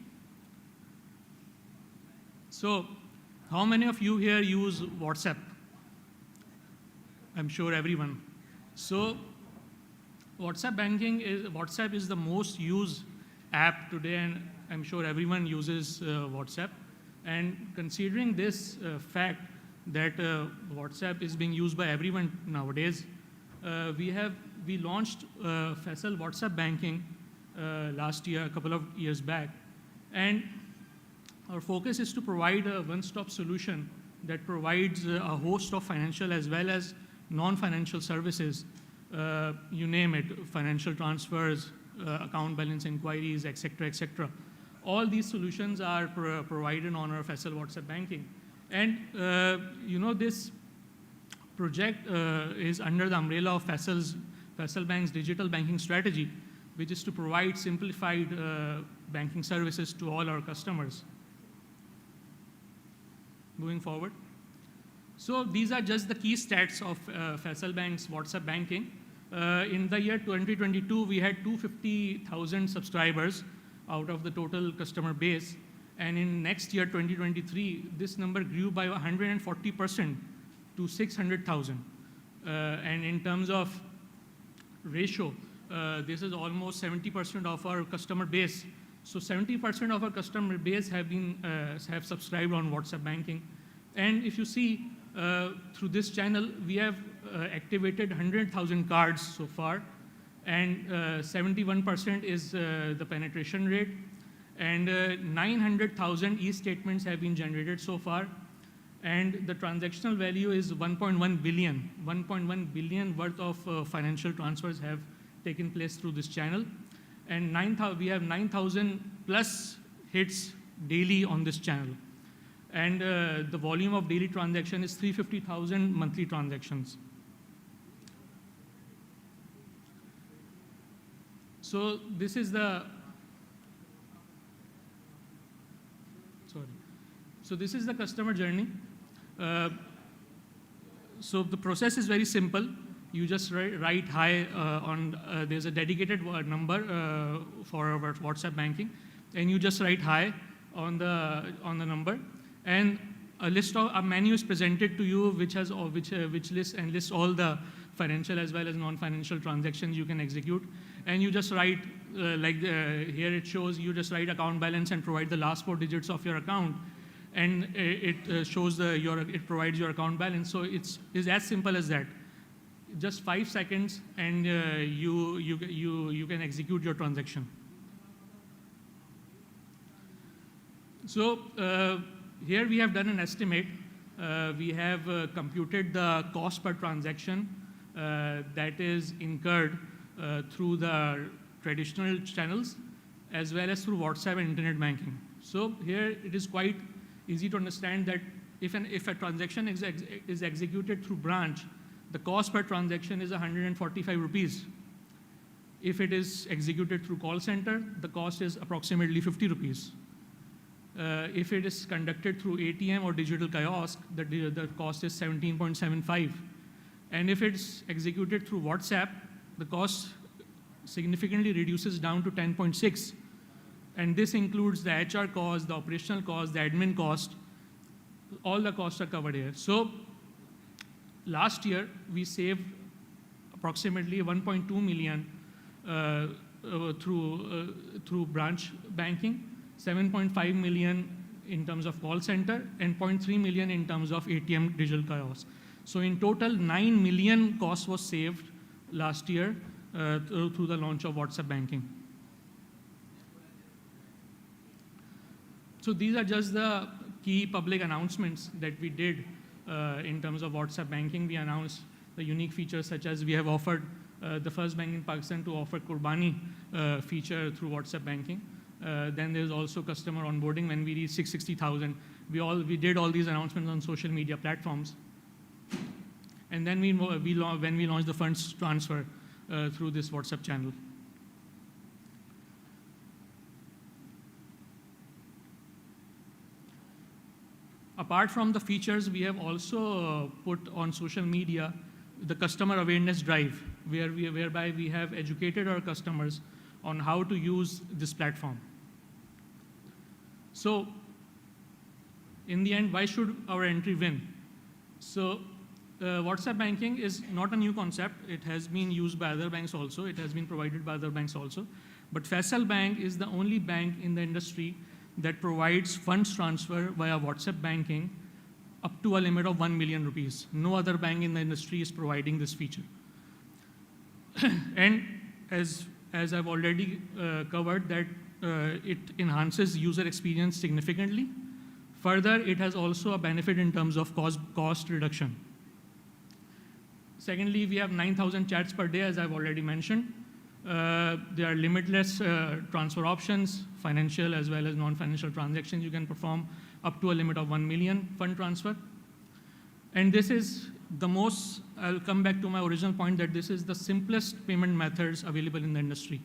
So, how many of you here use WhatsApp? I'm sure everyone. So, WhatsApp is the most used app today, and I'm sure everyone uses WhatsApp. And considering this fact that WhatsApp is being used by everyone nowadays, we launched Faisal WhatsApp Banking last year, a couple of years back, and our focus is to provide a one-stop solution that provides a host of financial as well as non-financial services, you name it, financial transfers, account balance inquiries, etc., etc. All these solutions are provided on our Faisal WhatsApp Banking. And this project is under the umbrella of Faisal Bank's digital banking strategy, which is to provide simplified banking services to all our customers. Moving forward. So these are just the key stats of Faisal Bank's WhatsApp Banking. In the year 2022, we had 250,000 subscribers out of the total customer base. And in next year, 2023, this number grew by 140% to 600,000. And in terms of ratio, this is almost 70% of our customer base. So 70% of our customer base have subscribed on WhatsApp Banking. And if you see, through this channel, we have activated 100,000 cards so far, and 71% is the penetration rate, and 900,000 e-statements have been generated so far, and the transactional value is 1.1 billion. 1.1 billion worth of financial transfers have taken place through this channel, and we have 9,000 plus hits daily on this channel. And the volume of daily transaction is 350,000 monthly transactions. So this is the, So this is the customer journey. So the process is very simple. You just write hi there's a dedicated number for our WhatsApp Banking, and you just write hi on the number, and a menu is presented to you which lists all the financial as well as non-financial transactions you can execute, and you just write here it shows you just write account balance and provide the last 4 digits of your account, and it shows it provides your account balance. So it's as simple as that. Just 5 seconds, and you can execute your transaction. So here we have done an estimate. We have computed the cost per transaction that is incurred through the traditional channels as well as through WhatsApp and internet banking. So here it is quite easy to understand that if a transaction is executed through branch, the cost per transaction is 145 rupees. If it is executed through call center, the cost is approximately 50 rupees. If it is conducted through ATM or digital kiosk, the cost is 17.75. And if it's executed through WhatsApp, the cost significantly reduces down to 10.6. And this includes the HR cost, the operational cost, the admin cost. All the costs are covered here. So last year, we saved approximately 1.2 million through branch banking, 7.5 million in terms of call center, and 0.3 million in terms of ATM digital kiosk. So in total, 9 million costs was saved last year through the launch of WhatsApp Banking. So these are just the key public announcements that we did in terms of WhatsApp Banking. We announced the unique features such as we have offered the first bank in Pakistan to offer Qurbani feature through WhatsApp Banking. Then there's also customer onboarding when we reached 660,000. We did all these announcements on social media platforms. And then when we launched the funds transfer through this WhatsApp channel. Apart from the features, we have also put on social media the customer awareness drive, whereby we have educated our customers on how to use this platform. So, in the end, why should our entry win? So, WhatsApp banking is not a new concept. It has been used by other banks also. It has been provided by other banks also. But Faisal Bank is the only bank in the industry that provides funds transfer via WhatsApp banking up to a limit of 1 million rupees. No other bank in the industry is providing this feature. And as I've already covered, that it enhances user experience significantly. Further, it has also a benefit in terms of cost reduction. Secondly, we have 9,000 chats per day, as I've already mentioned. There are limitless transfer options, financial as well as non-financial transactions you can perform up to a limit of 1 million fund transfer. And this is the most, I'll come back to my original point that this is the simplest payment methods available in the industry.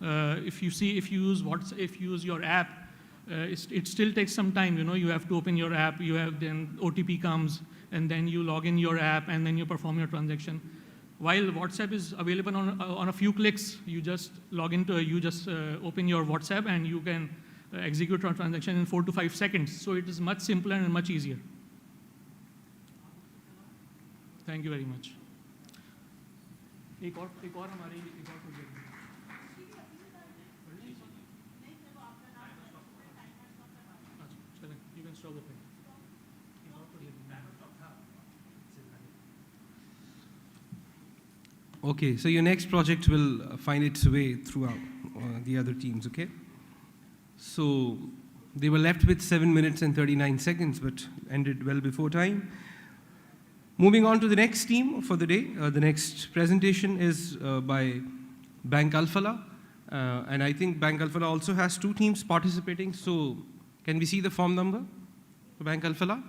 If you use WhatsApp, if you use your app, it still takes some time. You have to open your app, then OTP comes, and then you log in your app, and then you perform your transaction. While WhatsApp is available on a few clicks, you just open your WhatsApp, and you can execute a transaction in 4 to 5 seconds. So it is much simpler and much easier. Thank you very much. एक और हमारी एक और project है. You can stop the thing. Okay, so your next project will find its way throughout the other teams, okay? So they were left with 7 minutes and 39 seconds, but ended well before time. Moving on to the next team for the day. The next presentation is by Bank Alfala. And I think Bank Alfala also has 2 teams participating. So can we see the form number for Bank Alfala?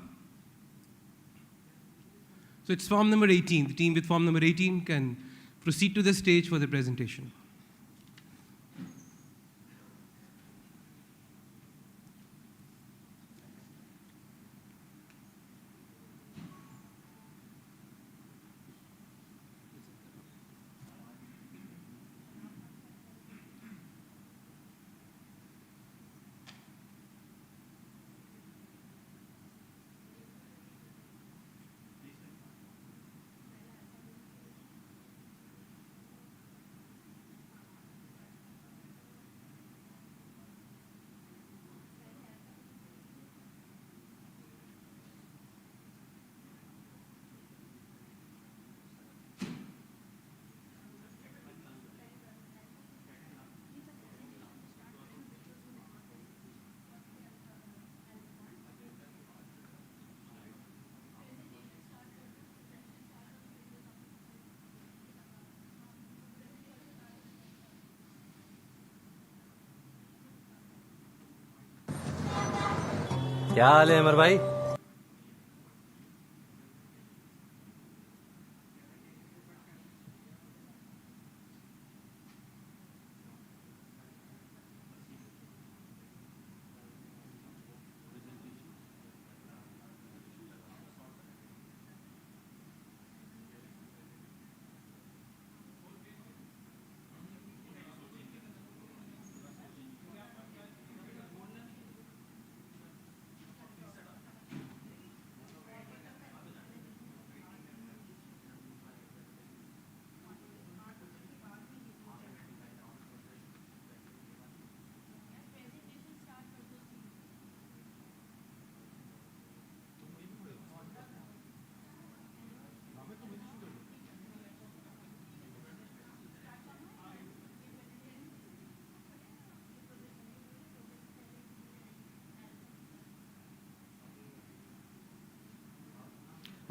So it's form number 18. The team with form number 18 can proceed to the stage for the presentation. क्या हाल है अमर भाई?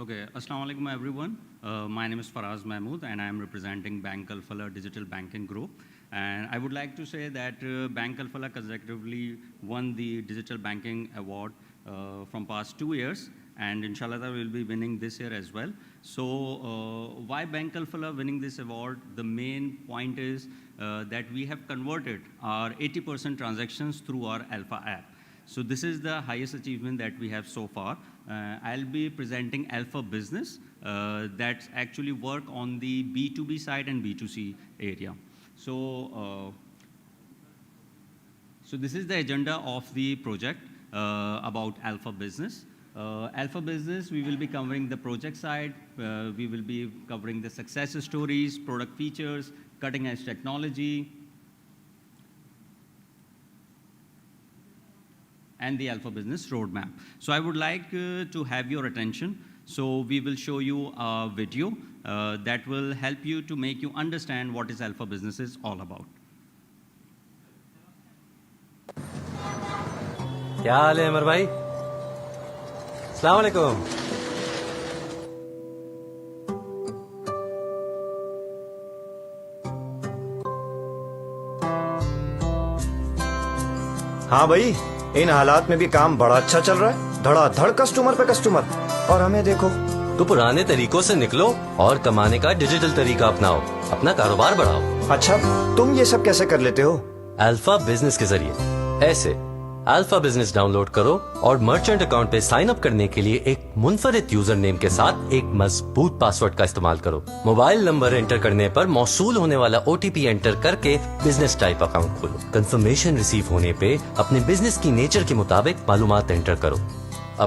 Okay, Assalamu alaikum everyone. My name is Faraz Mahmood and I am representing Bank Alfala Digital Banking Group. And I would like to say that Bank Alfala consecutively won the Digital Banking Award from past 2 years, and inshallah we will be winning this year as well. So why Bank Alfala winning this award? The main point is that we have converted our 80% transactions through our Alpha app. So this is the highest achievement that we have so far. I'll be presenting Alpha Business that actually work on the B2B side and B2C area. So this is the agenda of the project about Alpha Business. Alpha Business, we will be covering the project side. We will be covering the success stories, product features, cutting edge technology, and the Alpha Business roadmap. So I would like to have your attention. So we will show you a video that will help you to make you understand what is Alpha Business is all about. क्या हाल है अमर भाई? अस्सलाम वालेकुम। हाँ भाई, इन हालात में भी काम बड़ा अच्छा चल रहा है। धड़ाधड़ कस्टमर पे कस्टमर, और हमें देखो। तो पुराने तरीकों से निकलो और कमाने का डिजिटल तरीका अपनाओ, अपना कारोबार बढ़ाओ। अच्छा, तुम ये सब कैसे कर लेते हो? अल्फा बिजनेस के जरिए। ऐसे अल्फा बिजनेस डाउनलोड करो और मर्चेंट अकाउंट पे साइन अप करने के लिए एक मुनफरिद यूजर नेम के साथ एक मजबूत पासवर्ड का इस्तेमाल करो। मोबाइल नंबर एंटर करने पर मौसूल होने वाला OTP एंटर करके बिजनेस टाइप अकाउंट खोलो। कंफर्मेशन रिसीव होने पे अपने बिजनेस की नेचर के मुताबिक मालूमात एंटर करो।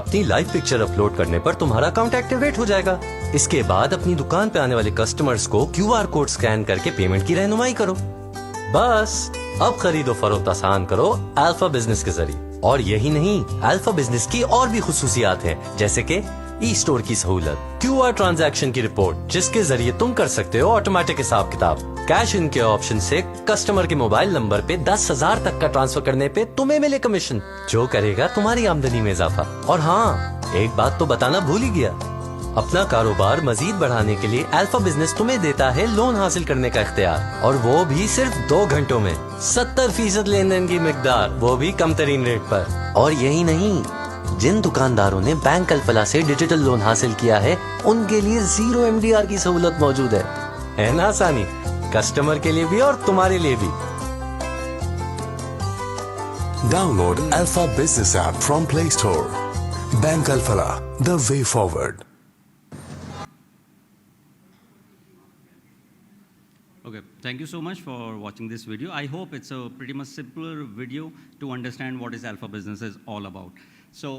अपनी लाइव पिक्चर अपलोड करने पर तुम्हारा अकाउंट एक्टिवेट हो जाएगा। इसके बाद अपनी दुकान पे आने वाले कस्टमर्स को QR कोड स्कैन करके पेमेंट की रहनुमाई करो। बस अब खरीदो फरोख्त आसान करो अल्फा बिजनेस के जरिए। और यही नहीं, अल्फा बिजनेस की और भी खुसूसियात हैं, जैसे कि ई-स्टोर की सहूलत, QR ट्रांजैक्शन की रिपोर्ट जिसके जरिए तुम कर सकते हो ऑटोमेटिक हिसाब किताब, कैश इन के ऑप्शन से कस्टमर के मोबाइल नंबर पे 10,000 तक का ट्रांसफर करने पे तुम्हें मिले कमीशन, जो करेगा तुम्हारी आमदनी में इजाफा। और हाँ, एक बात तो बताना भूल ही गया, अपना कारोबार मजीद बढ़ाने के लिए अल्फा बिजनेस तुम्हें देता है लोन हासिल करने का इख्तियार, और वो भी सिर्फ 2 घंटों में। 70% लेन देन की मिकदार, वो भी कम तरीन रेट पर। और यही नहीं, जिन दुकानदारों ने बैंक अल-फलाह से डिजिटल लोन हासिल किया है उनके लिए 0 MDR की सहूलत मौजूद है ना आसानी? कस्टमर के लिए भी और तुम्हारे लिए भी। Download Alpha Business app from Play Store. Bank Al-Falah, the way forward. Okay, thank you so much for watching this video. I hope it's a pretty much simpler video to understand what is Alpha Business is all about. So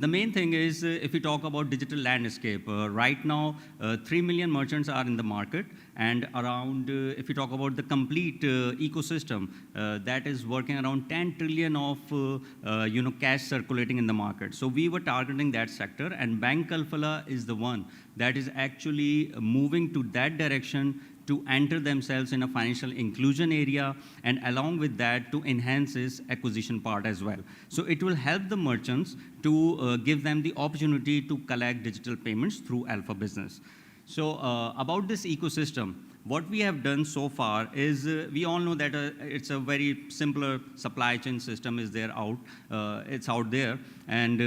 the main thing is, if we talk about digital landscape, right now 3 million merchants are in the market, and around, if we talk about the complete ecosystem, that is working around 10 trillion of cash circulating in the market. So we were targeting that sector, and Bank Al-Falah is the one that is actually moving to that direction to enter themselves in a financial inclusion area, and along with that to enhance its acquisition part as well. So it will help the merchants to give them the opportunity to collect digital payments through Alpha Business. So about this ecosystem, what we have done so far is, we all know that it's a very simpler supply chain system is there out, it's out there, and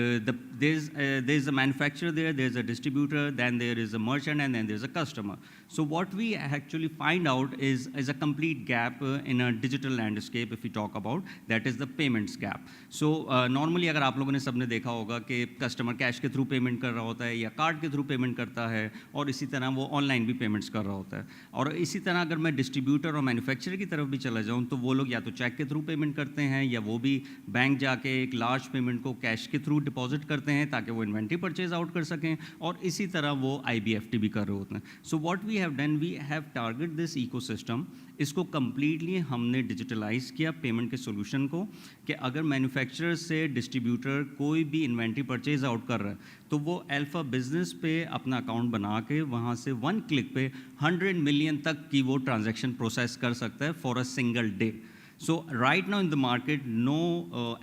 there's a manufacturer there, there's a distributor, then there is a merchant, and then there's a customer. So what we actually find out is a complete gap in a digital landscape, if we talk about, that is the payments gap. So normally अगर आप लोगों ने सबने देखा होगा कि customer cash के through payment कर रहा होता है या कार्ड के थ्रू पेमेंट करता है, और इसी तरह वो ऑनलाइन भी पेमेंट्स कर रहा होता है। और इसी तरह अगर मैं डिस्ट्रीब्यूटर और मैन्युफैक्चरर की तरफ भी चला जाऊँ तो वो लोग या तो चेक के थ्रू पेमेंट करते हैं, या वो भी बैंक जाके एक लार्ज पेमेंट को कैश के थ्रू डिपॉजिट करते हैं ताकि वो इन्वेंट्री परचेज आउट कर सकें, और इसी तरह वो IBFT भी कर रहे होते हैं। So what we have done, we have target this ecosystem, इसको कम्प्लीटली हमने डिजिटलाइज किया पेमेंट के सोल्यूशन को, कि अगर मैन्युफैक्चरर से डिस्ट्रीब्यूटर कोई भी इन्वेंट्री परचेज आउट कर रहा है तो वो अल्फा बिजनेस पे अपना अकाउंट बना के वहाँ से 1 क्लिक पे 100 मिलियन तक की वो ट्रांजैक्शन प्रोसेस कर सकता है for a single day. So right now in the market no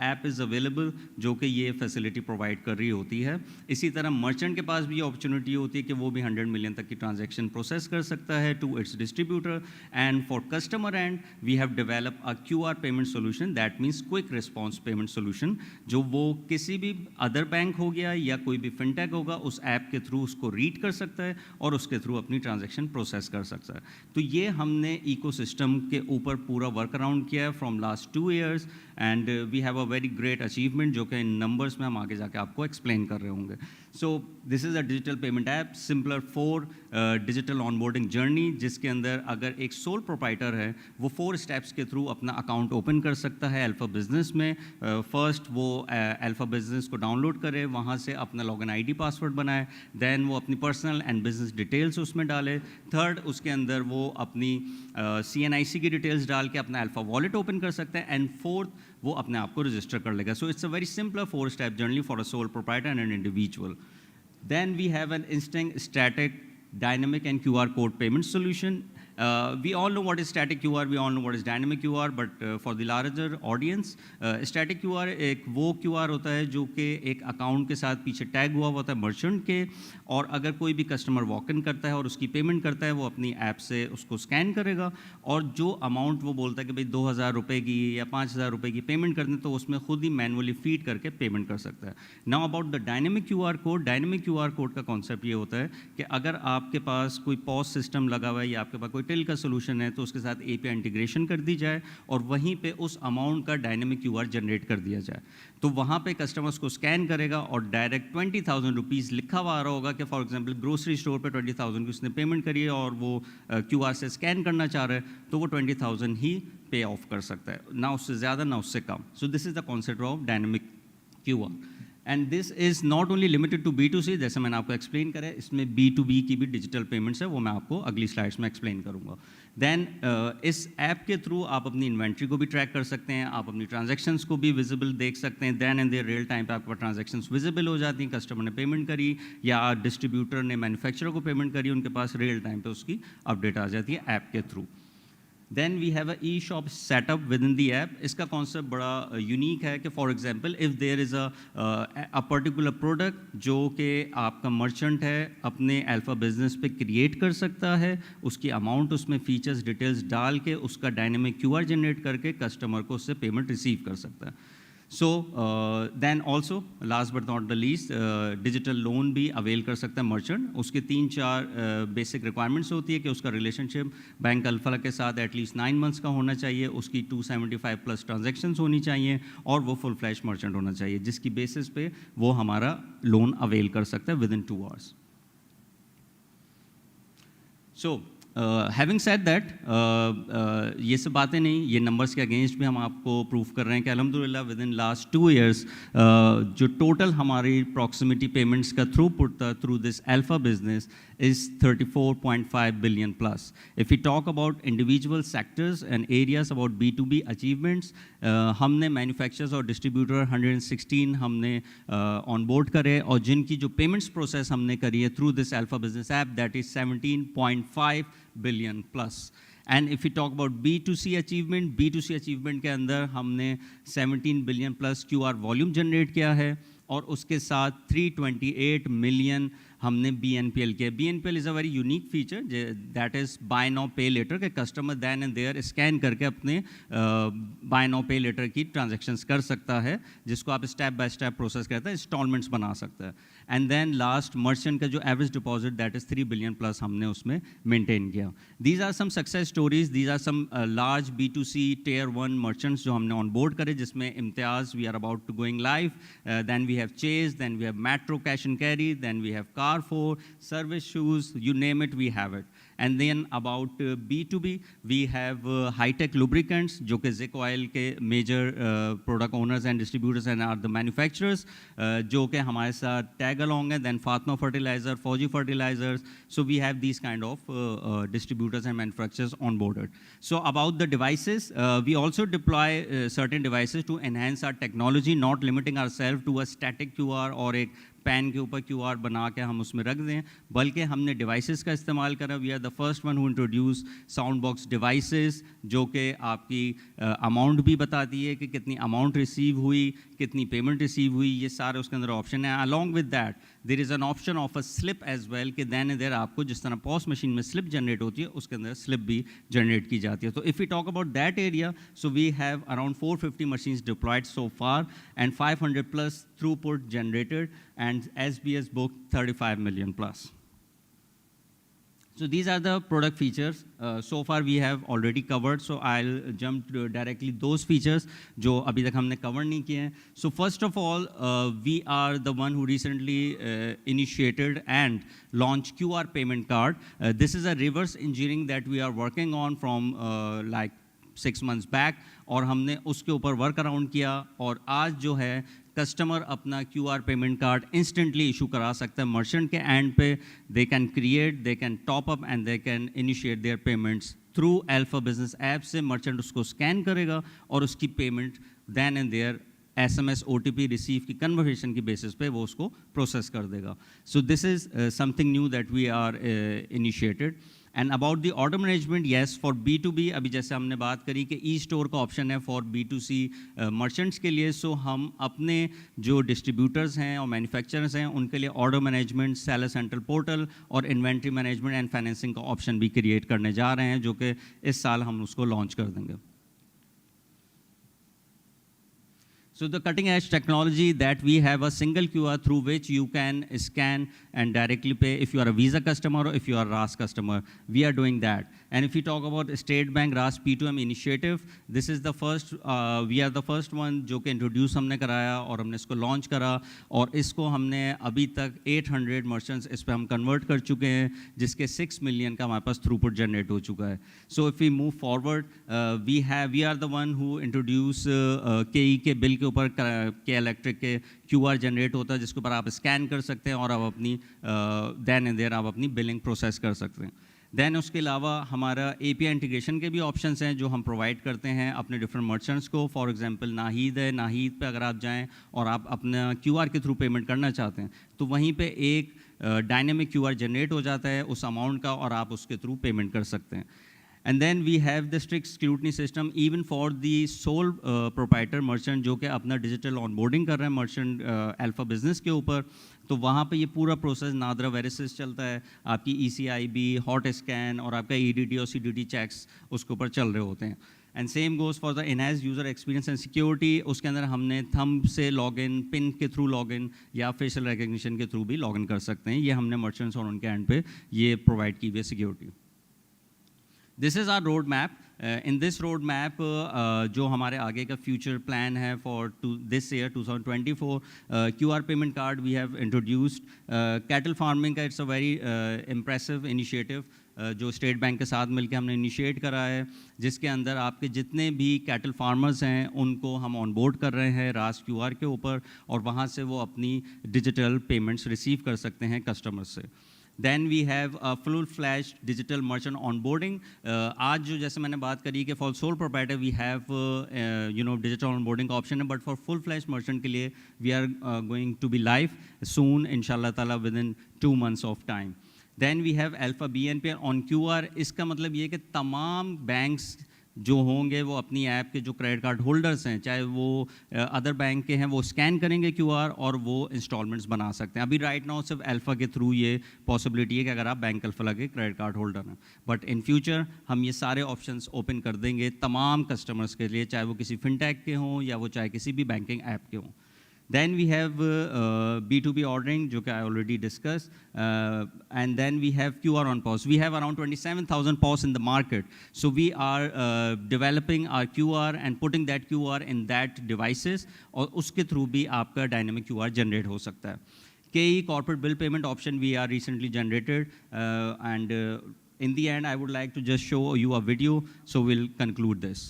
app is available जो कि ये फैसिलिटी प्रोवाइड कर रही होती है। इसी तरह मर्चेंट के पास भी ये अपॉर्चुनिटी होती है कि वो भी 100 मिलियन तक की ट्रांजैक्शन प्रोसेस कर सकता है to its distributor. And for customer and we have develop a QR payment solution, that means quick response payment solution, जो वो किसी भी अदर बैंक हो गया या कोई भी फिनटेक होगा उस ऐप के थ्रू उसको रीड कर सकता है और उसके थ्रू अपनी ट्रांजैक्शन प्रोसेस कर सकता है। तो ये हमने इकोसिस्टम के ऊपर पूरा वर्क अराउंड किया किया है from last 2 years, and we have a very great achievement जो कि इन नंबर्स में हम आगे जाके आपको एक्सप्लेन कर रहे होंगे. सो this is a digital payment app simpler for digital onboarding journey, जिसके अंदर अगर एक सोल प्रोप्राइटर है वो 4 स्टेप्स के थ्रू अपना अकाउंट ओपन कर सकता है अल्फा बिजनेस में. फर्स्ट वो अल्फा बिजनेस को डाउनलोड करे, वहाँ से अपना लॉगिन आईडी पासवर्ड बनाए, देन वो अपनी पर्सनल एंड बिजनेस डिटेल्स उसमें डाले. थर्ड, उसके अंदर वो अपनी CNIC की डिटेल्स डाल के अपना अल्फा वॉलेट ओपन कर सकते हैं. एंड फोर्थ, वो अपने आप को रजिस्टर कर लेगा. So it's a very simple 4-step journey for a sole proprietor and an individual. Then we have an instant, static, dynamic and QR code payment solution. We all know what is static QR, we all know what is dynamic QR, but for the larger audience, static QR एक वो QR होता है जो कि एक account के साथ पीछे टैग हुआ होता है मर्चेंट के, और अगर कोई भी कस्टमर वॉक इन करता है और उसकी पेमेंट करता है, वो अपनी ऐप से उसको स्कैन करेगा, और जो अमाउंट वो बोलता है कि भाई 2,000 रुपये की या 5,000 रुपये की पेमेंट करनी, तो उसमें खुद ही मैनुअली फीड करके पेमेंट कर सकता है. Now about the dynamic QR code. Dynamic QR code का कॉन्सेप्ट ये होता है कि अगर आपके पास कोई पॉस सिस्टम लगा हुआ है या आपके पास कोई टिल का सोल्यूशन है, तो उसके साथ API इंटीग्रेशन कर दी जाए और वहीं पे उस अमाउंट का डायनेमिक QR जनरेट कर दिया जाए. तो वहाँ पे कस्टमर्स को स्कैन करेगा और डायरेक्ट 20,000 रुपीज़ लिखा हुआ आ रहा होगा कि फॉर एग्जांपल ग्रोसरी स्टोर पे 20,000 की उसने पेमेंट करी है और वो QR से स्कैन करना चाह रहा है, तो वो 20,000 ही पे ऑफ कर सकता है, ना उससे ज़्यादा ना उससे कम. So this is the concept of dynamic QR. And this is not only limited to B2C, जैसे मैंने आपको एक्सप्लेन करा है, इसमें B2B की भी डिजिटल पेमेंट्स है, वो मैं आपको अगली स्लाइड्स में एक्सप्लेन करूँगा. देन इस ऐप के थ्रू आप अपनी इन्वेंट्री को भी ट्रैक कर सकते हैं, आप अपनी ट्रांजैक्शंस को भी विजिबल देख सकते हैं. Then and there real time पे आपके पास ट्रांजैक्शंस विजिबल हो जाती हैं, कस्टमर ने पेमेंट करी या डिस्ट्रीब्यूटर ने मैन्युफैक्चरर को पेमेंट करी, उनके पास रियल टाइम पे उसकी अपडेट आ जाती है ऐप के through. Then we have a e-shop setup within the app. इसका कॉन्सेप्ट बड़ा यूनिक है कि for example if there is a particular product जो कि आपका मर्चेंट है अपने अल्फा बिजनेस पे क्रिएट कर सकता है, उसकी अमाउंट उसमें फीचर्स डिटेल्स डाल के उसका डायनेमिक QR जनरेट करके कस्टमर को उससे पेमेंट रिसीव कर सकता है. So then also last but not the least, digital loan भी अवेल कर सकता है मर्चेंट. उसके 3-4 बेसिक रिक्वायरमेंट्स होती है कि उसका रिलेशनशिप बैंक अल्फा के साथ एटलीस्ट 9 months का होना चाहिए, उसकी 275+ ट्रांजेक्शंस होनी चाहिए और वो फुल फ्लैश मर्चेंट होना चाहिए, जिसकी बेसिस पे वो हमारा लोन अवेल कर सकता है within 2 hours. So having said that, ये सब बातें नहीं, ये नंबर्स के अगेंस्ट भी हम आपको प्रूव कर रहे हैं कि अल्हम्दुलिल्लाह विद इन लास्ट 2 years जो टोटल हमारी प्रॉक्सिमिटी पेमेंट्स का थ्रूपुट था through this alpha business is 34.5 billion plus. If we talk about individual sectors and areas about B2B achievements, हमने manufacturers और distributor 116 हमने on board करे, और जिनकी जो payments process हमने करी है through this Alpha Business app, that is 17.5 billion plus. And if we talk about B2C achievement के अंदर हमने 17 billion plus QR volume generate किया है, और उसके साथ 328 million हमने BNPL किया. BNPL is a very unique feature that is buy now pay later के customer then and there scan करके अपने बाय नाउ पे लेटर की ट्रांजैक्शंस कर सकता है, जिसको आप स्टेप बाय स्टेप प्रोसेस करते हैं, इंस्टॉलमेंट्स बना सकता है. एंड देन लास्ट मर्चेंट का जो average deposit that is 3 billion plus हमने उसमें मेंटेन किया. These are some success stories, these are some large B2C Tier 1 merchants जो हमने ऑन बोर्ड करे, जिसमें Imtiaz we are about to going live, then we have Chase, then we have Metro Cash and Carry, then we have Carrefour, service shoes, you name it, we have it. And then about B2B, we have high-tech lubricants, जो कि Zik Oil के major product owners and distributors and are the manufacturers, जो कि हमारे साथ tag along है. Then Fatma Fertilizer, Fauji Fertilizers. So we have these kind of distributors and manufacturers onboarded. So about the devices, we also deploy certain devices to enhance our technology, not limiting ourselves to a static QR और एक pan के ऊपर QR बना के हम उसमें रख दें, बल्कि हमने डिवाइसेस का इस्तेमाल करा. We are the first one who introduce sound box devices, जो कि आपकी अमाउंट भी बताती है कि कितनी अमाउंट रिसीव हुई, कितनी पेमेंट रिसीव हुई, ये सारे उसके अंदर ऑप्शन है. Along with that there is an option of a slip as well, कि देन देयर आपको जिस तरह पॉस मशीन में स्लिप जनरेट होती है, उसके अंदर स्लिप भी जनरेट की जाती है. तो if we talk about that area, so we have around 450 machines deployed so far and 500+ throughput generated, and SBS booked 35 million plus. So these are the product features. So far we have already covered. So I'll jump to directly those features जो अभी तक हमने cover नहीं किए हैं. So first of all, we are the one who recently initiated and launched QR payment card. This is a reverse engineering that we are working on from like 6 months back, और हमने उसके ऊपर work around किया, और आज जो है customer अपना QR payment card instantly issue करा सकता है मर्चेंट के एंड पे. They can create, they can top up and they can initiate their payments through Alpha Business app से. मर्चेंट उसको स्कैन करेगा और उसकी payment then and there SMS OTP receive की कन्वर्सेशन की बेसिस पे वो उसको प्रोसेस कर देगा. So this is something new that we are initiated. And about the order management, yes, for B2B अभी जैसे हमने बात करी कि ई स्टोर का ऑप्शन है फॉर B2C मर्चेंट्स के लिए. सो हम अपने जो डिस्ट्रीब्यूटर्स हैं और मैन्युफैक्चरर्स हैं उनके लिए order management, seller central portal और इन्वेंट्री मैनेजमेंट एंड फाइनेंसिंग का ऑप्शन भी क्रिएट करने जा रहे हैं, जो कि इस साल हम उसको लॉन्च कर देंगे. So the cutting edge technology that we have a single QR through which you can scan and directly pay if you are a Visa customer or if you are a RAS customer. We are doing that. And if we talk about State Bank RAS P2M initiative, this is the first, we are the first one जो कि introduce हमने कराया और हमने इसको launch करा, और इसको हमने अभी तक 800 merchants इस पर हम convert कर चुके हैं, जिसके 6 million का हमारे पास throughput generate हो चुका है. So if we move forward, we are the one who introduce KE के bill के ऊपर के इलेक्ट्रिक के QR जनरेट होता है, जिसके ऊपर आप स्कैन कर सकते हैं और आप अपनी देन एंड देयर आप अपनी बिलिंग प्रोसेस कर सकते हैं. देन उसके अलावा हमारा API इंटीग्रेशन के भी ऑप्शंस हैं जो हम प्रोवाइड करते हैं अपने डिफरेंट मर्चेंट्स को. फॉर एग्जांपल नाहीद है, नाहीद पे अगर आप जाएं और आप अपना QR के थ्रू पेमेंट करना चाहते हैं तो वहीं पे एक डायनेमिक QR जनरेट हो जाता है उस अमाउंट का, और आप उसके थ्रू पेमेंट कर सकते हैं. And then we have the strict scrutiny system even for the sole proprietor merchant जो कि अपना डिजिटल ऑनबोर्डिंग कर रहे हैं मर्चेंट अल्फा बिजनेस के ऊपर. तो वहाँ पे ये पूरा प्रोसेस नादरा वेरिसिस चलता है, आपकी ECIB, हॉट स्कैन और आपका EDD और CDD चेक्स उसके ऊपर चल रहे होते हैं. And same goes for the enhanced user experience and security. उसके अंदर हमने थंब से लॉगिन, पिन के थ्रू लॉगिन या फेशियल रिकग्निशन के थ्रू भी लॉगिन कर सकते हैं. ये हमने मर्चेंट्स और उनके एंड पे ये प्रोवाइड की हुई है security. This is our roadmap. In this roadmap, जो हमारे आगे का future plan है for this year 2024, QR payment card we have introduced. Cattle farming का it's a very impressive initiative जो स्टेट बैंक के साथ मिलकर हमने इनिशिएट करा है, जिसके अंदर आपके जितने भी कैटल फार्मर्स हैं उनको हम ऑन बोर्ड कर रहे हैं रास QR के ऊपर, और वहाँ से वो अपनी डिजिटल पेमेंट्स रिसीव कर सकते हैं कस्टमर्स से. Then we have a full-fledged digital merchant onboarding. आज जो जैसे मैंने बात करी कि for sole proprietor we have digital onboarding का option है, but for full-fledged merchant के लिए we are going to be live soon, inshallah ताला within 2 months of time. Then we have Alpha BNPL on QR. इसका मतलब ये कि तमाम banks जो होंगे वो अपनी ऐप के जो क्रेडिट कार्ड होल्डर्स हैं, चाहे वो अदर बैंक के हैं, वो स्कैन करेंगे QR और वो इंस्टॉलमेंट्स बना सकते हैं. अभी राइट नाउ सिर्फ अल्फा के थ्रू ये पॉसिबिलिटी है कि अगर आप बैंक अल्फा के क्रेडिट कार्ड होल्डर हैं, बट इन फ्यूचर हम ये सारे ऑप्शंस ओपन कर देंगे तमाम कस्टमर्स के लिए, चाहे वो किसी फिनटेक के हों या वो चाहे किसी भी बैंकिंग ऐप के हों. Then we have B2B ordering, जो कि I already discussed, and then we have QR on POS. We have around 27,000 POS in the market. So we are developing our QR and putting that QR in that devices, और उसके through भी आपका dynamic QR generate हो सकता है. KE corporate bill payment option we are recently generated, and in the end I would like to just show you a video, so we'll conclude this.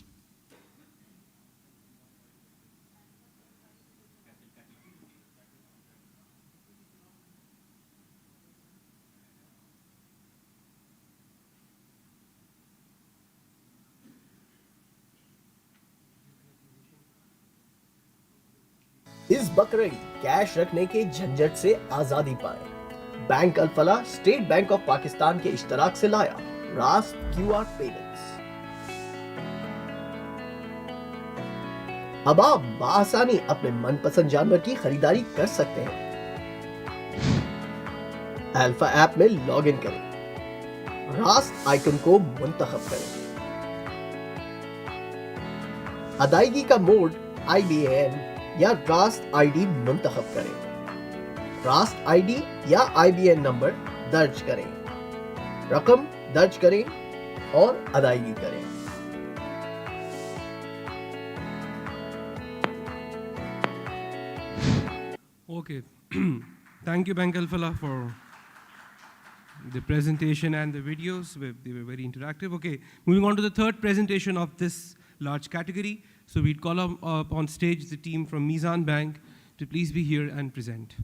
इस Bakrid cash रखने के झंझट से आजादी पाएं. Bank Alfalah State Bank of Pakistan के इश्तराक से लाया रास QR पेमेंट्स. अब आप बआसानी अपने मनपसंद जानवर की खरीदारी कर सकते हैं. अल्फा ऐप में लॉग इन करें, रास आइकन को मुंतखब करें, अदायगी का मोड IBAN या रास्ट ID मुंतखब करें, रास्ट ID या IBAN नंबर दर्ज करें, रकम दर्ज करें और अदायगी करें। Okay. Thank you, Bank Alfala, for the presentation and the videos. They were very interactive. Okay, moving on to the third presentation of this large category. So we'd call up on stage the team from Mizan Bank to please be here and present.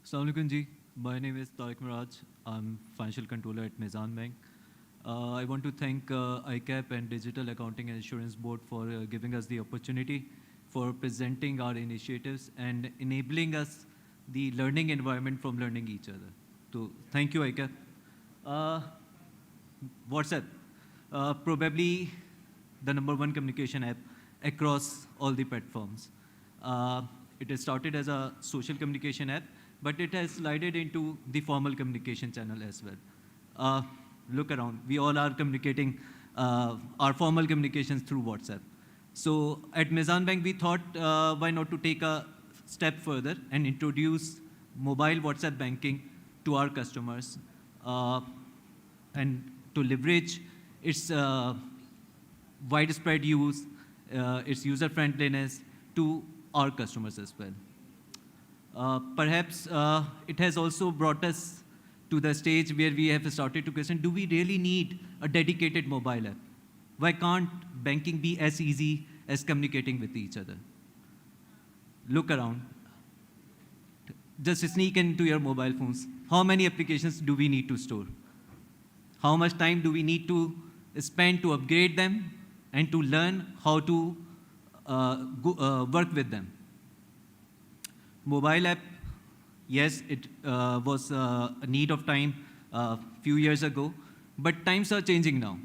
Assalamu alaikum ji. My name is Tariq Miraj. I'm financial controller at Mizan Bank. I want to thank ICAP and Digital Accounting and Insurance Board for giving us the opportunity for presenting our initiatives and enabling us the learning environment from learning each other. So thank you, ICAP. WhatsApp, probably the #1 communication app across all the platforms. It has started as a social communication app, but it has slided into the formal communication channel as well. Look around, we all are communicating our formal communications through WhatsApp. So at Mizan Bank, we thought why not to take a step further and introduce mobile WhatsApp banking to our customers and to leverage its widespread use, its user friendliness to our customers as well. Perhaps it has also brought us to the stage where we have started to question, do we really need a dedicated mobile app? Why can't banking be as easy as communicating with each other? Look around. Just sneak into your mobile phones. How many applications do we need to store? How much time do we need to spend to upgrade them and to learn how to work with them? Mobile app, yes, it was a need of time a few years ago, but times are changing now.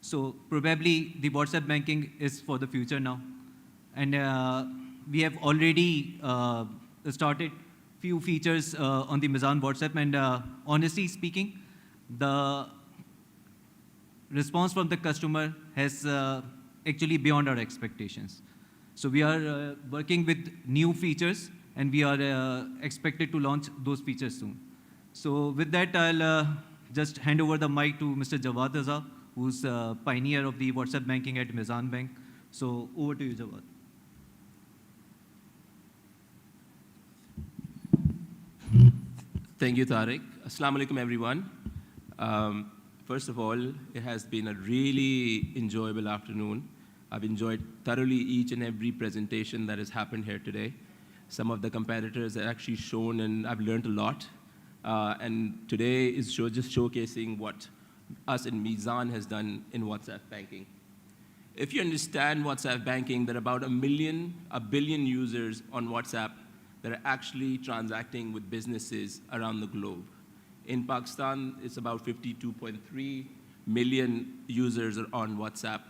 So probably the WhatsApp banking is for the future now. And we have already started few features on the Mizan WhatsApp, and honestly speaking, the response from the customer has actually beyond our expectations. So we are working with new features, and we are expected to launch those features soon. So with that, I'll just hand over the mic to Mr. Jawad Raza, who's a pioneer of the WhatsApp banking at Mizan Bank. So over to you, Jawad. Thank you, Tariq. Assalamu alaikum, everyone. First of all, it has been a really enjoyable afternoon. I've enjoyed thoroughly each and every presentation that has happened here today. Some of the competitors have actually shown, and I've learned a lot. And today is just showcasing what us in Mizan has done in WhatsApp banking. If you understand WhatsApp banking, there are about a billion users on WhatsApp that are actually transacting with businesses around the globe. In Pakistan, it's about 52.3 million users are on WhatsApp,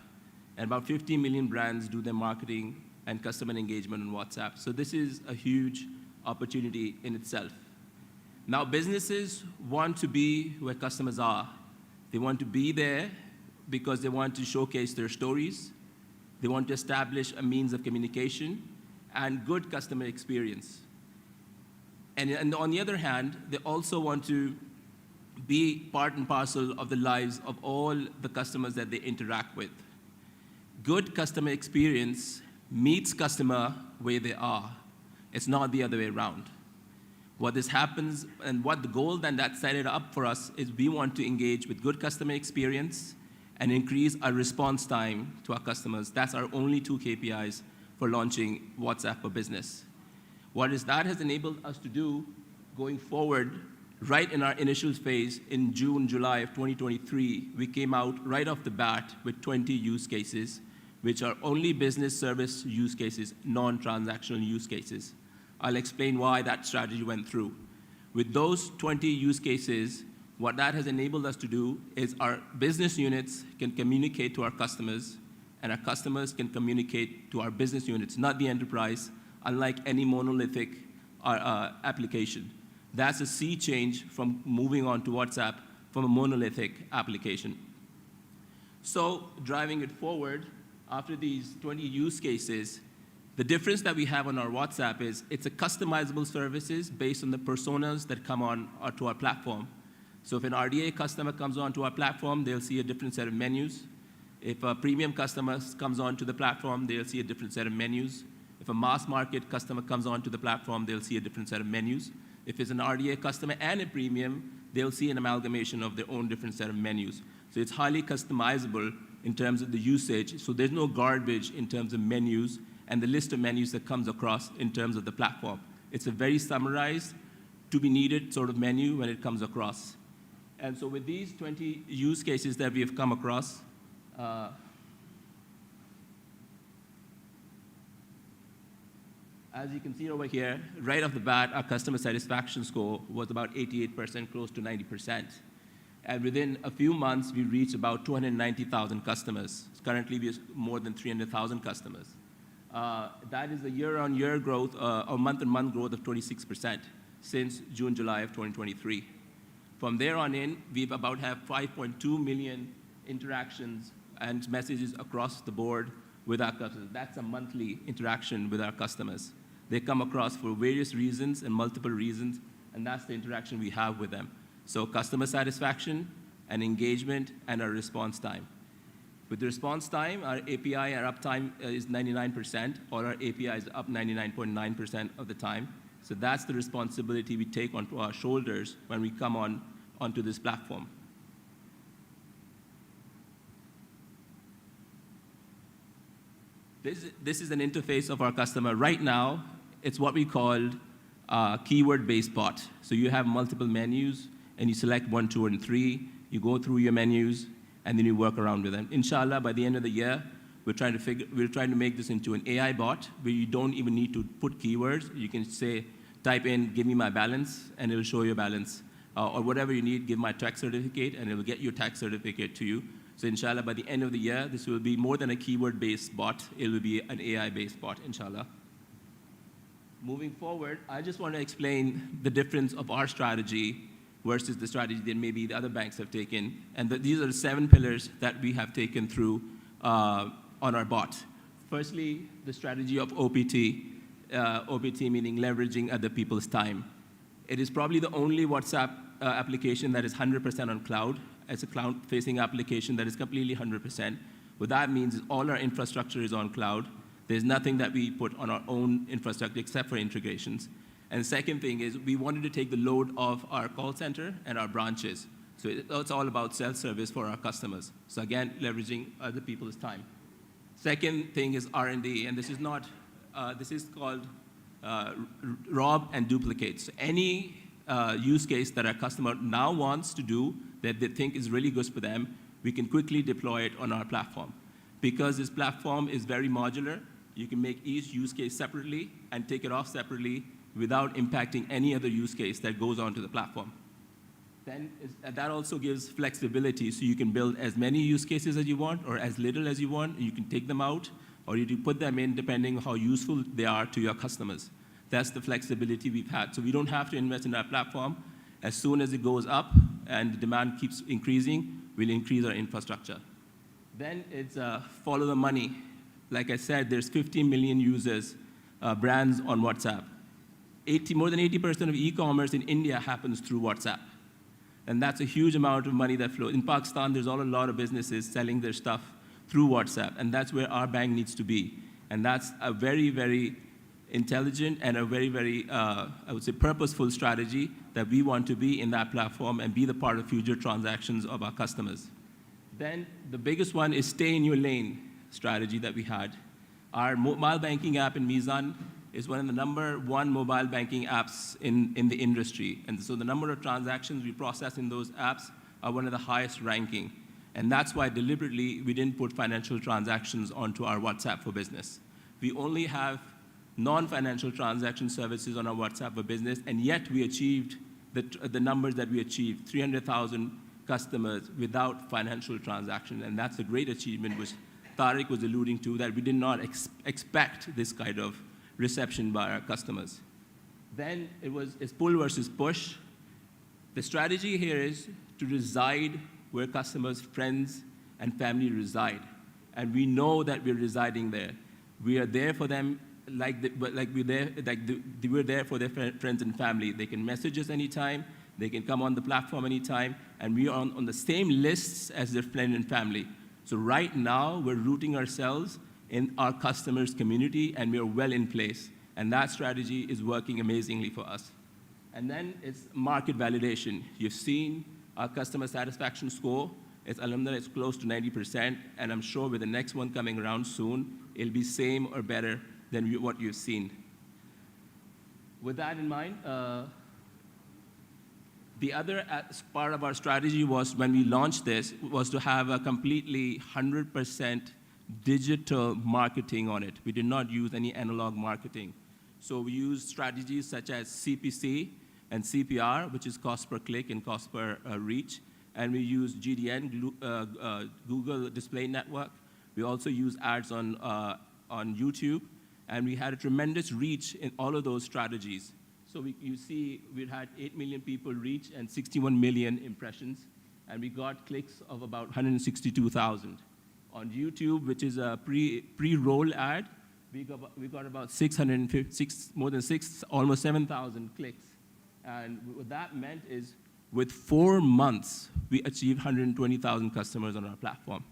and about 50 million brands do their marketing and customer engagement on WhatsApp. So this is a huge opportunity in itself. Now, businesses want to be where customers are. They want to be there because they want to showcase their stories. They want to establish a means of communication and good customer experience. And on the other hand, they also want to be part and parcel of the lives of all the customers that they interact with. Good customer experience meets customer where they are. It's not the other way around. What this happens, and what the goal then that set it up for us, is we want to engage with good customer experience and increase our response time to our customers. That's our only two KPIs for launching WhatsApp for Business. That has enabled us to do going forward, right in our initial phase in June, July of 2023, we came out right off the bat with 20 use cases, which are only business service use cases, non-transactional use cases. I'll explain why that strategy went through. With those 20 use cases, what that has enabled us to do is our business units can communicate to our customers, and our customers can communicate to our business units, not the enterprise, unlike any monolithic application. That's a sea change from moving on to WhatsApp from a monolithic application. So driving it forward, after these 20 use cases, the difference that we have on our WhatsApp is it's a customizable services based on the personas that come on to our platform. So if an RDA customer comes onto our platform, they'll see a different set of menus. If a premium customer comes onto the platform, they'll see a different set of menus. If a mass market customer comes onto the platform, they'll see a different set of menus. If it's an RDA customer and a premium, they'll see an amalgamation of their own different set of menus. So it's highly customizable in terms of the usage. So there's no garbage in terms of menus and the list of menus that comes across in terms of the platform. It's a very summarized, to be needed sort of menu when it comes across. And so with these 20 use cases that we have come across, as you can see over here, right off the bat, our customer satisfaction score was about 88%, close to 90%. And within a few months, we reached about 290,000 customers. Currently, we have more than 300,000 customers. That is a year-on-year growth, or month-on-month growth of 26% since June, July of 2023. From there on in, we've about have 5.2 million interactions and messages across the board with our customers. That's a monthly interaction with our customers. They come across for various reasons and multiple reasons, and that's the interaction we have with them. So customer satisfaction and engagement and our response time. With the response time, our API, our uptime is 99%, or our API is up 99.9% of the time. So that's the responsibility we take onto our shoulders when we come onto this platform. This is an interface of our customer. Right now, it's what we call keyword-based bot. So you have multiple menus, and you select 1, 2, and 3. You go through your menus, and then you work around with them. Inshallah, by the end of the year, we're trying to make this into an AI bot where you don't even need to put keywords. You can say, type in, give me my balance, and it'll show your balance. Or whatever you need, give my tax certificate, and it will get your tax certificate to you. So inshallah, by the end of the year, this will be more than a keyword-based bot. It will be an AI-based bot, inshallah. Moving forward, I just want to explain the difference of our strategy versus the strategy that maybe the other banks have taken. And these are the 7 pillars that we have taken through on our bot. Firstly, the strategy of OPT. OPT meaning leveraging other people's time. It is probably the only WhatsApp application that is 100% on cloud. It's a cloud-facing application that is completely 100%. What that means is all our infrastructure is on cloud. There's nothing that we put on our own infrastructure except for integrations. And the second thing is we wanted to take the load of our call center and our branches. So it's all about self-service for our customers. So again, leveraging other people's time. Second thing is R&D, and this is not, this is called rob and duplicate. So any use case that our customer now wants to do that they think is really good for them, we can quickly deploy it on our platform. Because this platform is very modular, you can make each use case separately and take it off separately without impacting any other use case that goes onto the platform. Then that also gives flexibility, so you can build as many use cases as you want or as little as you want. You can take them out or you can put them in depending on how useful they are to your customers. That's the flexibility we've had. So we don't have to invest in our platform. As soon as it goes up and the demand keeps increasing, we'll increase our infrastructure. Then it's follow the money. Like I said, there's 15 million users, brands on WhatsApp. More than 80% of e-commerce in India happens through WhatsApp. And that's a huge amount of money that flows. In Pakistan, there's a lot of businesses selling their stuff through WhatsApp, and that's where our bank needs to be. And that's a very, very intelligent and a very, very, I would say, purposeful strategy that we want to be in that platform and be the part of future transactions of our customers. Then the biggest one is stay in your lane strategy that we had. Our mobile banking app in Mizan is one of the #1 mobile banking apps in the industry. And so the number of transactions we process in those apps are one of the highest ranking. And that's why deliberately we didn't put financial transactions onto our WhatsApp for Business. We only have non-financial transaction services on our WhatsApp for Business, and yet we achieved the numbers that we achieved, 300,000 customers without financial transaction. And that's a great achievement, which Tariq was alluding to, that we did not expect this kind of reception by our customers. Then it's pull versus push. The strategy here is to reside where customers, friends, and family reside. And we know that we're residing there. We are there for them we're there for their friends and family. They can message us anytime, they can come on the platform anytime, and we are on the same lists as their friend and family. So right now, we're rooting ourselves in our customers' community, and we're well in place. And that strategy is working amazingly for us. And then it's market validation. You've seen our customer satisfaction score. Alhamdulillah, it's close to 90%, and I'm sure with the next one coming around soon, it'll be same or better than what you've seen. With that in mind, the other part of our strategy was, when we launched this, was to have a completely 100% digital marketing on it. We did not use any analog marketing. So we used strategies such as CPC and CPR, which is cost per click and cost per reach. And we used GDN, Google Display Network. We also used ads on YouTube. And we had a tremendous reach in all of those strategies. So you see, we had 8 million people reach and 61 million impressions. And we got clicks of about 162,000. On YouTube, which is a pre-roll ad, we got about almost 7,000 clicks. And what that meant is, with 4 months, we achieved 120,000 customers on our platform.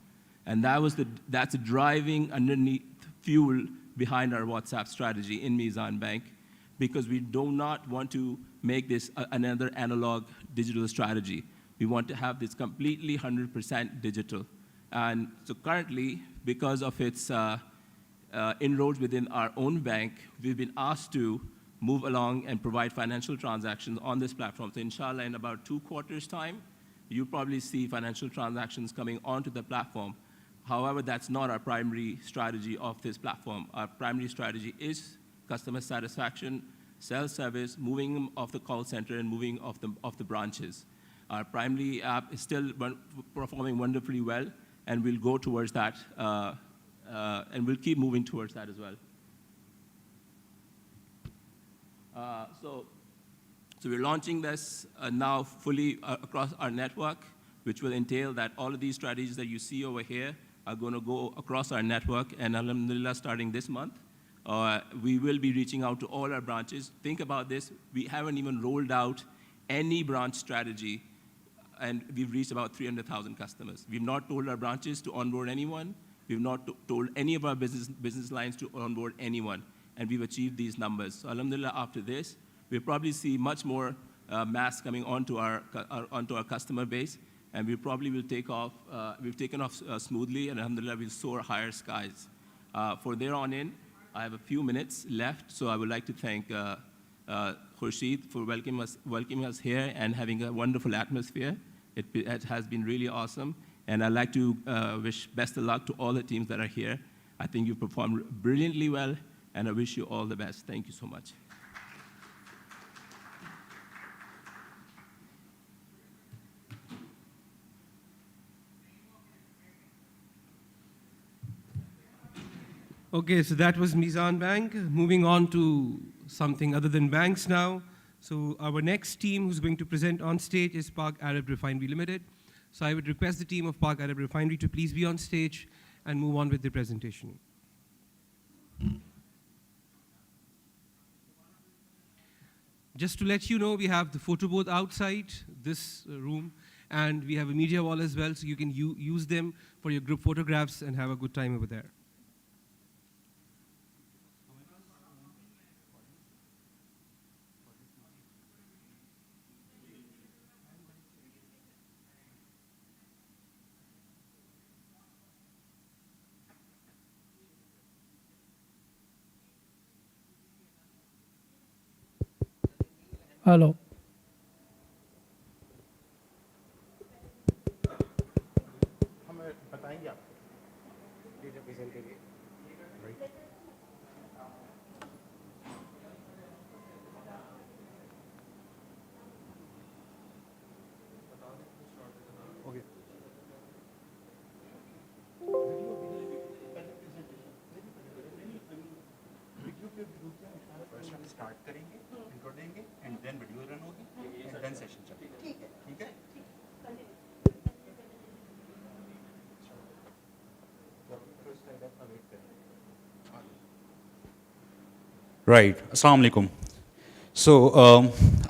And that's a driving underneath fuel behind our WhatsApp strategy in Mizan Bank, because we do not want to make this another analog digital strategy. We want to have this completely 100% digital. And so currently, because of its inroads within our own bank, we've been asked to move along and provide financial transactions on this platform. So inshallah, in about 2 quarters' time, you'll probably see financial transactions coming onto the platform. However, that's not our primary strategy of this platform. Our primary strategy is customer satisfaction, self-service, moving them off the call center and moving off the branches. Our primary app is still performing wonderfully well, and we'll go towards that, and we'll keep moving towards that as well. So we're launching this now fully across our network, which will entail that all of these strategies that you see over here are going to go across our network. And alhamdulillah, starting this month, we will be reaching out to all our branches. Think about this. We haven't even rolled out any branch strategy, and we've reached about 300,000 customers. We've not told our branches to onboard anyone. We've not told any of our business lines to onboard anyone. And we've achieved these numbers. So alhamdulillah, after this, we'll probably see much more mass coming onto our customer base, and we probably will take off. We've taken off smoothly, and alhamdulillah, we'll soar higher skies. For there on in, I have a few minutes left, so I would like to thank Khurshid for welcoming us here and having a wonderful atmosphere. It has been really awesome, and I'd like to wish best of luck to all the teams that are here. I think you performed brilliantly well, and I wish you all the best. Thank you so much. Okay, so that was Mizan Bank. Moving on to something other than banks now. So our next team who's going to present on stage is Park Arab Refinery Limited. So I would request the team of Park Arab Refinery to please be on stage and move on with the presentation. Just to let you know, we have the photo booth outside this room, and we have a media wall as well, so you can use them for your group photographs and have a good time over there. Hello बताएंगे आपको data present करिए start करेंगे intro देंगे and then video run होगी and then session चलेगा ठीक है Right. Assalamu alaikum. So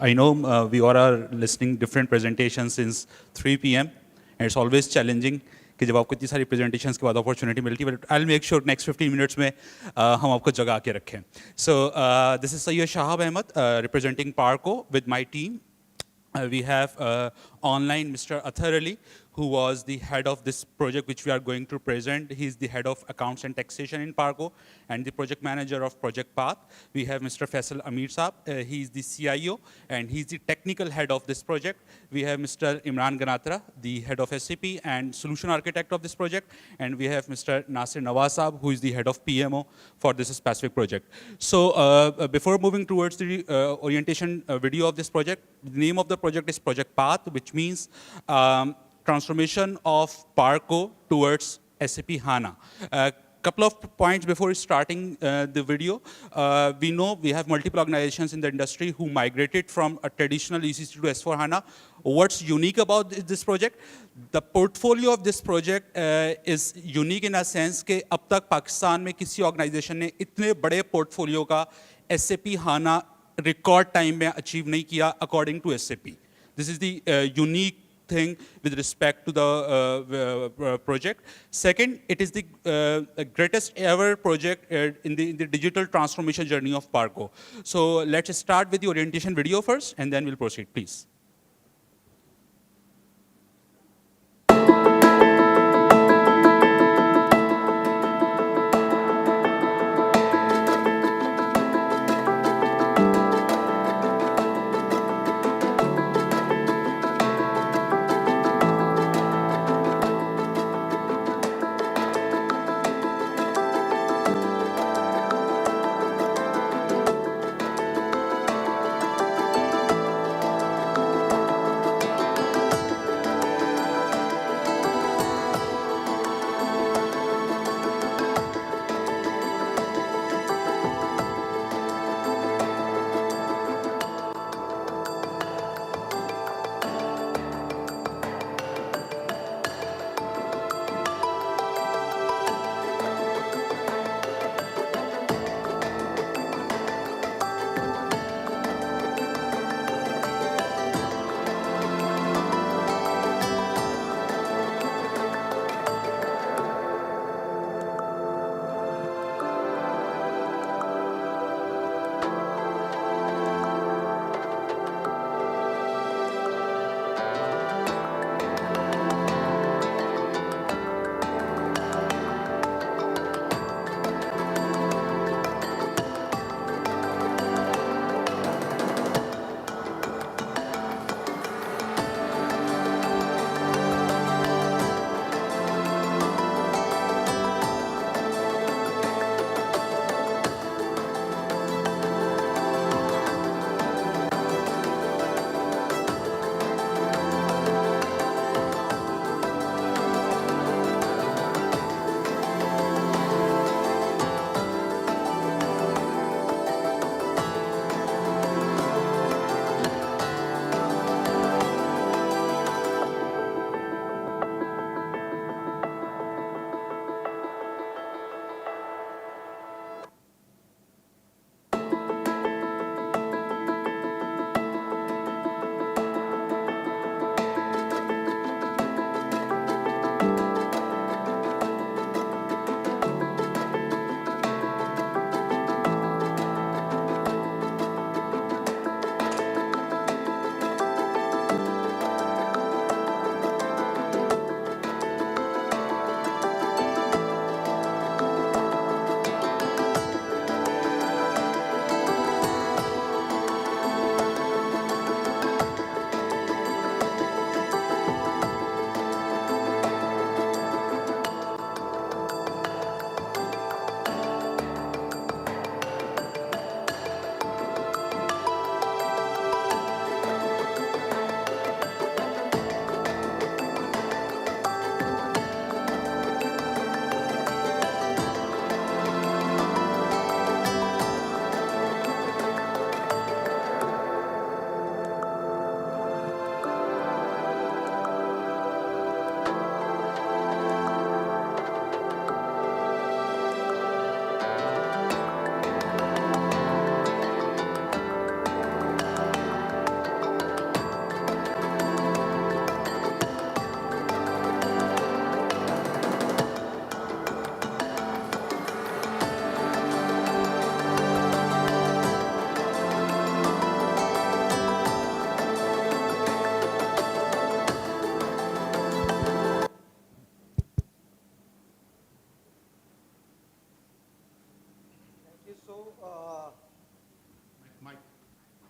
I know we all are listening different presentations since 3 p.m. and it's always challenging कि जब आपको इतनी सारी presentations के बाद opportunity मिलती है, but I'll make sure next 15 minutes में हम आपको जगा के रखें. So this is Sayyid Shahab Ahmed representing Parco with my team. We have online Mr. Athar Ali, who was the head of this project which we are going to present. He's the head of accounts and taxation in Parco and the project manager of Project Path. We have Mr. Faisal Amir Saab. He's the CIO and he's the technical head of this project. We have Mr. Imran Ganatra, the head of SAP and solution architect of this project. And we have Mr. Nasir Nawaz Saab, who is the head of PMO for this specific project. So before moving towards the orientation video of this project, the name of the project is Project Path, which means transformation of Parco towards SAP HANA. Couple of points before starting the video. We know we have multiple organizations in the industry who migrated from a traditional ECC to S4HANA. What's unique about this project? The portfolio of this project is unique in a sense कि अब तक पाकिस्तान में किसी organization ने इतने बड़े portfolio का SAP HANA record time में achieve नहीं किया according to SAP. This is the unique thing with respect to the project. Second, it is the greatest ever project in the digital transformation journey of Parco. So let's start with the orientation video first, and then we'll proceed, please.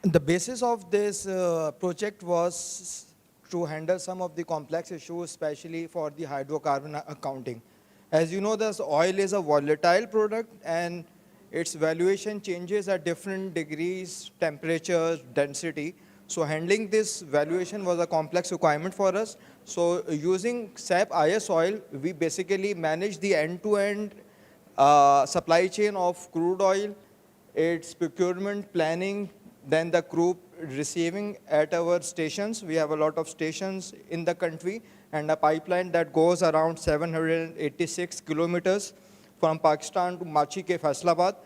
The basis of this project was to handle some of the complex issues, especially for the hydrocarbon accounting. As you know, this oil is a volatile product and its valuation changes at different degrees, temperature, density. So handling this valuation was a complex requirement for us. So using SAP IS Oil, we basically manage the end-to-end supply chain of crude oil, its procurement, planning, then the crude receiving at our stations. We have a lot of stations in the country and a pipeline that goes around 786 kilometers from Pakistan to Machi ke Faisalabad.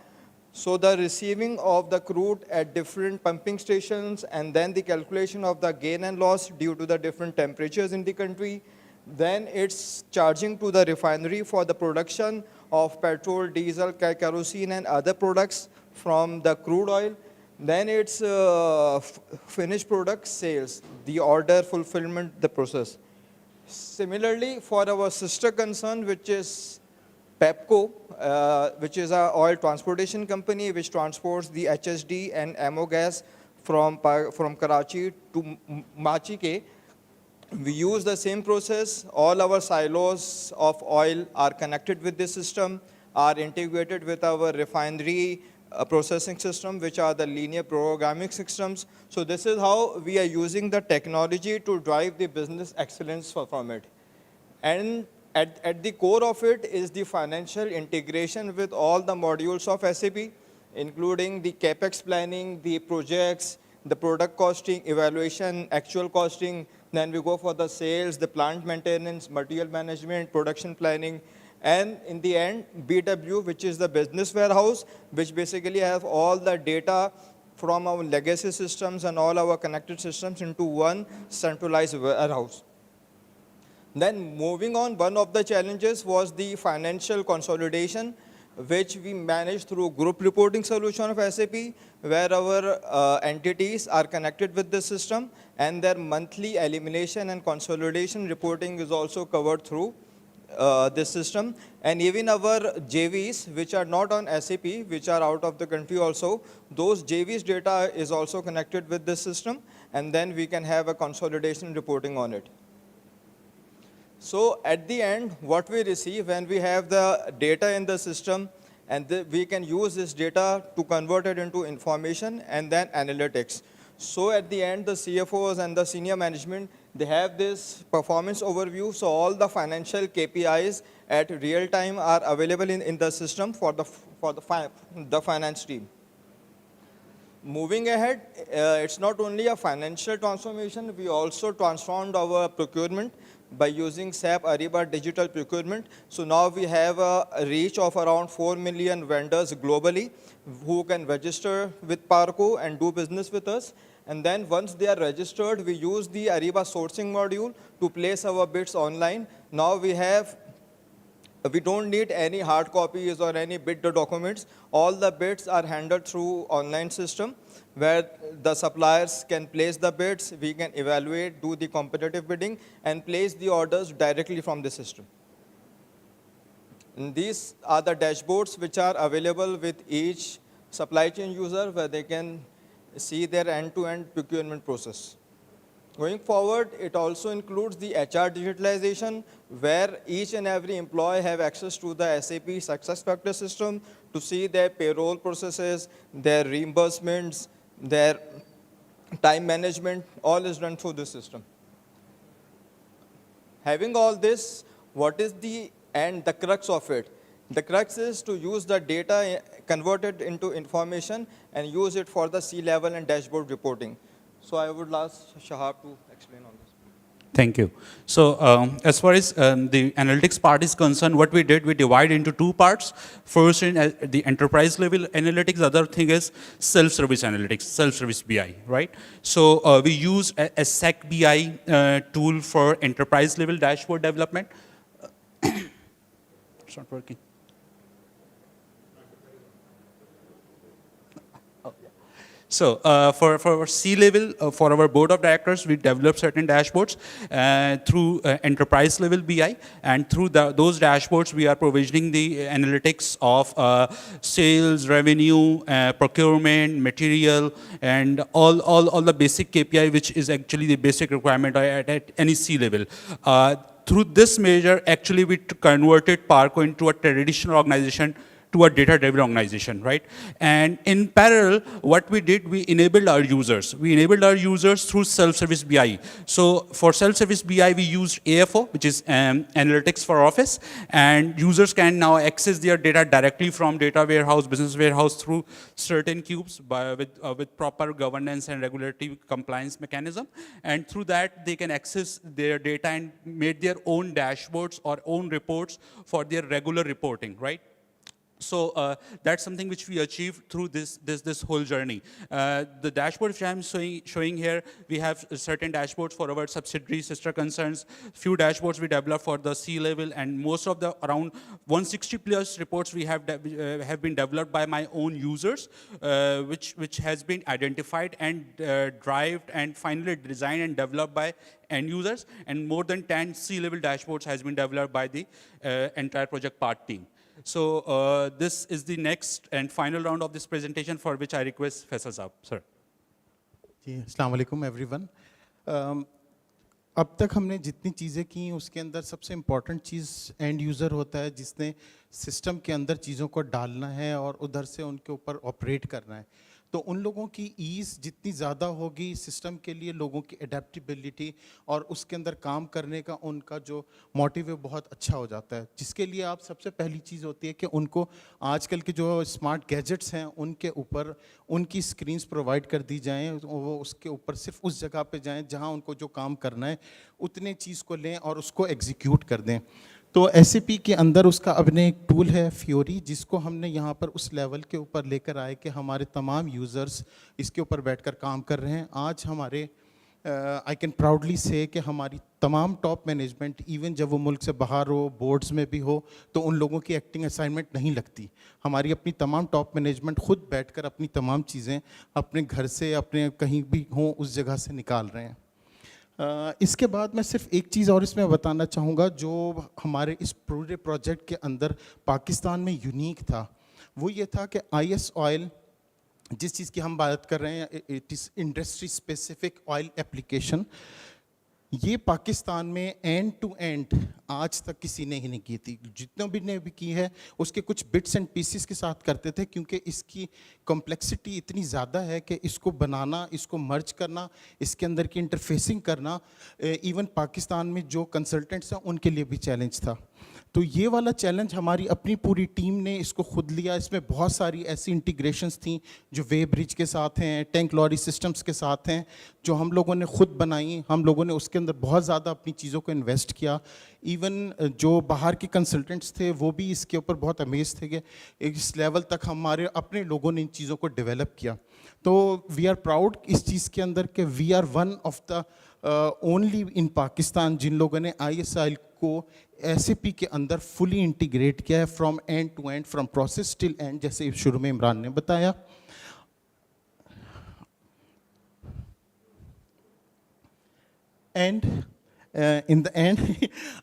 So the receiving of the crude at different pumping stations and then the calculation of the gain and loss due to the different temperatures in the country. Then it's charging to the refinery for the production of petrol, diesel, kerosene and other products from the crude oil. Then it's finished product sales, the order fulfillment, the process. Similarly, for our sister concern, which is PEPCO, which is an oil transportation company which transports the HSD and ammo gas from Karachi to Machi Ke, we use the same process. All our silos of oil are connected with this system, are integrated with our refinery processing system, which are the linear programming systems. So this is how we are using the technology to drive the business excellence from it. And at the core of it is the financial integration with all the modules of SAP, including the CapEx planning, the projects, the product costing, evaluation, actual costing. Then we go for the sales, the plant maintenance, material management, production planning. And in the end, BW, which is the business warehouse, which basically have all the data from our legacy systems and all our connected systems into one centralized warehouse. Then moving on, one of the challenges was the financial consolidation, which we managed through group reporting solution of SAP, where our entities are connected with the system and their monthly elimination and consolidation reporting is also covered through this system. And even our JVs, which are not on SAP, which are out of the country also, those JVs data is also connected with this system, and then we can have a consolidation reporting on it. So at the end, what we receive when we have the data in the system, and we can use this data to convert it into information and then analytics. So at the end, the CFOs and the senior management, they have this performance overview. So all the financial KPIs at real time are available in the system for the finance team. Moving ahead, it's not only a financial transformation, we also transformed our procurement by using SAP Ariba Digital Procurement. So now we have a reach of around 4 million vendors globally who can register with Parco and do business with us. And then once they are registered, we use the Ariba sourcing module to place our bids online. Now we don't need any hard copies or any bid documents. All the bids are handled through online system where the suppliers can place the bids, we can evaluate, do the competitive bidding, and place the orders directly from the system. And these are the dashboards which are available with each supply chain user where they can see their end-to-end procurement process. Going forward, it also includes the HR digitalization, where each and every employee have access to the SAP SuccessFactors system to see their payroll processes, their reimbursements, their time management, all is done through this system. Having all this, what is the crux of it? The crux is to use the data, convert it into information, and use it for the C-level and dashboard reporting. So I would ask Shahab to explain on this. Thank you. So as far as the analytics part is concerned, what we did, we divide into two parts. First, in the enterprise level analytics, the other thing is self-service analytics, self-service BI, right? So we use a SEC BI tool for enterprise level dashboard development. It's not working. So for our C-level, for our board of directors, we develop certain dashboards through enterprise level BI, and through those dashboards, we are provisioning the analytics of sales, revenue, procurement, material, and all the basic KPI, which is actually the basic requirement at any C-level. Through this measure, actually, we converted Parco into a traditional organization to a data-driven organization, right? And in parallel, what we did, we enabled our users. We enabled our users through self-service BI. So for self-service BI, we used AFO, which is analytics for Office, and users can now access their data directly from data warehouse, business warehouse through certain cubes with proper governance and regulatory compliance mechanism. And through that, they can access their data and make their own dashboards or own reports for their regular reporting, right? So that's something which we achieved through this whole journey. The dashboard which I'm showing here, we have certain dashboards for our subsidiary sister concerns, few dashboards we developed for the C-level, and most of the around 160 plus reports we have been developed by my own users, which has been identified and derived and finally designed and developed by end users, and more than 10 C-level dashboards has been developed by the entire project part team. So this is the next and final round of this presentation, for which I request Faisal Saab, sir. जी, अस्सलाम वालेकुम everyone. अब तक हमने जितनी चीज़ें की उसके अंदर सबसे इम्पॉर्टेंट चीज़ एंड यूज़र होता है, जिसने सिस्टम के अंदर चीज़ों को डालना है और उधर से उनके ऊपर ऑपरेट करना है। तो उन लोगों की ईज़ जितनी ज़्यादा होगी सिस्टम के लिए, लोगों की एडेप्टेबिलिटी और उसके अंदर काम करने का उनका जो मोटिव है बहुत अच्छा हो जाता है, जिसके लिए आप सबसे पहली चीज़ होती है कि उनको आजकल के जो स्मार्ट गैजेट्स हैं उनके ऊपर उनकी स्क्रीन्स प्रोवाइड कर दी जाएँ, वो उसके ऊपर सिर्फ उस जगह पे जाएँ जहाँ उनको जो काम करना है उतने चीज़ को लें और उसको एग्जीक्यूट कर दें। तो SAP के अंदर उसका अपने एक टूल है फ्योरी, जिसको हमने यहाँ पर उस लेवल के ऊपर लेकर आए कि हमारे तमाम यूज़र्स इसके ऊपर बैठकर काम कर रहे हैं। आज हमारे आई कैन प्राउडली से कि हमारी तमाम टॉप मैनेजमेंट, इवन जब वो मुल्क से बाहर हो, बोर्ड्स में भी हो, तो उन लोगों की एक्टिंग असाइनमेंट नहीं लगती। हमारी अपनी तमाम टॉप मैनेजमेंट खुद बैठकर अपनी तमाम चीज़ें अपने घर से, अपने कहीं भी हों उस जगह से निकाल रहे हैं। इसके बाद मैं सिर्फ एक चीज़ और इसमें बताना चाहूँगा जो हमारे इस पूरे प्रोजेक्ट के अंदर पाकिस्तान में यूनिक था, वो ये था कि IS ऑयल, जिस चीज़ की हम बात कर रहे हैं, it is industry specific oil application, ये पाकिस्तान में एंड टू एंड आज तक किसी ने ही नहीं की थी। जितने भी ने भी की है उसके कुछ बिट्स एंड पीसेस के साथ करते थे, क्योंकि इसकी कॉम्प्लेक्सिटी इतनी ज़्यादा है कि इसको बनाना, इसको मर्ज करना, इसके अंदर की इंटरफेसिंग करना, इवन पाकिस्तान में जो कंसल्टेंट्स हैं उनके लिए भी चैलेंज था। तो ये वाला चैलेंज हमारी अपनी पूरी टीम ने इसको खुद लिया। इसमें बहुत सारी ऐसी इंटीग्रेशंस थी जो वे ब्रिज के साथ हैं, टैंक लॉरी सिस्टम्स के साथ हैं, जो हम लोगों ने खुद बनाई। हम लोगों ने उसके अंदर बहुत ज़्यादा अपनी चीज़ों को इन्वेस्ट किया। इवन जो बाहर के कंसल्टेंट्स थे वो भी इसके ऊपर बहुत अमेज थे कि इस लेवल तक हमारे अपने लोगों ने इन चीज़ों को डेवलप किया। तो वी आर प्राउड इस चीज़ के अंदर कि we are one of the only in Pakistan जिन लोगों ने ISIL को SAP के अंदर फुली इंटीग्रेट किया है, from end to end, from process till end, जैसे शुरू में इमरान ने बताया। And in the end,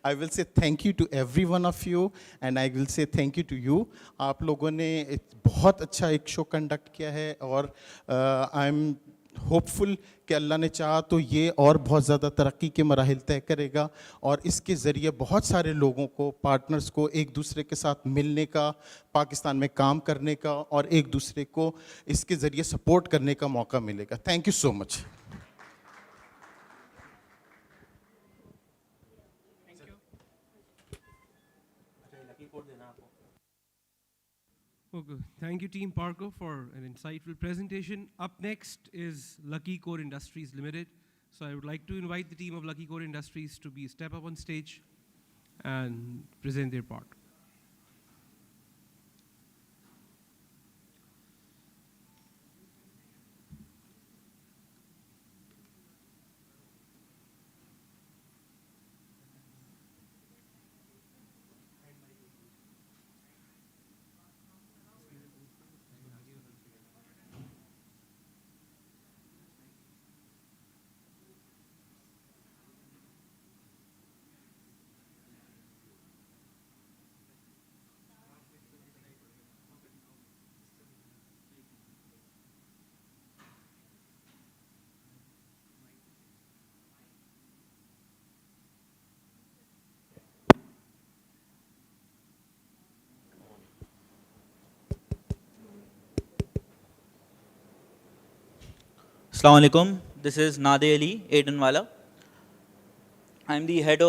I will say thank you to every one of you, and I will say thank you to you. आप लोगों ने बहुत अच्छा एक शो कंडक्ट किया है, और आई एम होपफुल कि अल्लाह ने चाहा तो ये और बहुत ज़्यादा तरक्की के मराहिल तय करेगा, और इसके ज़रिए बहुत सारे लोगों को, पार्टनर्स को एक दूसरे के साथ मिलने का, पाकिस्तान में काम करने का, और एक दूसरे को इसके ज़रिए सपोर्ट करने का मौका मिलेगा। Thank you so much. Okay. Thank you, Team Parco, for an insightful presentation. Up next is Lucky Core Industries Limited. So I would like to invite the team of Lucky Core Industries to step up on stage and present their part. Assalamu alaikum. This is Nade Ali Aidanwala. I'm the head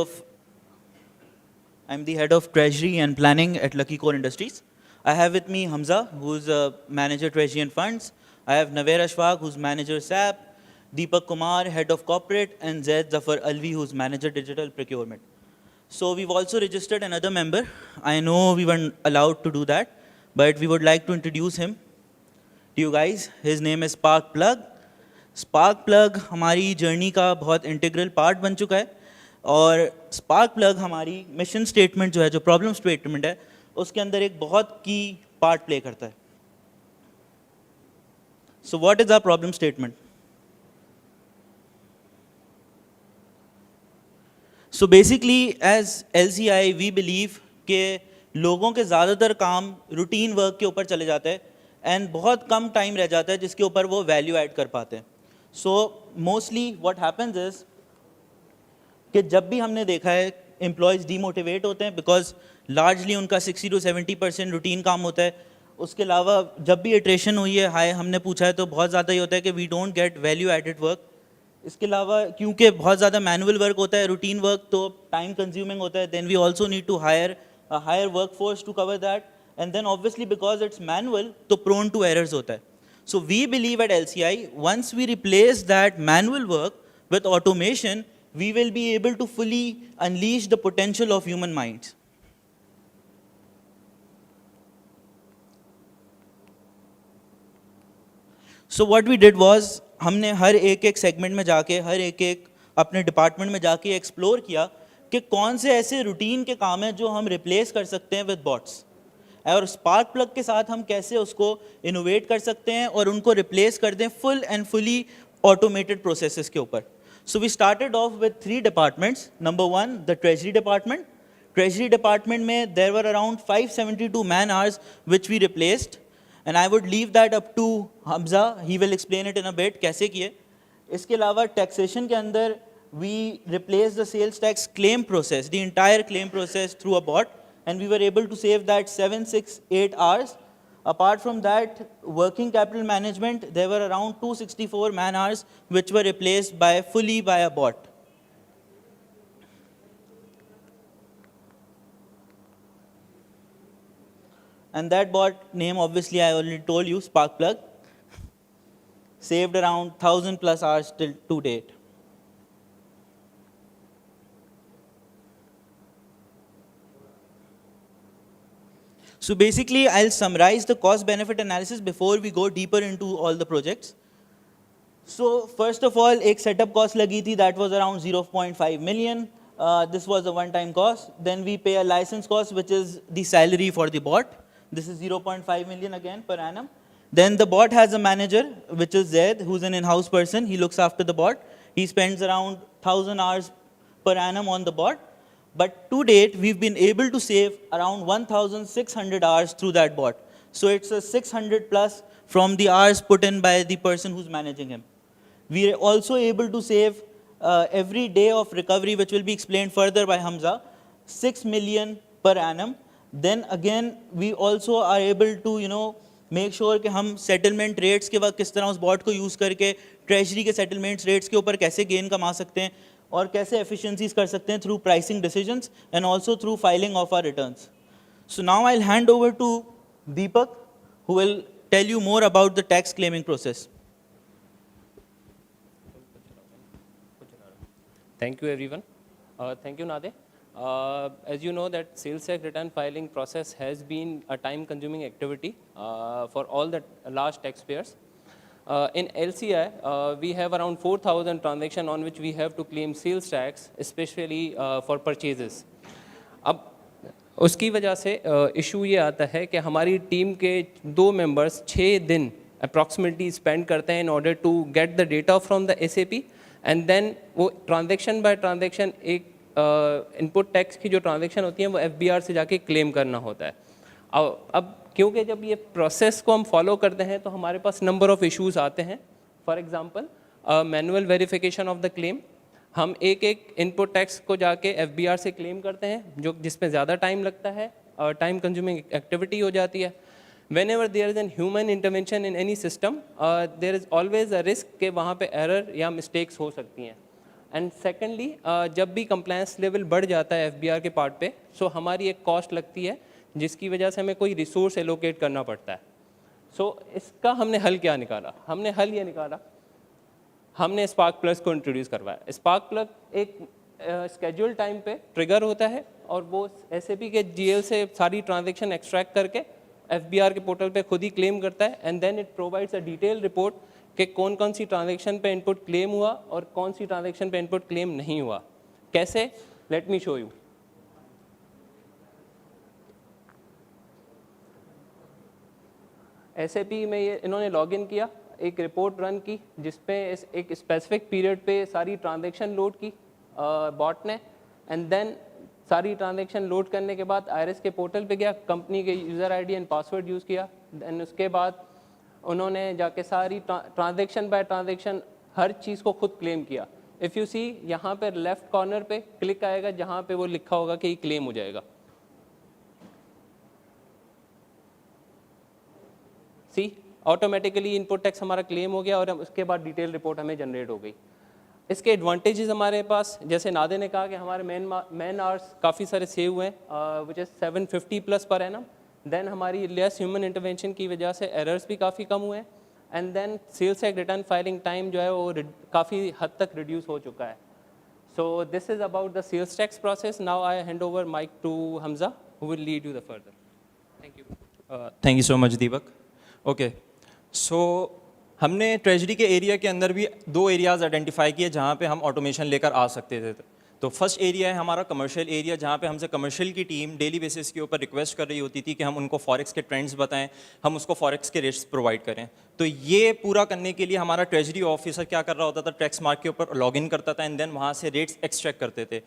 of Treasury and Planning at Lucky Core Industries. I have with me Hamza, who's a manager Treasury and Funds. I have Naveer Ashfaq, who's manager SAP, Deepak Kumar, head of corporate, and Zaid Zafar Alvi, who's manager digital procurement. So we've also registered another member. I know we weren't allowed to do that, but we would like to introduce him to you guys. His name is Spark Plug. Spark Plug हमारी journey का बहुत integral part बन चुका है और Spark Plug हमारी mission statement जो है, जो प्रॉब्लम स्टेटमेंट है, उसके अंदर एक बहुत की पार्ट प्ले करता है. So what is our problem statement? So basically as LCI we believe कि लोगों के ज़्यादातर काम रूटीन वर्क के ऊपर चले जाते हैं एंड बहुत कम टाइम रह जाता है जिसके ऊपर वो वैल्यू ऐड कर पाते हैं. So mostly what happens is कि जब भी हमने देखा है एम्प्लॉयज़ डीमोटिवेट होते हैं बिकॉज लार्जली उनका 60 to 70% रूटीन काम होता है. उसके अलावा जब भी इटरेशन हुई है हाई हमने पूछा है तो बहुत ज़्यादा ये होता है कि we don't get value added work. इसके अलावा क्योंकि बहुत ज़्यादा मैनुअल वर्क होता है, रूटीन वर्क तो टाइम कंज्यूमिंग होता है, then we also need to hire a higher work force to cover that. And then obviously because it's manual, तो prone to errors होता है. So we believe at LCI, once we replace that manual work with automation, we will be able to fully unleash the potential of human minds. So what we did was, हमने हर एक segment में जाके, हर एक अपने department में जाके explore किया कि कौन से ऐसे रूटीन के काम हैं जो हम रिप्लेस कर सकते हैं विद बॉट्स, और स्पार्क प्लग के साथ हम कैसे उसको इनोवेट कर सकते हैं और उनको रिप्लेस कर दें full and fully automated processes के ऊपर. So we started off with 3 departments. Number 1 the treasury department. Treasury department में there were around 572 man hours which we replaced and I would leave that up to Hamza, he will explain it in a bit कैसे किए. इसके अलावा taxation के अंदर we replace the sales tax claim process, the entire claim process through a bot, and we were able to save that 768 hours. Apart from that, working capital management, there were around 264 man hours which were replaced fully by a bot. And that bot name, obviously I already told you, Spark Plug, saved around 1,000 plus hours till to date. So basically, I'll summarize the cost-benefit analysis before we go deeper into all the projects. So first of all, एक setup cost लगी थी, that was around 0.5 million. This was a one-time cost. Then we pay a license cost, which is the salary for the bot. This is 0.5 million again per annum. Then the bot has a manager, which is Zaid, who's an in-house person. He looks after the bot. He spends around 1,000 hours per annum on the bot. But to date, we've been able to save around 1,600 hours through that bot. So it's a 600 plus from the hours put in by the person who's managing him. We are also able to save every day of recovery, which will be explained further by Hamza, 6 million per annum. Then again, we also are able to, make sure कि हम settlement rates के वक्त किस तरह उस bot को use करके treasury के settlement rates के ऊपर कैसे gain कमा सकते हैं और कैसे efficiencies कर सकते हैं through pricing decisions and also through filing of our returns. So now I'll hand over to Deepak, who will tell you more about the tax claiming process. Thank you, everyone. Thank you, Nade. As you know that sales tax return filing process has been a time-consuming activity for all the large taxpayers. In LCI, we have around 4,000 transactions on which we have to claim sales tax, especially for purchases. अब उसकी वजह से issue ये आता है कि हमारी team के 2 मेंबर्स 6 दिन approximately spend करते हैं in order to get the data from the SAP, and then वो transaction by transaction एक इनपुट टैक्स की जो ट्रांजेक्शन होती है वो FBR से जाके क्लेम करना होता है. अब क्योंकि जब ये प्रोसेस को हम फॉलो करते हैं तो हमारे पास नंबर ऑफ इश्यूज आते हैं. For example manual verification of the claim. हम एक इनपुट टैक्स को जाके FBR से क्लेम करते हैं जिसमें ज़्यादा टाइम लगता है और टाइम कंज्यूमिंग एक्टिविटी हो जाती है. whenever there is a human intervention in any system, there is always a risk कि वहाँ पे error या mistakes हो सकती हैं. एंड सेकेंडली जब भी कंप्लायंस लेवल बढ़ जाता है FBR के पार्ट पे, सो हमारी एक कॉस्ट लगती है जिसकी वजह से हमें कोई रिसोर्स एलोकेट करना पड़ता है. सो इसका हमने हल क्या निकाला? हमने हल ये निकाला, हमने स्पार्क प्लग को इंट्रोड्यूस करवाया. स्पार्क प्लग एक स्केड्यूल टाइम पे ट्रिगर होता है और वो SAP के GL से सारी ट्रांजेक्शन एक्सट्रैक्ट करके FBR के पोर्टल पे खुद ही क्लेम करता है. And then it provides a detail report कि कौन कौन सी ट्रांजैक्शन पे इनपुट क्लेम हुआ और कौन सी ट्रांजैक्शन पे इनपुट क्लेम नहीं हुआ. कैसे? Let me show you. SAP में ये इन्होंने लॉगिन किया, एक रिपोर्ट रन की जिसपे एक स्पेसिफिक पीरियड पे सारी ट्रांजैक्शन लोड की बॉट ने. एंड देन सारी ट्रांजैक्शन लोड करने के बाद IRIS के पोर्टल पे गया, कंपनी के user ID and password use किया. देन उसके बाद उन्होंने जाके सारी ट्रांजैक्शन बाय ट्रांजैक्शन हर चीज़ को खुद क्लेम किया. इफ़ यू सी यहाँ पर लेफ्ट कॉर्नर पे क्लिक आएगा जहाँ पे वो लिखा होगा कि ये क्लेम हो जाएगा. सी ऑटोमेटिकली इनपुट टैक्स हमारा क्लेम हो गया और उसके बाद डिटेल रिपोर्ट हमें जनरेट हो गई. इसके एडवांटेजेस हमारे पास, जैसे नादे ने कहा कि हमारे मैन आवर्स काफ़ी सारे सेव हुए हैं which is 750 plus per annum. Then हमारी लेस ह्यूमन इंटरवेंशन की वजह से एरर्स भी काफ़ी कम हुए हैं. And then sales tax return filing time जो है वो काफ़ी हद तक रिड्यूस हो चुका है. So this is about the sales tax process. Now I hand over mike to Hamza who will lead you the further. Thank you. Thank you so much Deepak. Okay, so हमने ट्रेजरी के एरिया के अंदर भी 2 areas identify किए जहाँ पे हम automation लेकर आ सकते थे. तो फर्स्ट एरिया है हमारा कमर्शियल एरिया, जहाँ पे हमसे कमर्शियल की टीम डेली बेसिस के ऊपर रिक्वेस्ट कर रही होती थी कि हम उनको फॉरेक्स के ट्रेंड्स बताएं, हम उसको फॉरेक्स के रेट्स प्रोवाइड करें. तो ये पूरा करने के लिए हमारा ट्रेजरी ऑफिसर क्या कर रहा होता था, ट्रैक्स मार्क के ऊपर लॉगिन करता था एंड देन वहाँ से रेट्स एक्सट्रैक्ट करते थे.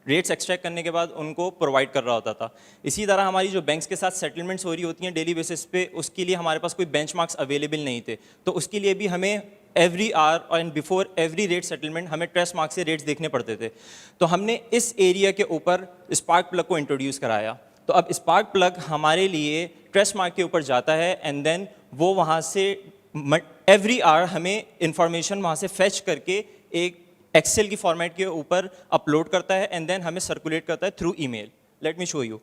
रेट्स एक्सट्रैक्ट करने के बाद उनको प्रोवाइड कर रहा होता था. इसी तरह हमारी जो बैंक्स के साथ सेटलमेंट्स हो रही होती हैं डेली बेसिस पे, उसके लिए हमारे पास कोई बेंचमार्क्स अवेलेबल नहीं थे. तो उसके लिए भी हमें every hour and before every rate settlement हमें ट्रेस मार्क से रेट्स देखने पड़ते थे. तो हमने इस एरिया के ऊपर स्पार्क प्लग को इंट्रोड्यूस कराया. तो अब स्पार्क प्लग हमारे लिए ट्रेस मार्क के ऊपर जाता है एंड देन वो वहाँ से एवरी आवर हमें इंफॉर्मेशन वहाँ से फेच करके एक एक्सेल की फॉर्मेट के ऊपर अपलोड करता है एंड देन हमें सर्कुलेट करता है through email. Let me show you.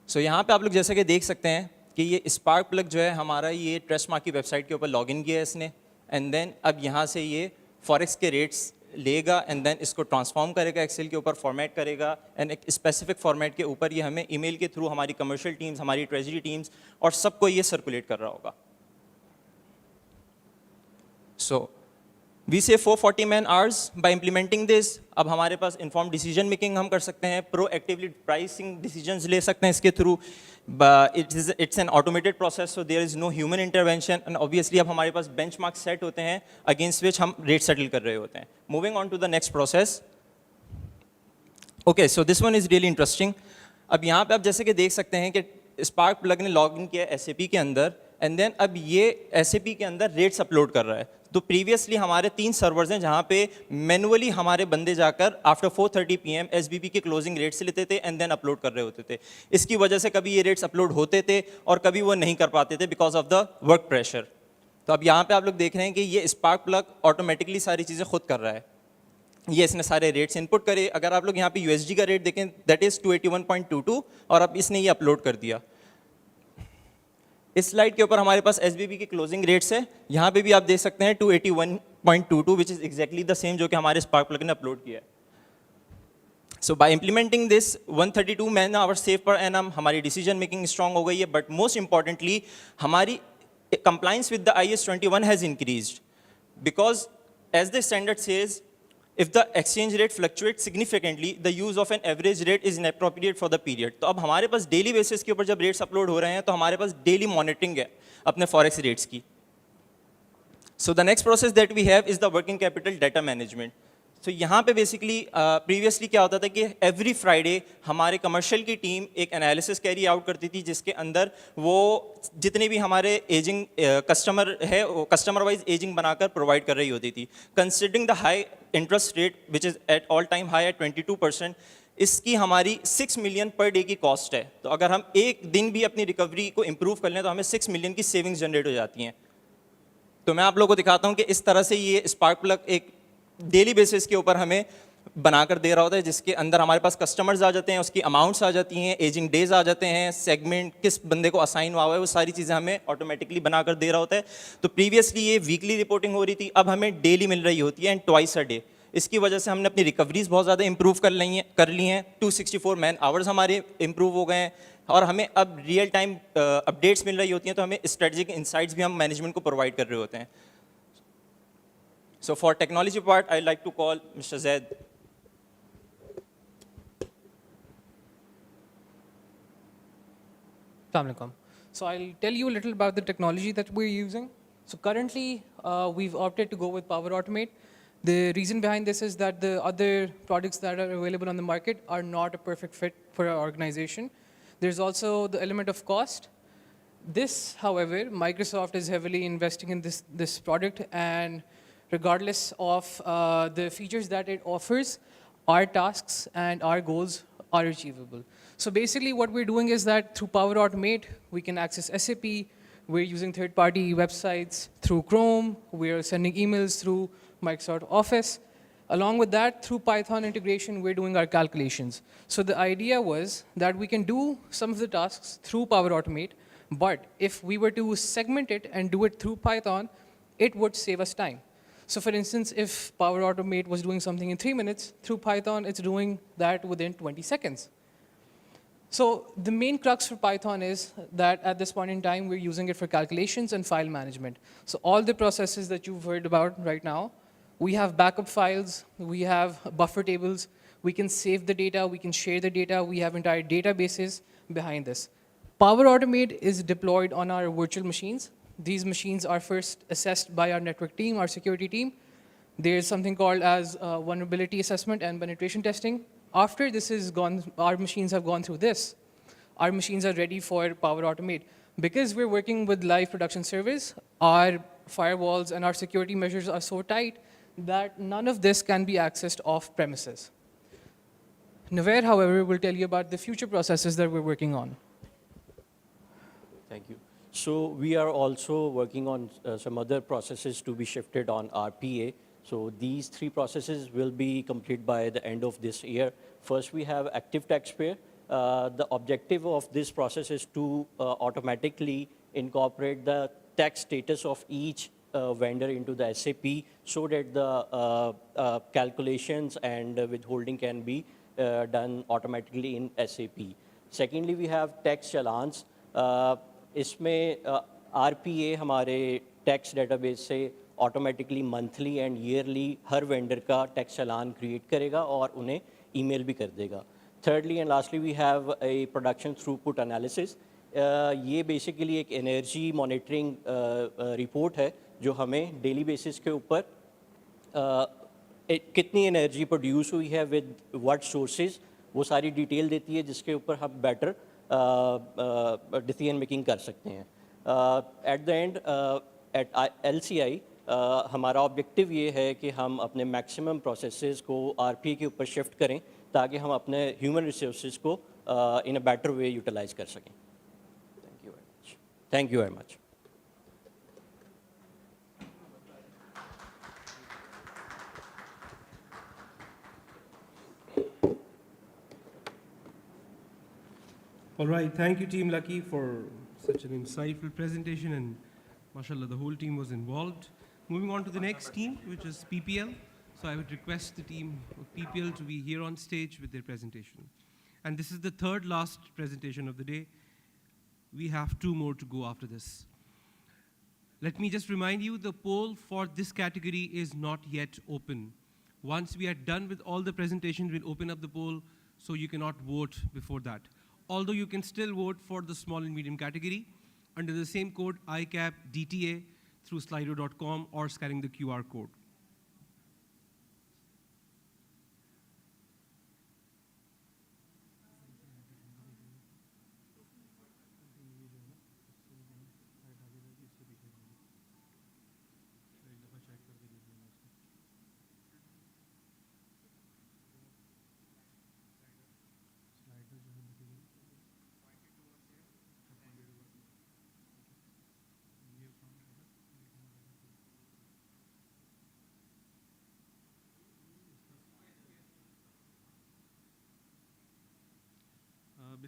So यहाँ पे आप लोग जैसे कि देख सकते हैं कि ये स्पार्क प्लग जो है हमारा, ये ट्रेसमार्क की वेबसाइट के ऊपर लॉगिन किया है इसने. एंड देन अब यहाँ से ये फॉरेक्स के रेट्स लेगा एंड देन इसको ट्रांसफॉर्म करेगा, एक्सेल के ऊपर फॉर्मेट करेगा एंड एक स्पेसिफिक फॉर्मेट के ऊपर ये हमें ईमेल के थ्रू हमारी कमर्शियल टीम्स, हमारी ट्रेजरी टीम्स और सबको ये सर्कुलेट कर रहा होगा. सो वी से 440 man hours bye implementing this. अब हमारे पास इन्फॉर्म डिसीजन मेकिंग हम कर सकते हैं, प्रोएक्टिवली प्राइसिंग डिसीजंस ले सकते हैं इसके थ्रू. It's an automated process, so there is no human intervention and obviously अब हमारे पास बेंचमार्क सेट होते हैं अगेंस्ट विच हम रेट सेटल कर रहे होते हैं. Moving on to the next process. Okay, so this one is really interesting. अब यहाँ पे आप जैसे कि देख सकते हैं कि स्पार्क प्लग ने लॉग इन किया SAP के अंदर एंड देन अब ये SAP के अंदर रेट्स अपलोड कर रहा है. तो प्रीवियसली हमारे 3 सर्वर्स हैं जहाँ पे मैनुअली हमारे बंदे जाकर आफ्टर 4:30 PM SBP के क्लोजिंग रेट्स लेते थे एंड देन अपलोड कर रहे होते थे. इसकी वजह से कभी ये रेट्स अपलोड होते थे और कभी वो नहीं कर पाते थे because of the work pressure. तो अब यहाँ पे आप लोग देख रहे हैं कि ये स्पार्क प्लग ऑटोमेटिकली सारी चीज़ें खुद कर रहा है. ये इसने सारे रेट्स इनपुट करे. अगर आप लोग यहाँ पे USD का रेट देखें दैट इज़ 281.22 और अब इसने ये अपलोड कर दिया. इस स्लाइड के ऊपर हमारे पास SBP के क्लोजिंग रेट्स है. यहाँ पे भी आप देख सकते हैं 281.22 which is exactly the same जो कि हमारे स्पार्क प्लग ने अपलोड किया है. So by implementing this 132 man hour save per annum हमारी डिसीजन मेकिंग स्ट्रांग हो गई है. बट मोस्ट इंपॉर्टेंटली हमारी compliance with the IS 21 has increased because as the standard says, if the exchange rate fluctuates significantly, the use of an average rate is inappropriate for the period. तो अब हमारे पास daily basis के ऊपर जब rates upload हो रहे हैं तो हमारे पास डेली मॉनिटरिंग है अपने फॉरेक्स रेट्स की. So the next process that we have is the working capital data management. तो यहाँ पे बेसिकली प्रीवियसली क्या होता था कि एवरी फ्राइडे हमारे कमर्शियल की टीम एक एनालिसिस कैरी आउट करती थी जिसके अंदर वो जितने भी हमारे एजिंग कस्टमर है कस्टमर वाइज एजिंग बनाकर प्रोवाइड कर रही होती थी. Considering the high interest rate which is at all time high at 22%, इसकी हमारी 6 मिलियन पर डे की कॉस्ट है। तो अगर हम एक दिन भी अपनी रिकवरी को इम्प्रूव कर लें तो हमें 6 मिलियन की सेविंग्स जनरेट हो जाती हैं। तो मैं आप लोगों को दिखाता हूं कि इस तरह से ये स्पार्क प्लग एक डेली बेसिस के ऊपर हमें बनाकर दे रहा होता है, जिसके अंदर हमारे पास कस्टमर्स आ जाते हैं, उसकी अमाउंट्स आ जाती हैं, एजिंग डेज आ जाते हैं, सेगमेंट किस बंदे को असाइन हुआ है, वो सारी चीज़ें हमें ऑटोमेटिकली बनाकर दे रहा होता है। तो प्रीवियसली ये वीकली रिपोर्टिंग हो रही थी, अब हमें डेली मिल रही होती है एंड ट्वाइस अ डे। इसकी वजह से हमने अपनी रिकवरीज बहुत ज़्यादा इंप्रूव कर ली हैं। 264 मैन आवर्स हमारे इंप्रूव हो गए हैं और हमें अब रियल टाइम अपडेट्स मिल रही होती हैं, तो हमें स्ट्रेटजिक इंसाइट्स भी हम मैनेजमेंट को प्रोवाइड कर रहे होते हैं। So for technology part, I'd like to call Mr. Zaid. Assalamu alaikum. So I'll tell you a little about the technology that we're using. So currently, we've opted to go with Power Automate. The reason behind this is that the other products that are available on the market are not a perfect fit for our organization. There's also the element of cost. This, however, Microsoft is heavily investing in this product, and regardless of the features that it offers, our tasks and our goals are achievable. So basically what we're doing is that through Power Automate, we can access SAP, we're using third-party websites through Chrome, we're sending emails through Microsoft Office. Along with that, through Python integration, we're doing our calculations. So the idea was that we can do some of the tasks through Power Automate, but if we were to segment it and do it through Python, it would save us time. So for instance, if Power Automate was doing something in 3 minutes, through Python, it's doing that within 20 seconds. So the main crux for Python is that at this point in time, we're using it for calculations and file management. So all the processes that you've heard about right now, we have backup files, we have buffer tables, we can save the data, we can share the data, we have entire databases behind this. Power Automate is deployed on our virtual machines. These machines are first assessed by our network team, our security team. There's something called as vulnerability assessment and penetration testing. After this is gone, our machines have gone through this. Our machines are ready for Power Automate. Because we're working with live production servers, our firewalls and our security measures are so tight that none of this can be accessed off premises. Naveer, however, will tell you about the future processes that we're working on. Thank you. So we are also working on some other processes to be shifted on RPA. So these 3 processes will be complete by the end of this year. First, we have active taxpayer. The objective of this process is to automatically incorporate the tax status of each vendor into the SAP so that the calculations and withholding can be done automatically in SAP. Secondly, we have tax challans. इसमें RPA हमारे tax database से automatically monthly and yearly her vendor का tax चालान create करेगा और उन्हें email भी कर देगा. Thirdly and lastly, we have a production throughput analysis. ये बेसिकली एक एनर्जी मॉनिटरिंग रिपोर्ट है जो हमें डेली बेसिस के ऊपर कितनी एनर्जी प्रोड्यूस हुई है विद व्हाट सोर्सेज, वो सारी डिटेल देती है जिसके ऊपर हम बेटर डिसीजन मेकिंग कर सकते हैं. At the end at LCI हमारा ऑब्जेक्टिव ये है कि हम अपने मैक्सिमम प्रोसेसेस को RPA के ऊपर शिफ्ट करें ताकि हम अपने ह्यूमन रिसोर्सेज को इन अ बेटर वे यूटिलाइज कर सकें. Thank you very much. Thank you very much. All right, thank you Team Lucky for such an insightful presentation, and mashallah the whole team was involved. Moving on to the next team, which is PPL. So I would request the team of PPL to be here on stage with their presentation. And this is the third last presentation of the day. We have 2 more to go after this. Let me just remind you, the poll for this category is not yet open. Once we are done with all the presentations, we'll open up the poll, so you cannot vote before that. Although you can still vote for the small and medium category under the same code ICAP DTA through slido.com or scanning the QR code.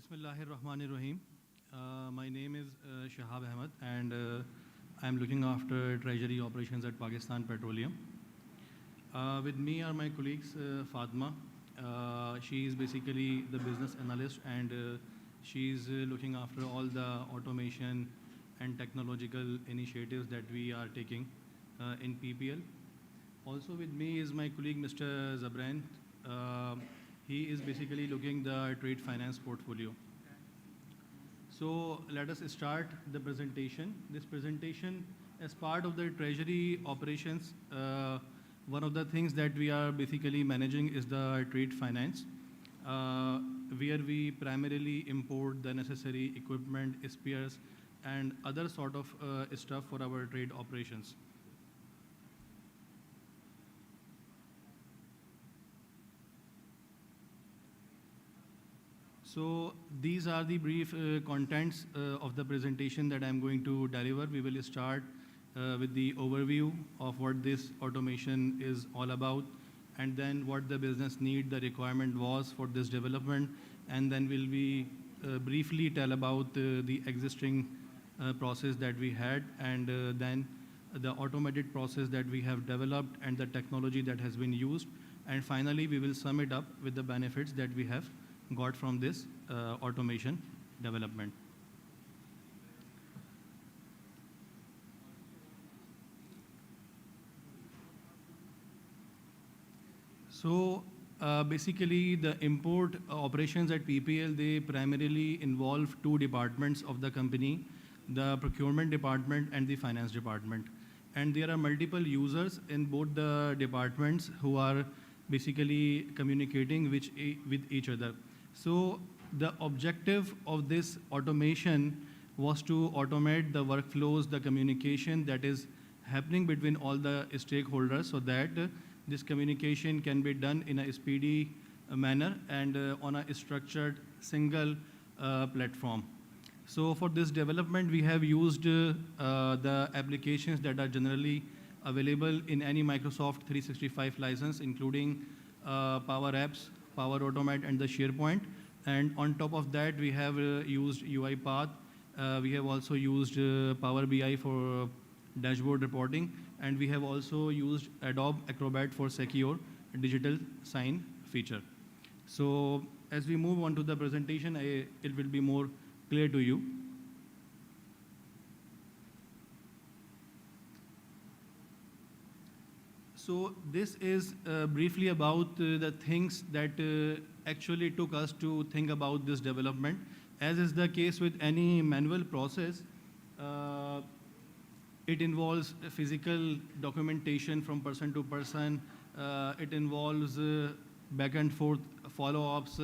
Bismillahir Rahmanir Rahim. My name is Shahab Ahmed, and I'm looking after treasury operations at Pakistan Petroleum. With me are my colleagues Fatma. She is basically the business analyst, and she's looking after all the automation and technological initiatives that we are taking in PPL. Also with me is my colleague Mr. Zabran. He is basically looking the trade finance portfolio. So let us start the presentation. This presentation, as part of the treasury operations, one of the things that we are basically managing is the trade finance, where we primarily import the necessary equipment, spares, and other sort of stuff for our trade operations. So these are the brief contents of the presentation that I'm going to deliver. We will start with the overview of what this automation is all about, and then what the business need, the requirement was for this development, and then we'll be briefly tell about the existing process that we had, and then the automated process that we have developed and the technology that has been used, and finally we will sum it up with the benefits that we have got from this automation development. So basically the import operations at PPL, they primarily involve two departments of the company, the procurement department and the finance department. And there are multiple users in both the departments who are basically communicating with each other. So the objective of this automation was to automate the workflows, the communication that is happening between all the stakeholders, so that this communication can be done in a speedy manner and on a structured single platform. So for this development, we have used the applications that are generally available in any Microsoft 365 license, including Power Apps, Power Automate, and the SharePoint. And on top of that, we have used UiPath. We have also used Power BI for dashboard reporting, and we have also used Adobe Acrobat for secure digital sign feature. So as we move on to the presentation, it will be more clear to you. So this is briefly about the things that actually took us to think about this development. As is the case with any manual process, it involves physical documentation from person to person. It involves back and forth follow-ups.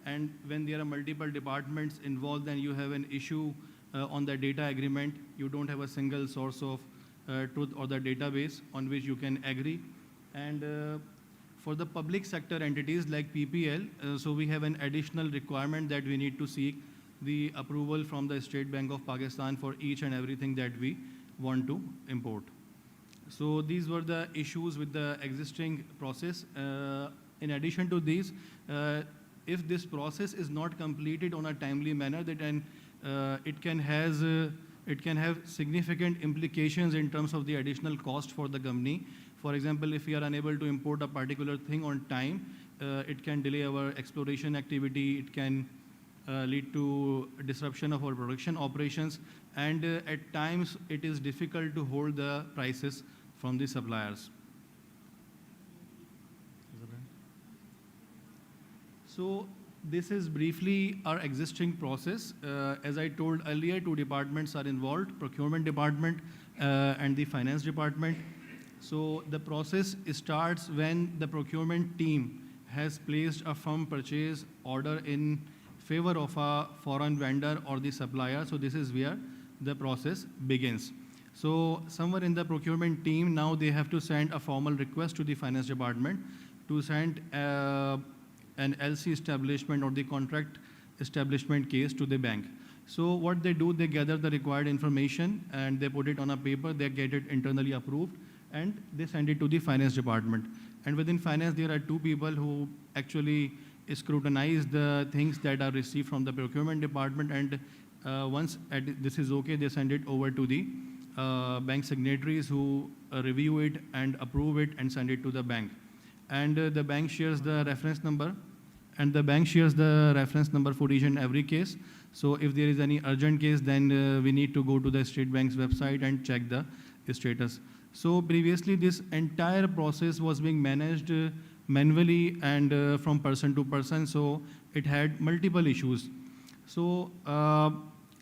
And when there are multiple departments involved, then you have an issue on the data agreement. You don't have a single source of truth or the database on which you can agree. And for the public sector entities like PPL, so we have an additional requirement that we need to seek the approval from the State Bank of Pakistan for each and everything that we want to import. So these were the issues with the existing process. In addition to these, if this process is not completed on a timely manner, then it can have significant implications in terms of the additional cost for the company. For example, if we are unable to import a particular thing on time, it can delay our exploration activity, it can lead to disruption of our production operations, and at times it is difficult to hold the prices from the suppliers. So this is briefly our existing process. As I told earlier, two departments are involved, procurement department and the finance department. So the process starts when the procurement team has placed a firm purchase order in favor of a foreign vendor or the supplier. So this is where the process begins. So somewhere in the procurement team, now they have to send a formal request to the finance department to send an LC establishment or the contract establishment case to the bank. So what they do, they gather the required information and they put it on a paper, they get it internally approved, and they send it to the finance department. And within finance, there are two people who actually scrutinize the things that are received from the procurement department, and once this is okay, they send it over to the bank signatories who review it and approve it and send it to the bank. And the bank shares the reference number, for each and every case. So if there is any urgent case, then we need to go to the State Bank's website and check the status. So previously, this entire process was being managed manually and from person to person, so it had multiple issues. So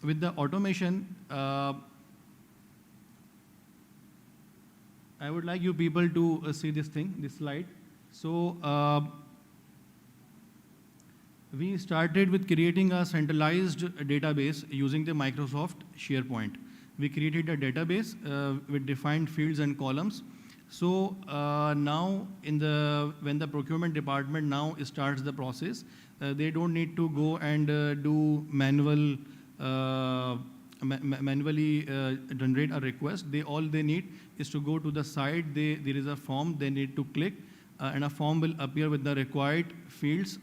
with the automation, I would like you people to see this slide. So we started with creating a centralized database using the Microsoft SharePoint. We created a database with defined fields and columns. So now when the procurement department now starts the process, they don't need to go and do manually generate a request. All they need is to go to the site. There is a form they need to click, and a form will appear with the required fields,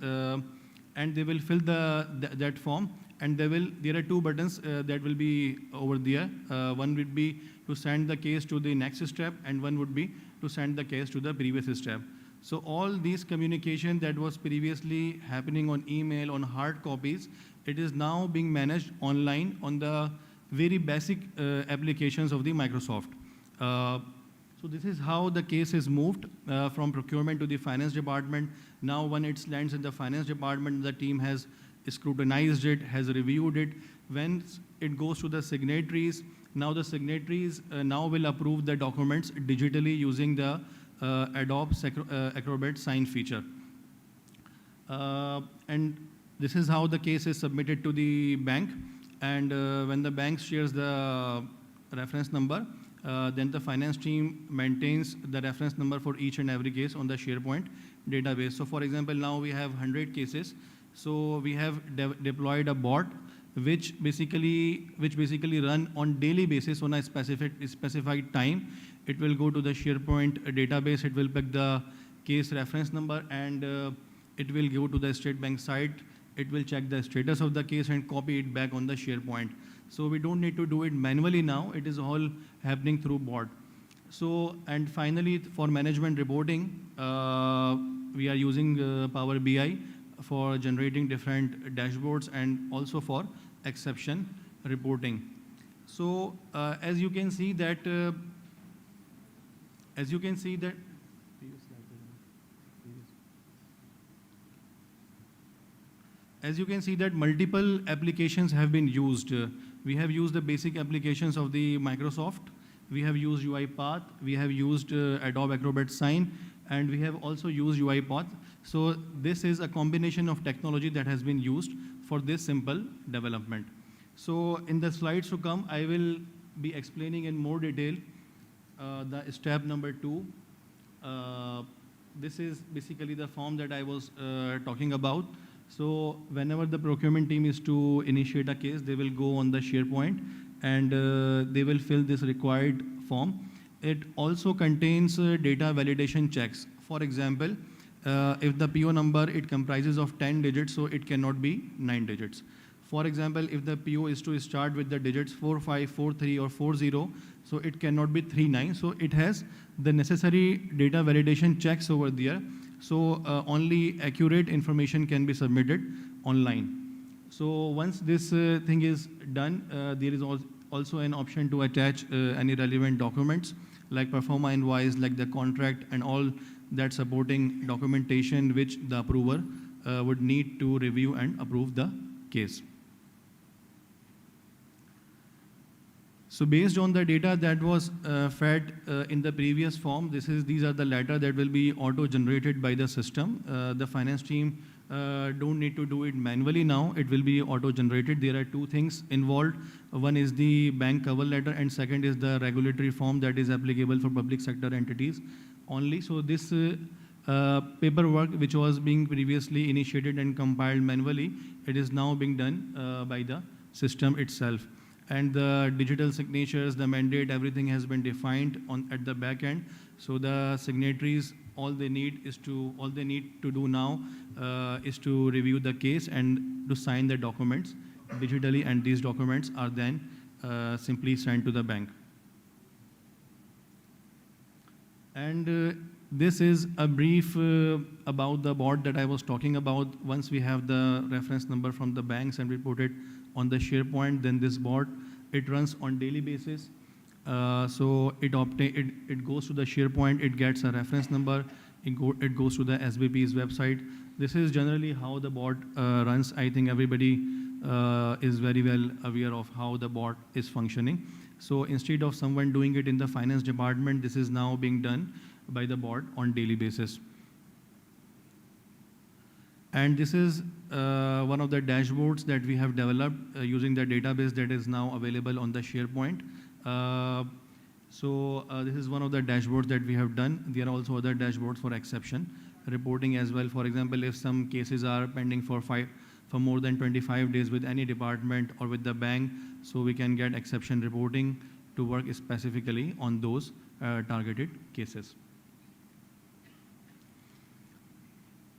and they will fill that form. And there are two buttons that will be over there. One would be to send the case to the next step, and one would be to send the case to the previous step. So all these communication that was previously happening on email, on hard copies, it is now being managed online on the very basic applications of the Microsoft. So this is how the case is moved from procurement to the finance department. Now when it lands in the finance department, the team has scrutinized it, has reviewed it. When it goes to the signatories, now the signatories now will approve the documents digitally using the Adobe Acrobat Sign feature. And this is how the case is submitted to the bank. And when the bank shares the reference number, then the finance team maintains the reference number for each and every case on the SharePoint database. So for example, now we have 100 cases. So we have deployed a bot which basically run on daily basis on a specified time. It will go to the SharePoint database, it will pick the case reference number, and it will go to the State Bank site. It will check the status of the case and copy it back on the SharePoint. So we don't need to do it manually now. It is all happening through bot. So, and finally, for management reporting, we are using Power BI for generating different dashboards and also for exception reporting. So as you can see that multiple applications have been used. We have used the basic applications of the Microsoft. We have used UiPath. We have used Adobe Acrobat Sign, and we have also used UiPath. So this is a combination of technology that has been used for this simple development. So in the slides to come, I will be explaining in more detail the step number 2. This is basically the form that I was talking about. So whenever the procurement team is to initiate a case, they will go on the SharePoint and they will fill this required form. It also contains data validation checks. For example, if the PO number, it comprises of 10 digits, so it cannot be 9 digits. For example, if the PO is to start with the digits 45, 43 or 40, so it cannot be 39. So it has the necessary data validation checks over there. So only accurate information can be submitted online. So once this thing is done, there is also an option to attach any relevant documents like performa invoice, like the contract and all that supporting documentation which the approver would need to review and approve the case. So based on the data that was fed in the previous form, these are the letter that will be auto-generated by the system. The finance team don't need to do it manually now. It will be auto-generated. There are two things involved. One is the bank cover letter, and second is the regulatory form that is applicable for public sector entities only. So this paperwork, which was being previously initiated and compiled manually, it is now being done by the system itself. And the digital signatures, the mandate, everything has been defined at the back end. So the signatories, all they need to do now is to review the case and to sign the documents digitally, and these documents are then simply sent to the bank. And this is a brief about the bot that I was talking about. Once we have the reference number from the banks and we put it on the SharePoint, then this bot, it runs on daily basis. So it goes to the SharePoint, it gets a reference number, it goes to the SBP's website. This is generally how the bot runs. I think everybody is very well aware of how the bot is functioning. So instead of someone doing it in the finance department, this is now being done by the bot on daily basis. And this is one of the dashboards that we have developed using the database that is now available on the SharePoint. This is one of the dashboards that we have done. There are also other dashboards for exception reporting as well. For example, if some cases are pending for more than 25 days with any department or with the bank, so we can get exception reporting to work specifically on those targeted cases.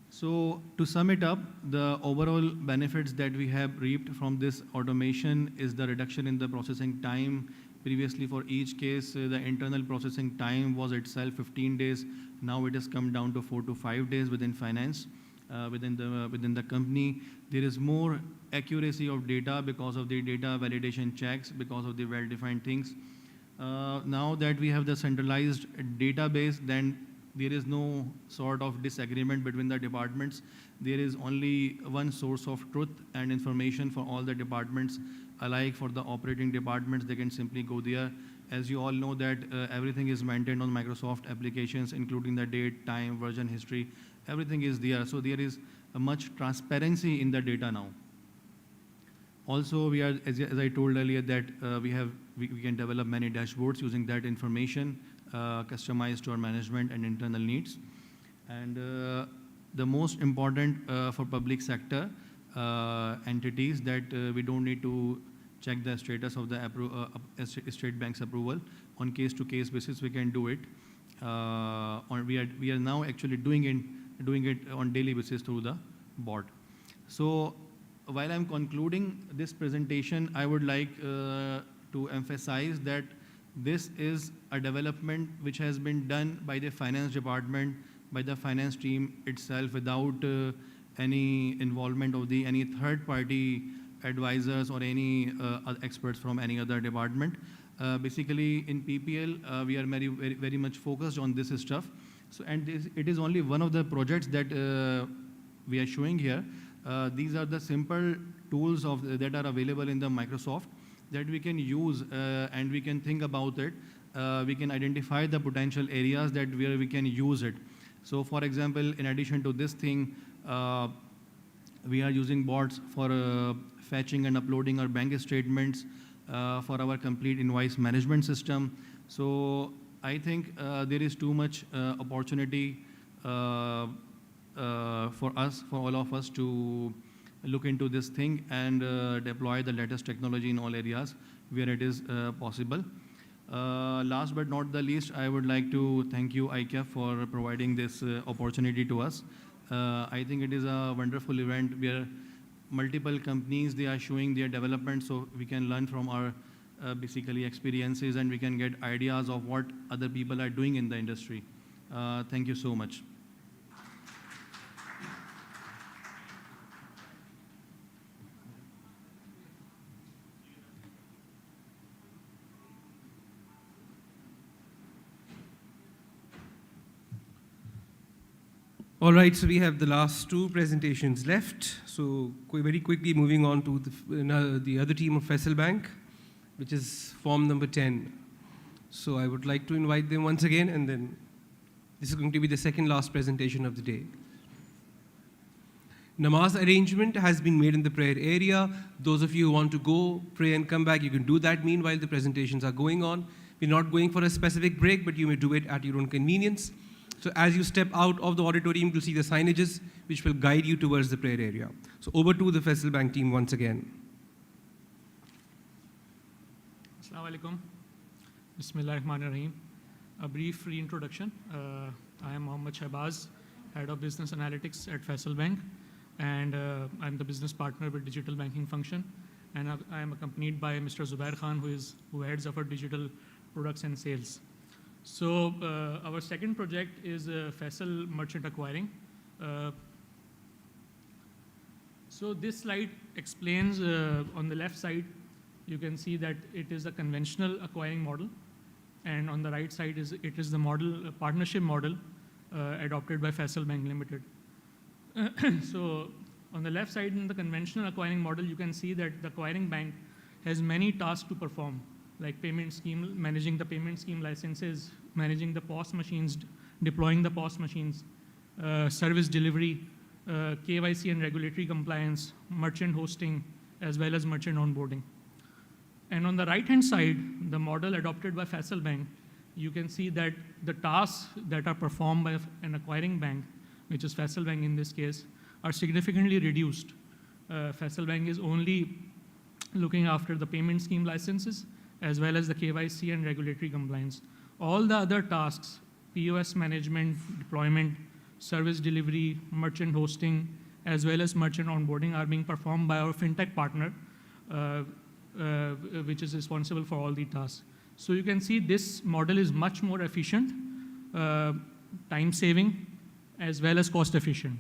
So to sum it up, the overall benefits that we have reaped from this automation is the reduction in the processing time. Previously, for each case, the internal processing time was itself 15 days. Now it has come down to 4 to 5 days within finance, within the company. There is more accuracy of data because of the data validation checks, because of the well-defined things. Now that we have the centralized database, then there is no sort of disagreement between the departments. There is only one source of truth and information for all the departments. Alike for the operating departments, they can simply go there. As you all know that everything is maintained on Microsoft applications, including the date, time, version history, everything is there. So there is a much transparency in the data now. Also, we are, as I told earlier, that we can develop many dashboards using that information, customized to our management and internal needs. And the most important for public sector entities that we don't need to check the status of the state bank's approval. On case-to-case basis, we can do it. We are now actually doing it on daily basis through the bot. So while I'm concluding this presentation, I would like to emphasize that this is a development which has been done by the finance department, by the finance team itself, without any involvement of any third-party advisors or any experts from any other department. Basically, in PPL, we are very much focused on this stuff. So, and it is only one of the projects that we are showing here. These are the simple tools that are available in the Microsoft that we can use and we can think about it. We can identify the potential areas where we can use it. So, for example, in addition to this thing, we are using bots for fetching and uploading our bank statements for our complete invoice management system. So I think there is too much opportunity for all of us to look into this thing and deploy the latest technology in all areas where it is possible. Last but not the least, I would like to thank you, ICAF, for providing this opportunity to us. I think it is a wonderful event where multiple companies, they are showing their development, so we can learn from our basically experiences and we can get ideas of what other people are doing in the industry. Thank you so much. All right, so we have the last two presentations left. So very quickly moving on to the other team of Faisal Bank, which is form number 10. So I would like to invite them once again, and then this is going to be the second last presentation of the day. Namaz arrangement has been made in the prayer area. Those of you who want to go, pray and come back, you can do that meanwhile the presentations are going on. We're not going for a specific break, but you may do it at your own convenience. So as you step out of the auditorium, you'll see the signages which will guide you towards the prayer area. So over to the Faisal Bank team once again. Assalamu alaikum. Bismillahir Rahmanir Rahim. A brief reintroduction. I am Mohammad Shahbaz, Head of Business Analytics at Faisal Bank, and I'm the business partner with Digital Banking Function. And I am accompanied by Mr. Zubair Khan, who heads our digital products and sales. So our second project is Faisal Merchant Acquiring. So this slide explains on the left side, you can see that it is a conventional acquiring model. And on the right side, it is the model, partnership model adopted by Faisal Bank Limited. So on the left side in the conventional acquiring model, you can see that the acquiring bank has many tasks to perform, like payment scheme, managing the payment scheme licenses, managing the POS machines, deploying the POS machines, service delivery, KYC and regulatory compliance, merchant hosting, as well as merchant onboarding. And on the right-hand side, the model adopted by Faisal Bank, you can see that the tasks that are performed by an acquiring bank, which is Faisal Bank in this case, are significantly reduced. Faisal Bank is only looking after the payment scheme licenses, as well as the KYC and regulatory compliance. All the other tasks, POS management, deployment, service delivery, merchant hosting, as well as merchant onboarding are being performed by our fintech partner, which is responsible for all the tasks. So you can see this model is much more efficient, time saving, as well as cost efficient.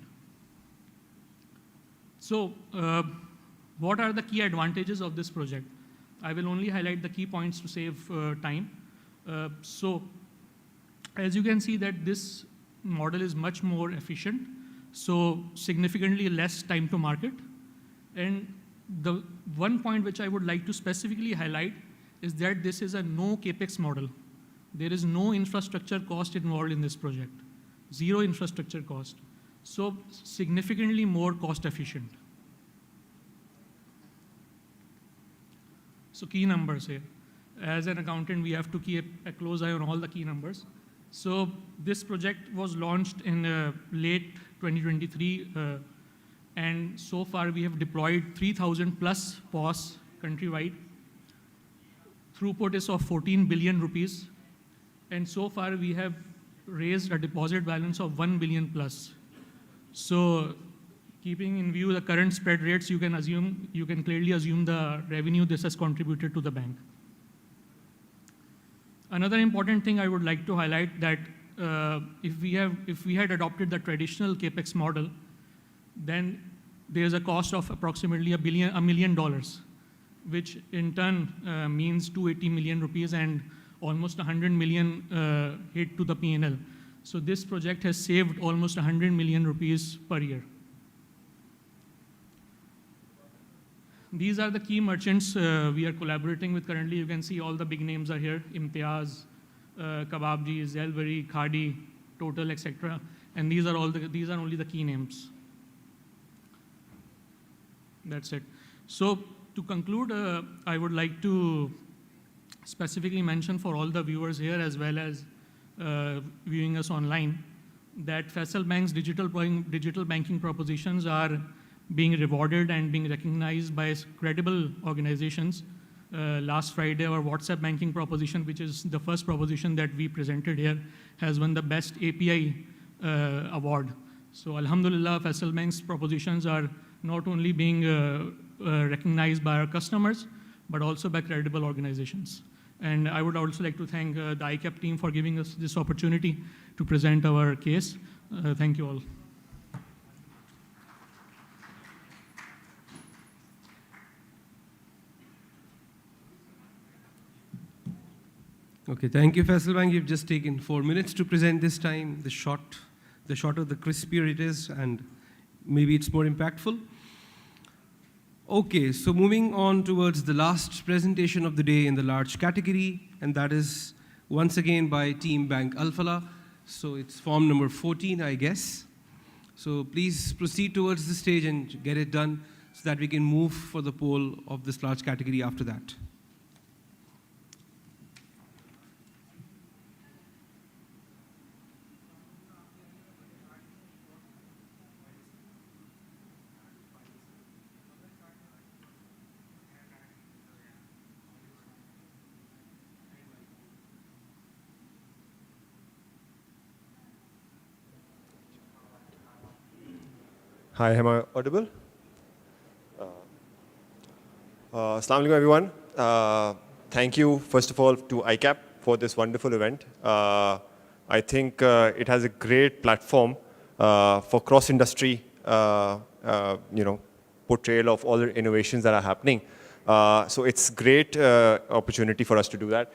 So what are the key advantages of this project? I will only highlight the key points to save time. So as you can see that this model is much more efficient, so significantly less time to market. And the one point which I would like to specifically highlight is that this is a no capex model. There is no infrastructure cost involved in this project, zero infrastructure cost. So significantly more cost efficient. So key numbers here. As an accountant, we have to keep a close eye on all the key numbers. So this project was launched in late 2023, and so far we have deployed 3,000 plus POS countrywide. Throughput is of 14 billion rupees, and so far we have raised a deposit balance of 1 billion plus. So keeping in view the current spread rates, you can clearly assume the revenue this has contributed to the bank. Another important thing I would like to highlight that if we had adopted the traditional capex model, then there's a cost of approximately $1 million, which in turn means 280 million rupees and almost 100 million hit to the P&L. So this project has saved almost 100 million rupees per year. These are the key merchants we are collaborating with currently. You can see all the big names are here: Imtiaz, Kebabji, Zelvery, Khadi, Total, etc. And these are only the key names. That's it. So to conclude, I would like to specifically mention for all the viewers here as well as viewing us online that Faisal Bank's digital banking propositions are being rewarded and being recognized by credible organizations. Last Friday, our WhatsApp banking proposition, which is the first proposition that we presented here, has won the Best API award. So Alhamdulillah, Faisal Bank's propositions are not only being recognized by our customers, but also by credible organizations. And I would also like to thank the ICAP team for giving us this opportunity to present our case. Thank you all. Okay, thank you, Faisal Bank. You've just taken 4 minutes to present this time. The shorter, the crispier it is, and maybe it's more impactful. Okay, so moving on towards the last presentation of the day in the large category, and that is once again by Team Bank Al Falah. So it's form number 14, I guess. So please proceed towards the stage and get it done so that we can move for the poll of this large category after that. Hi, am I audible? Assalamu alaikum, everyone. Thank you, first of all, to ICAP for this wonderful event. I think it has a great platform for cross-industry, portrayal of all the innovations that are happening. So it's great opportunity for us to do that.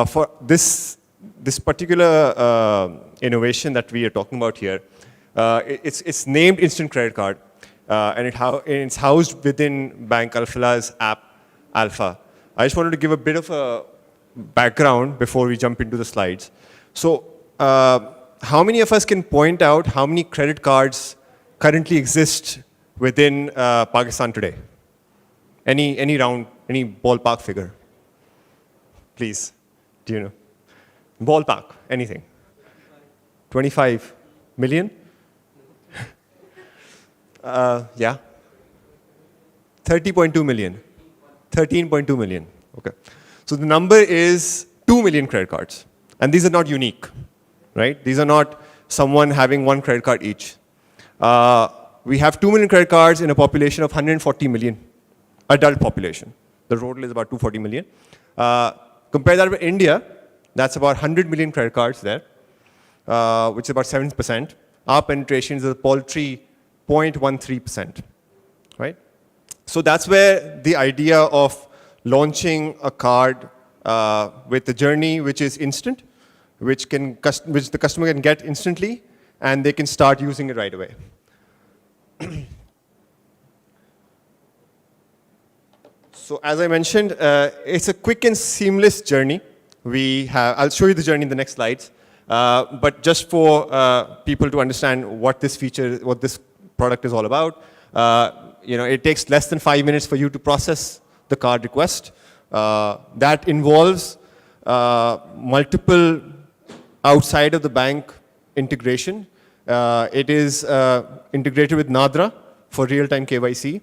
For this particular innovation that we are talking about here, it's named Instant Credit Card, and it's housed within Bank Alphala's app, Alpha. I just wanted to give a bit of a background before we jump into the slides. So, how many of us can point out how many credit cards currently exist within Pakistan today? Any ballpark figure? Please, do you know? Ballpark, anything? 25 million? Yeah. 30.2 million. 13.2 million. Okay. So the number is 2 million credit cards. And these are not unique, right? These are not someone having one credit card each. We have 2 million credit cards in a population of 140 million, adult population. The total is about 240 million. Compare that with India, that's about 100 million credit cards there, which is about 7%. Our penetration is a paltry 0.13%, right? So that's where the idea of launching a card with a journey which is instant, which the customer can get instantly, and they can start using it right away. So as I mentioned, it's a quick and seamless journey. I'll show you the journey in the next slides. But just for people to understand what this product is all about, it takes less than 5 minutes for you to process the card request. That involves multiple outside of the bank integration. It is integrated with Nadra for real-time KYC.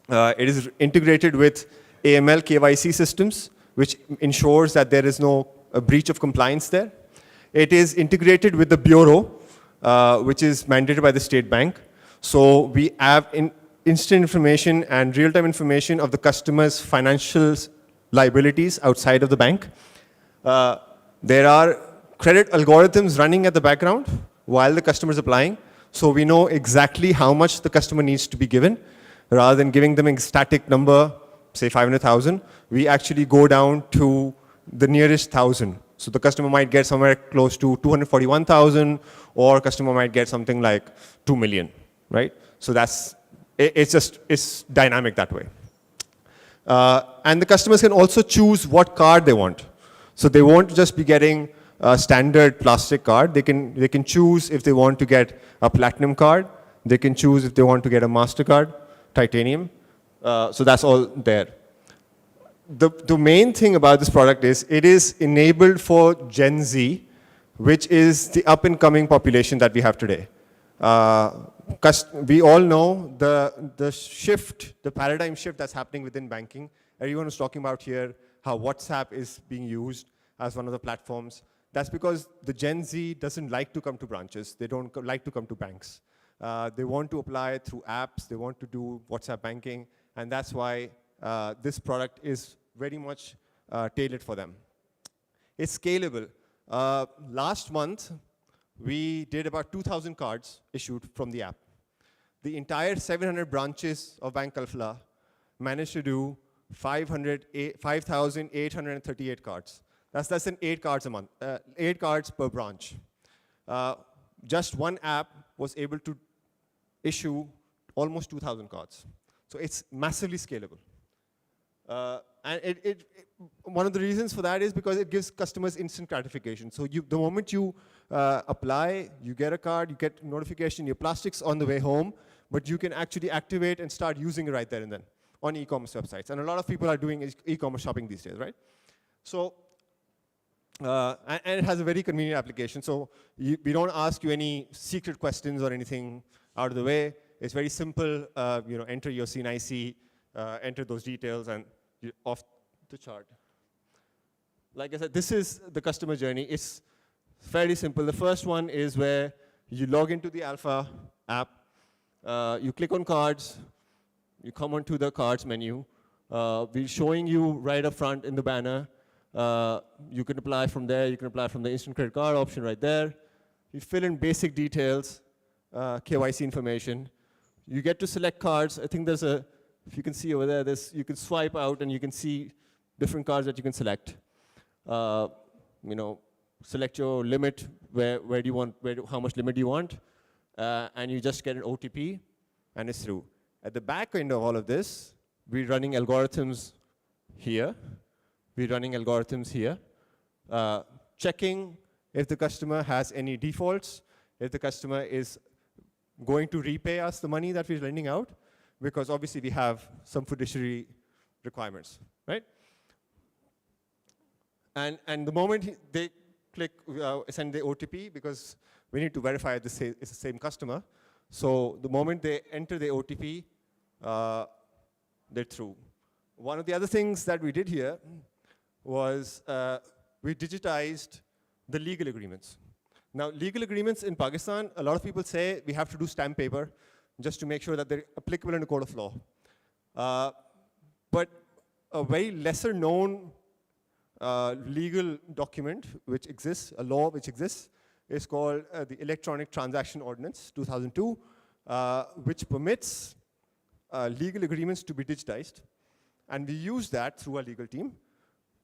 It is integrated with AML KYC systems, which ensures that there is no breach of compliance there. It is integrated with the bureau, which is mandated by the State Bank. So we have instant information and real-time information of the customer's financial liabilities outside of the bank. There are credit algorithms running at the background while the customer is applying. So we know exactly how much the customer needs to be given. Rather than giving them a static number, say 500,000, we actually go down to the nearest 1,000. So the customer might get somewhere close to 241,000, or customer might get something like 2 million, right? So it's dynamic that way. And the customers can also choose what card they want. So they won't just be getting a standard plastic card. They can choose if they want to get a platinum card. They can choose if they want to get a MasterCard, titanium. So that's all there. The main thing about this product is it is enabled for Gen Z, which is the up-and-coming population that we have today. We all know the shift, the paradigm shift that's happening within banking. Everyone was talking about here how WhatsApp is being used as one of the platforms. That's because the Gen Z doesn't like to come to branches. They don't like to come to banks. They want to apply through apps. They want to do WhatsApp banking. And that's why this product is very much tailored for them. It's scalable. Last month, we did about 2,000 cards issued from the app. The entire 700 branches of Bank Alphala managed to do 5,838 cards. That's an 8 cards a month, 8 cards per branch. Just one app was able to issue almost 2,000 cards. So it's massively scalable. And one of the reasons for that is because it gives customers instant gratification. So the moment you apply, you get a card, you get notification, your plastic's on the way home, but you can actually activate and start using it right there and then on e-commerce websites. And a lot of people are doing e-commerce shopping these days, right? So, and it has a very convenient application. So we don't ask you any secret questions or anything out of the way. It's very simple. Enter your CNIC, enter those details, and you're off the chart. Like I said, this is the customer journey. It's fairly simple. The first one is where you log into the Alpha app. You click on cards, you come onto the cards menu. We're showing you right up front in the banner. You can apply from there, you can apply from the instant credit card option right there. You fill in basic details, KYC information. You get to select cards. I think there's a, if you can see over there, you can swipe out and you can see different cards that you can select. Select your limit, where do you want, how much limit do you want, and you just get an OTP, and it's through. At the back end of all of this, we're running algorithms here. We're running algorithms here, checking if the customer has any defaults, if the customer is going to repay us the money that we're lending out, because obviously we have some fiduciary requirements, right? And the moment they click send the OTP, because we need to verify it's the same customer. So the moment they enter the OTP, they're through. One of the other things that we did here was we digitized the legal agreements. Now, legal agreements in Pakistan, a lot of people say we have to do stamp paper just to make sure that they're applicable in a code of law. But a very lesser known legal document which exists, a law which exists, is called the Electronic Transaction Ordinance 2002, which permits legal agreements to be digitized. And we use that through our legal team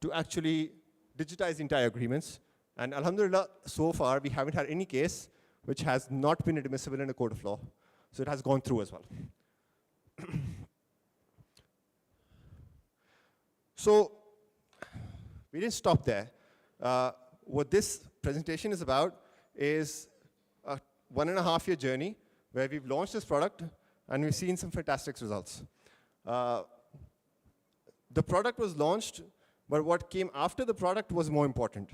to actually digitize the entire agreements. And alhamdulillah, so far, we haven't had any case which has not been admissible in a court of law. So it has gone through as well. So we didn't stop there. What this presentation is about is a 1.5-year journey where we've launched this product and we've seen some fantastic results. The product was launched, but what came after the product was more important.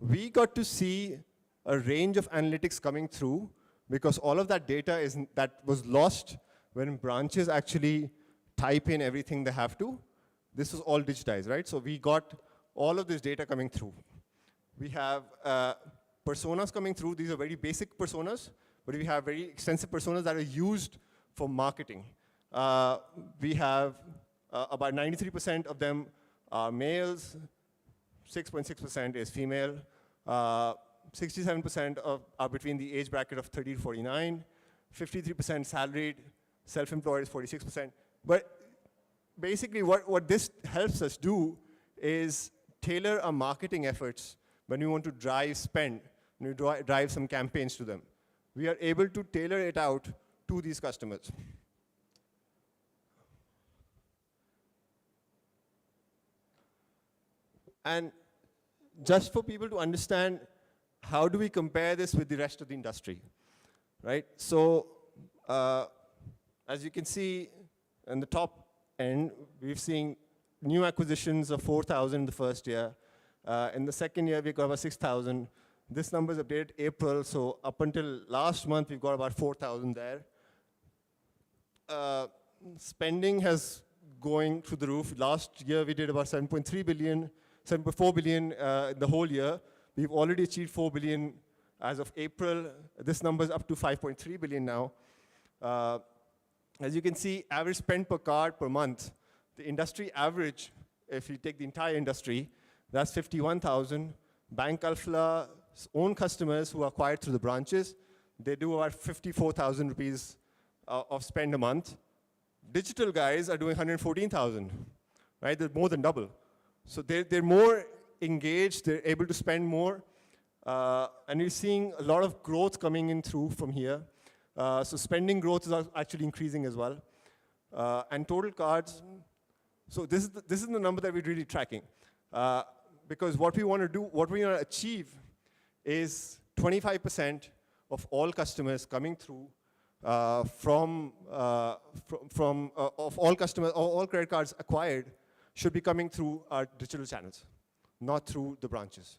We got to see a range of analytics coming through because all of that data that was lost when branches actually type in everything they have to. This was all digitized, right? So we got all of this data coming through. We have personas coming through. These are very basic personas, but we have very extensive personas that are used for marketing. We have about 93% of them are males, 6.6% is female, 67% are between the age bracket of 30 to 49, 53% salaried, self-employed is 46%. But basically what this helps us do is tailor our marketing efforts when we want to drive spend, when we drive some campaigns to them. We are able to tailor it out to these customers. And just for people to understand, how do we compare this with the rest of the industry, right? So as you can see in the top end, we've seen new acquisitions of 4,000 in the first year. In the second year, we got about 6,000. This number is updated April, so up until last month, we've got about 4,000 there. Spending has going through the roof. Last year, we did about 7.4 billion in the whole year. We've already achieved 4 billion as of April. This number is up to 5.3 billion now. As you can see, average spend per card per month. The industry average, if you take the entire industry, that's 51,000. Bank Alfala's own customers who are acquired through the branches, they do about 54,000 rupees of spend a month. Digital guys are doing 114,000, right? They're more than double. So they're more engaged, they're able to spend more, and you're seeing a lot of growth coming in through from here. So spending growth is actually increasing as well. And total cards, so this is the number that we're really tracking. Because what we want to do, what we want to achieve is 25% of all customers coming through of all customers, all credit cards acquired should be coming through our digital channels, not through the branches,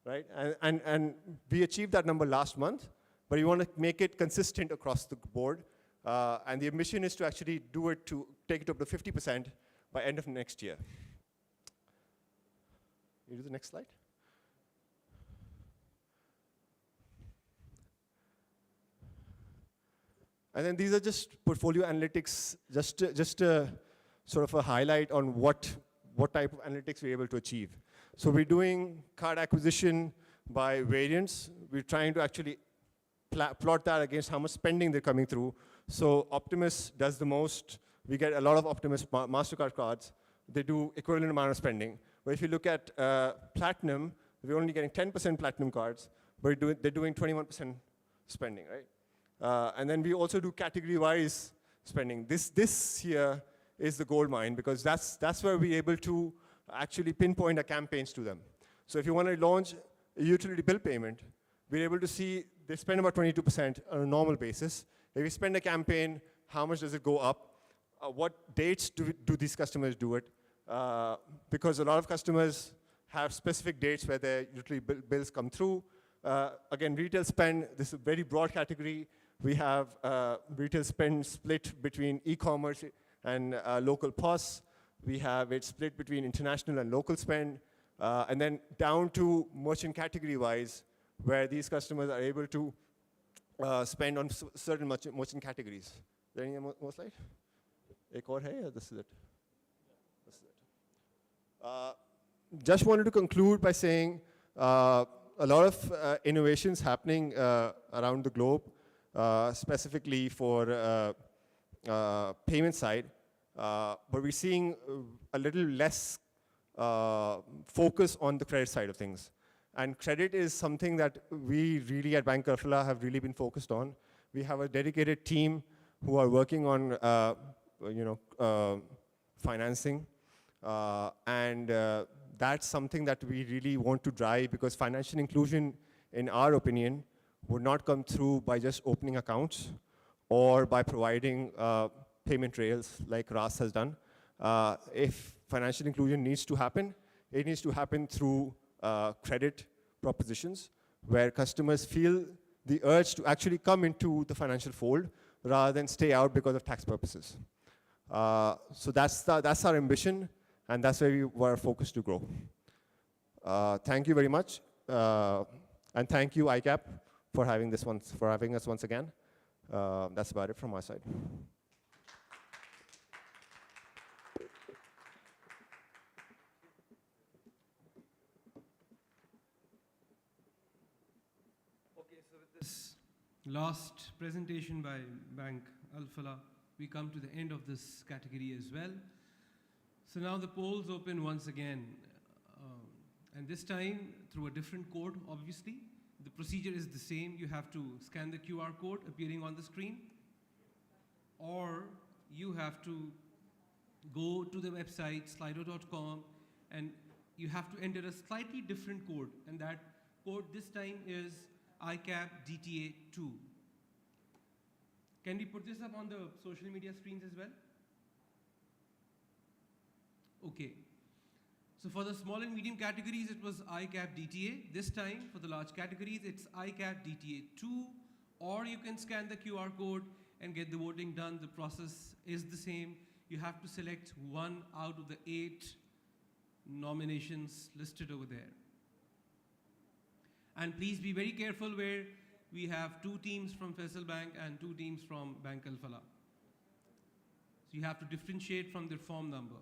right? And we achieved that number last month, but we want to make it consistent across the board. And the ambition is to actually do it to take it up to 50% by end of next year. You do the next slide. And then these are just portfolio analytics, just sort of a highlight on what type of analytics we're able to achieve. So we're doing card acquisition by variants. We're trying to actually plot that against how much spending they're coming through. So Optimus does the most. We get a lot of Optimus MasterCard cards. They do equivalent amount of spending. But if you look at Platinum, we're only getting 10% Platinum cards, but they're doing 21% spending, right? And then we also do category-wise spending. This here is the gold mine, because that's where we're able to actually pinpoint our campaigns to them. So if you want to launch a utility bill payment, we're able to see they spend about 22% on a normal basis. If we spend a campaign, how much does it go up? What dates do these customers do it? Because a lot of customers have specific dates where their utility bills come through. Again, retail spend, this is a very broad category. We have retail spend split between e-commerce and local POS. We have it split between international and local spend. And then down to merchant category-wise, where these customers are able to spend on certain merchant categories. Is there any more slide? Ek aur hai, or this is it? This is it. Just wanted to conclude by saying a lot of innovations happening around the globe, specifically for payment side, but we're seeing a little less focus on the credit side of things. And credit is something that we really at Bank Alphala have really been focused on. We have a dedicated team who are working on financing, and that's something that we really want to drive, because financial inclusion, in our opinion, would not come through by just opening accounts or by providing payment rails like RAS has done. If financial inclusion needs to happen, it needs to happen through credit propositions, where customers feel the urge to actually come into the financial fold rather than stay out because of tax purposes. So that's our ambition, and that's where we were focused to grow. Thank you very much, and thank you ICAP for having us once again. That's about it from my side. Okay, so with this last presentation by Bank Alphala, we come to the end of this category as well. So now the polls open once again, and this time through a different code, obviously. The procedure is the same. You have to scan the QR code appearing on the screen, or you have to go to the website slido.com, and you have to enter a slightly different code, and that code this time is ICAP DTA 2. Can we put this up on the social media screens as well? Okay. So for the small and medium categories, it was ICAP DTA. This time, for the large categories, it's ICAP DTA 2, or you can scan the QR code and get the voting done. The process is the same. You have to select one out of the 8 nominations listed over there. And please be very careful where we have 2 teams from Faisal Bank and 2 teams from Bank Alphala. So you have to differentiate from their form number.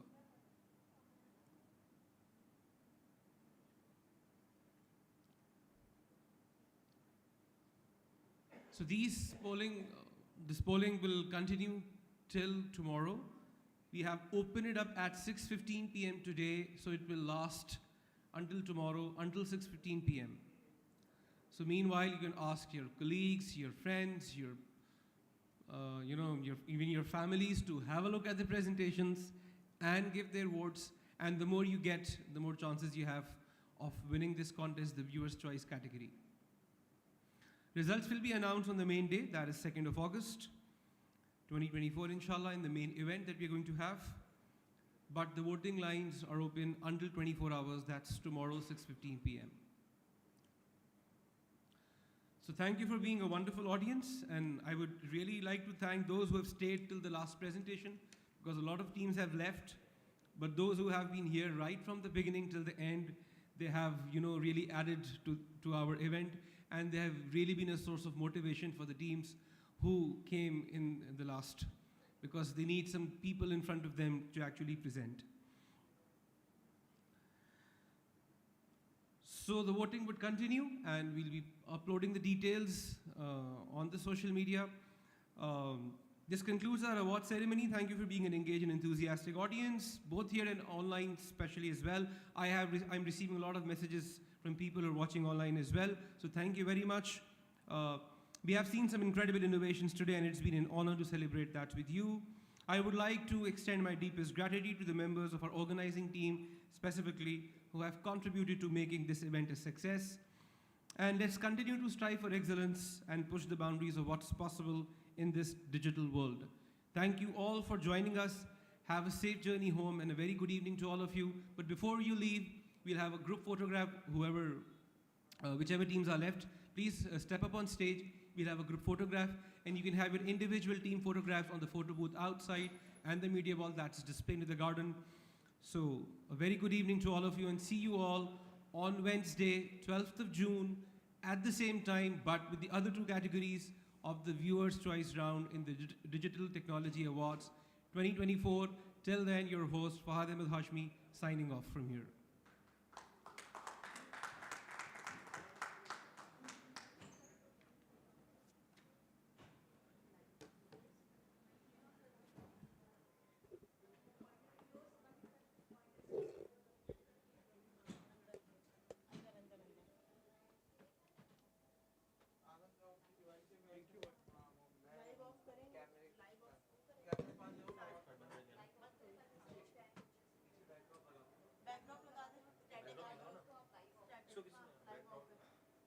So this polling will continue till tomorrow. We have opened it up at 6:15 p.m. today, so it will last until tomorrow, until 6:15 p.m. So meanwhile, you can ask your colleagues, your friends, even your families to have a look at the presentations and give their votes. And the more you get, the more chances you have of winning this contest, the Viewer's Choice category. Results will be announced on the main day, that is 2nd of August, 2024, inshallah, in the main event that we're going to have. But the voting lines are open until 24 hours, that's tomorrow, 6:15 p.m. So thank you for being a wonderful audience, and I would really like to thank those who have stayed till the last presentation, because a lot of teams have left, but those who have been here right from the beginning till the end, they have really added to our event, and they have really been a source of motivation for the teams who came in the last, because they need some people in front of them to actually present. So the voting would continue, and we'll be uploading the details on the social media. This concludes our award ceremony. Thank you for being an engaged and enthusiastic audience, both here and online, especially as well. I'm receiving a lot of messages from people who are watching online as well. So thank you very much. We have seen some incredible innovations today, and it's been an honor to celebrate that with you. I would like to extend my deepest gratitude to the members of our organizing team, specifically, who have contributed to making this event a success. And let's continue to strive for excellence and push the boundaries of what's possible in this digital world. Thank you all for joining us. Have a safe journey home and a very good evening to all of you. But before you leave, we'll have a group photograph. Whichever teams are left, please step up on stage. We'll have a group photograph, and you can have your individual team photographs on the photo booth outside and the media wall that's displayed in the garden. So a very good evening to all of you, and see you all on Wednesday, 12th of June, at the same time, but with the other two categories of the Viewers' Choice Round in the Digital Technology Awards 2024. Till then, your host, Fahad Ahmed Hashmi, signing off from here.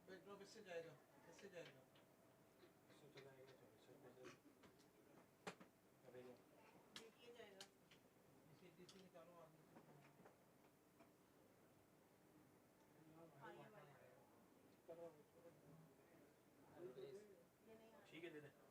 Backdrop इससे जाएगा इसे निकालो ठीक है दे दे